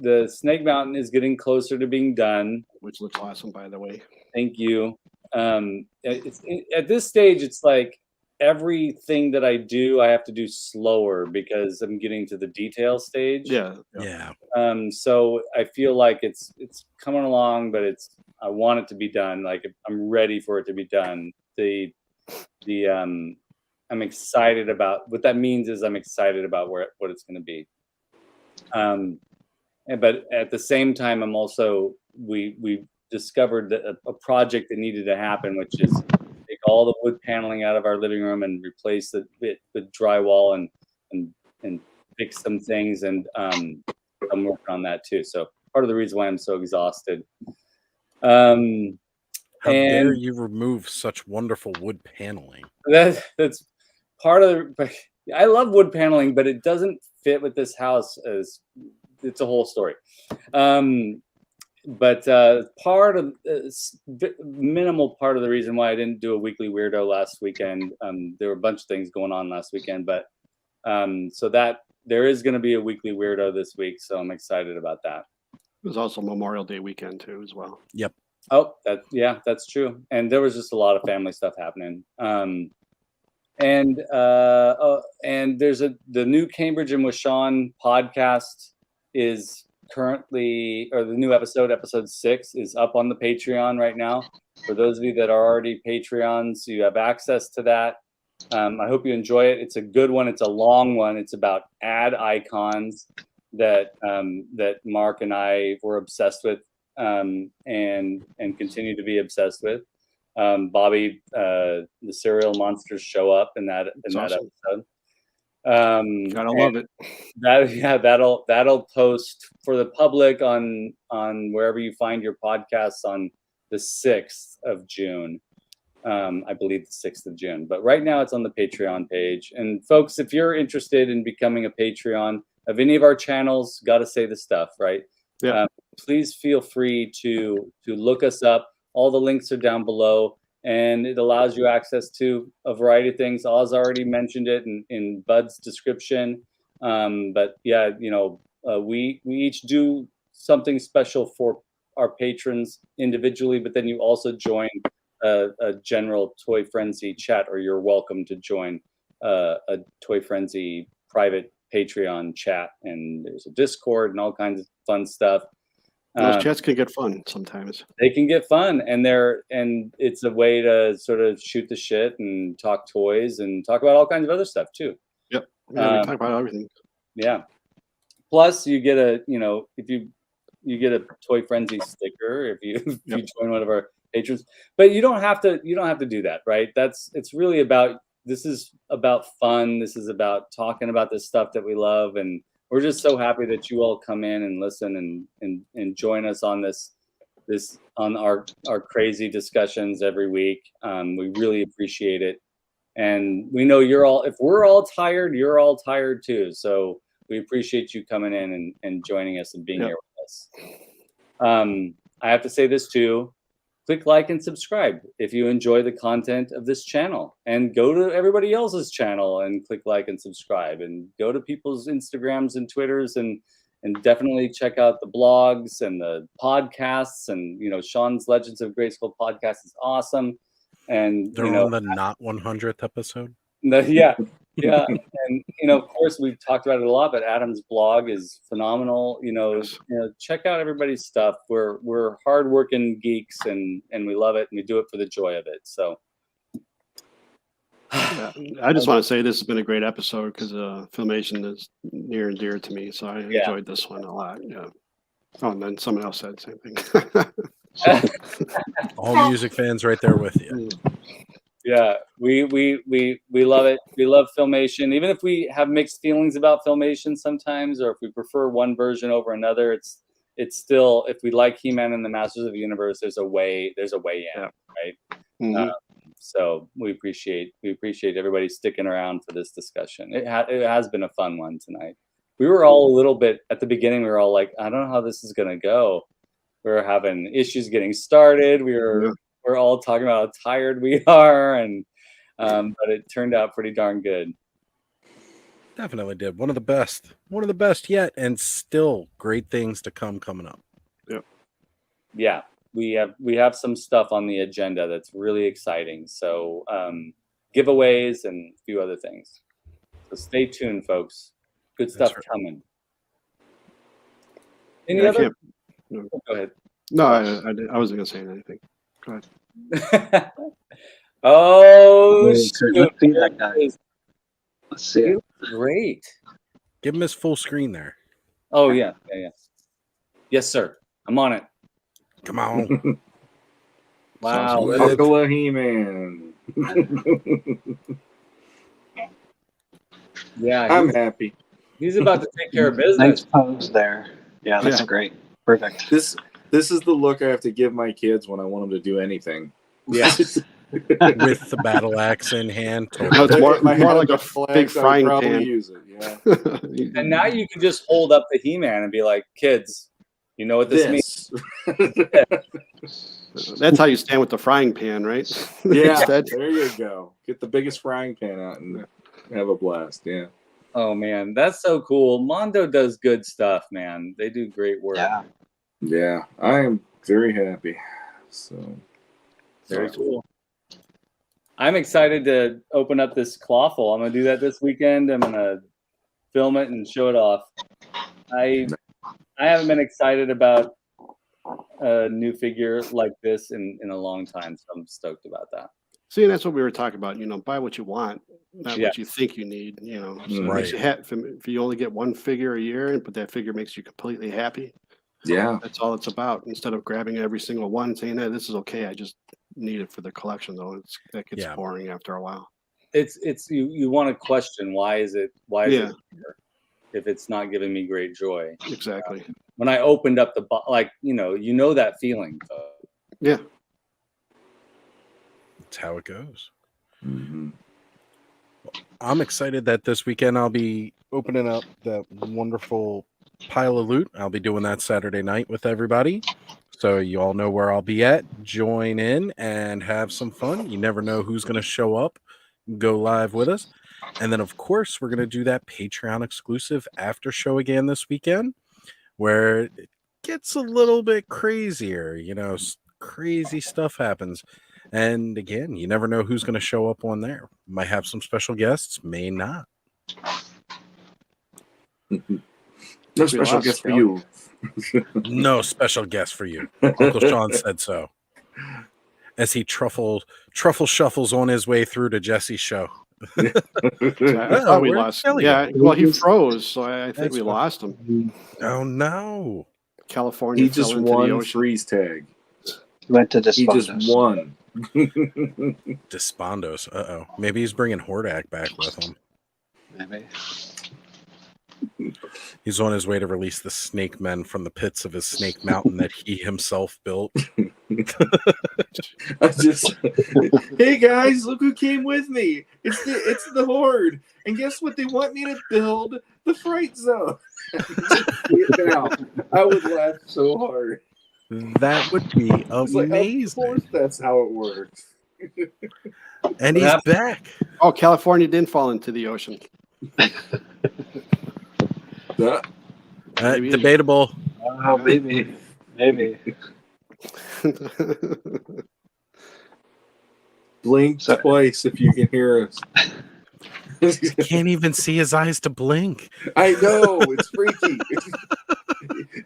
the Snake Mountain is getting closer to being done. Which looks awesome, by the way. Thank you. At this stage, it's like everything that I do, I have to do slower because I'm getting to the detail stage. Yeah. Yeah. So I feel like it's coming along, but I want it to be done. Like I'm ready for it to be done. I'm excited about what that means is I'm excited about what it's going to be. But at the same time, I'm also we discovered that a project that needed to happen, which is take all the wood paneling out of our living room and replace it with drywall and fix some things. And I'm working on that too. So part of the reason why I'm so exhausted. How dare you remove such wonderful wood paneling? That's part of the. I love wood paneling, but it doesn't fit with this house. As it's a whole story. But part of minimal part of the reason why I didn't do a weekly weirdo last weekend, there were a bunch of things going on last weekend, but so that there is going to be a weekly weirdo this week, so I'm excited about that. It was also Memorial Day weekend too, as well. Yep. Oh, that's true. And there was just a lot of family stuff happening. And there's the new Cambridge and with Shawn podcast is currently, or the new episode 6 is up on the Patreon right now. For those of you that are already Patreons, you have access to that. I hope you enjoy it. It's a good one. It's a long one. It's about ad icons that that Mark and I were obsessed with, and continue to be obsessed with. Bobby, the cereal monsters show up in that awesome. episode. Gotta love it. That'll post for the public on wherever you find your podcasts on the 6th of June. I believe the 6th of June. But right now it's on the Patreon page. And folks, if you're interested in becoming a Patreon of any of our channels, gotta say the stuff, right? Yeah. Please feel free to look us up. All the links are down below, and it allows you access to a variety of things. Oz already mentioned it in Bud's description. But yeah, you know, we each do something special for our patrons individually, but then you also join a general Toy Frenzy chat, or you're welcome to join a Toy Frenzy private Patreon chat. And there's a Discord and all kinds of fun stuff. Those chats can get fun sometimes. They can get fun, and it's a way to sort of shoot the shit and talk toys and talk about all kinds of other stuff too. Yep. Yeah, we talk about everything. Yeah. Plus, you get a if you get a Toy Frenzy sticker if you join one of our patrons. But you don't have to do that, right? It's really about, this is about fun. This is about talking about this stuff that we love, and we're just so happy that you all come in and listen and join us on this on our crazy discussions every week. We really appreciate it, and we know if we're all tired, you're all tired too. So we appreciate you coming in and joining us and being here with us. I have to say this too. Click like and subscribe if you enjoy the content of this channel, and go to everybody else's channel and click like and subscribe, and go to people's Instagrams and Twitters, and definitely check out the blogs and the podcasts. And Shawn's Legends of Grayskull podcast is awesome. And they're on the not 100th episode. Yeah. And of course we've talked about it a lot, but Adam's blog is phenomenal. Check out everybody's stuff. We're hardworking geeks, and we love it, and we do it for the joy of it. So yeah, I just want to say this has been a great episode, because Filmation is near and dear to me, so I enjoyed this one a lot. Yeah. Oh, and then someone else said the same thing. All music fans right there with you. Yeah, we love it. We love Filmation. Even if we have mixed feelings about Filmation sometimes, or if we prefer one version over another, it's still, if we like He-Man and the Masters of the Universe, there's a way in, right? Mm-hmm. So we appreciate everybody sticking around for this discussion. It has been a fun one tonight. We were all a little bit at the beginning. We were all like, I don't know how this is gonna go. We were having issues getting started. We're all talking about how tired we are, and but it turned out pretty darn good. Definitely did. One of the best yet, and still great things to coming up. Yeah, we have some stuff on the agenda that's really exciting. So giveaways and a few other things. So stay tuned, folks. Good stuff coming. Any other? No. Go ahead. No, I wasn't gonna say anything. Go ahead. Oh, Let's see that guy. Let's see it. Great. Give him his full screen there. Oh yeah. Yes, sir. I'm on it. Come on. Wow. Uncle He-Man. Yeah, I'm happy. He's about to take care of Nice business. pose there. Yeah, that's great. Perfect. This is the look I have to give my kids when I want them to do anything. Yeah. With the battle axe in hand. No, it's more If I had like a flags, big I would frying probably pan. use it. Yeah. And now you can just hold up the He-Man and be like, kids, you know what this means? That's how you stand with the frying pan, right? Yeah, Instead. there you go. Get the biggest frying pan out and have a blast. Yeah. Oh man, that's so cool. Mondo does good stuff, man. They do great work. Yeah, I am very happy. So Very cool. I'm excited to open up this clawful. I'm gonna do that this weekend. I'm gonna film it and show it off. I haven't been excited about a new figure like this in a long time, so I'm stoked about that. See, and that's what we were talking about. Buy what you want, not Yeah. what you think you need. So it Right. makes you if you only get one figure a year, but that figure makes you completely happy. Yeah. That's all it's about. Instead of grabbing every single one and saying, "Hey, this is okay. I just need it for the collection," though. That gets Yeah. boring after a while. It's you want to question why is it Yeah. here if it's not giving me great joy. Exactly. When I opened up the that feeling. Yeah. That's how it goes. Mhm. I'm excited that this weekend I'll be opening up that wonderful pile of loot. I'll be doing that Saturday night with everybody. So you all know where I'll be at. Join in and have some fun. You never know who's going to show up, go live with us. And then, of course, we're going to do that Patreon exclusive after show again this weekend where it gets a little bit crazier. Crazy stuff happens. And again, you never know who's going to show up on there. Might have some special guests, may not. No special guest for you. No special guest for you. Uncle Shawn said so. As he truffle shuffles on his way through to Jesse's show. I Uh-oh, thought we where'd lost. Kelly Yeah. go? Well, he froze, so I think That's we what- lost him. Oh no. California He fell just into the won ocean. freeze tag. He went to He just Despondos. won. Despondos. Uh-oh. Maybe he's bringing Hordak back with him. Maybe. He's on his way to release the snake men from the pits of his snake mountain that he himself built. I just, hey guys, look who came with me. It's the Horde, and guess what? They want me to build the Fright Zone. Now, I would laugh so hard. That would be It's like, of amazing. course, that's how it works. And he's back. Oh, California didn't fall into the ocean. Maybe. Debatable. Oh, maybe. Blink twice if you can hear us. Can't even see his eyes to blink. I know, it's freaky.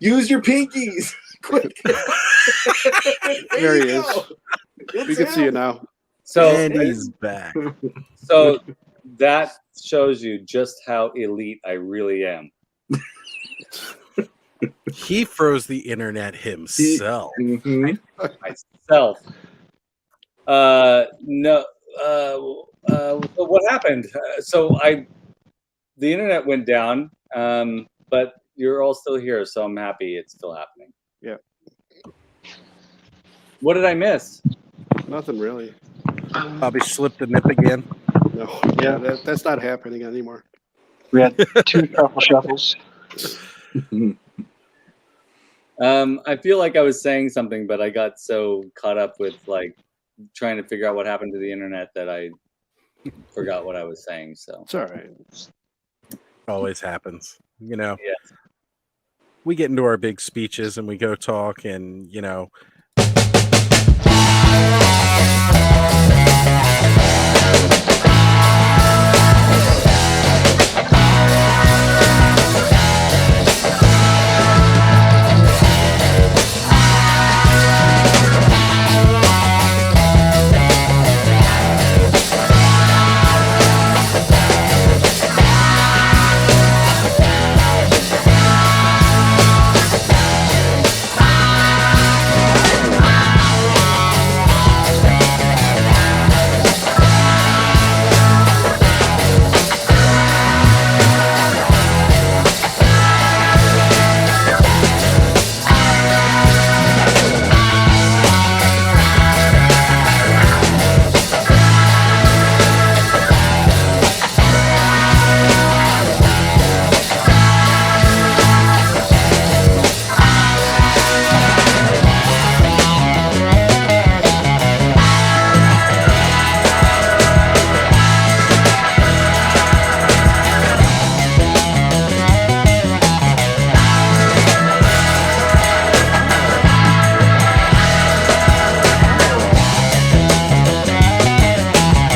Use your pinkies. Quick. There he is. We can see it now. So And he's back. so that shows you just how elite I really am. He froze the internet himself. Mhm. Myself. No. What happened? The internet went down, but you're all still here, so I'm happy it's still happening. Yeah. What did I miss? Nothing really. Bobby slipped the nip again. No. Yeah. That's not happening anymore. We had 2 truffle shuffles. I feel like I was saying something, but I got so caught up with trying to figure out what happened to the internet that I forgot what I was saying. So It's all right. Always happens. Yes. We get into our big speeches and we go talk and,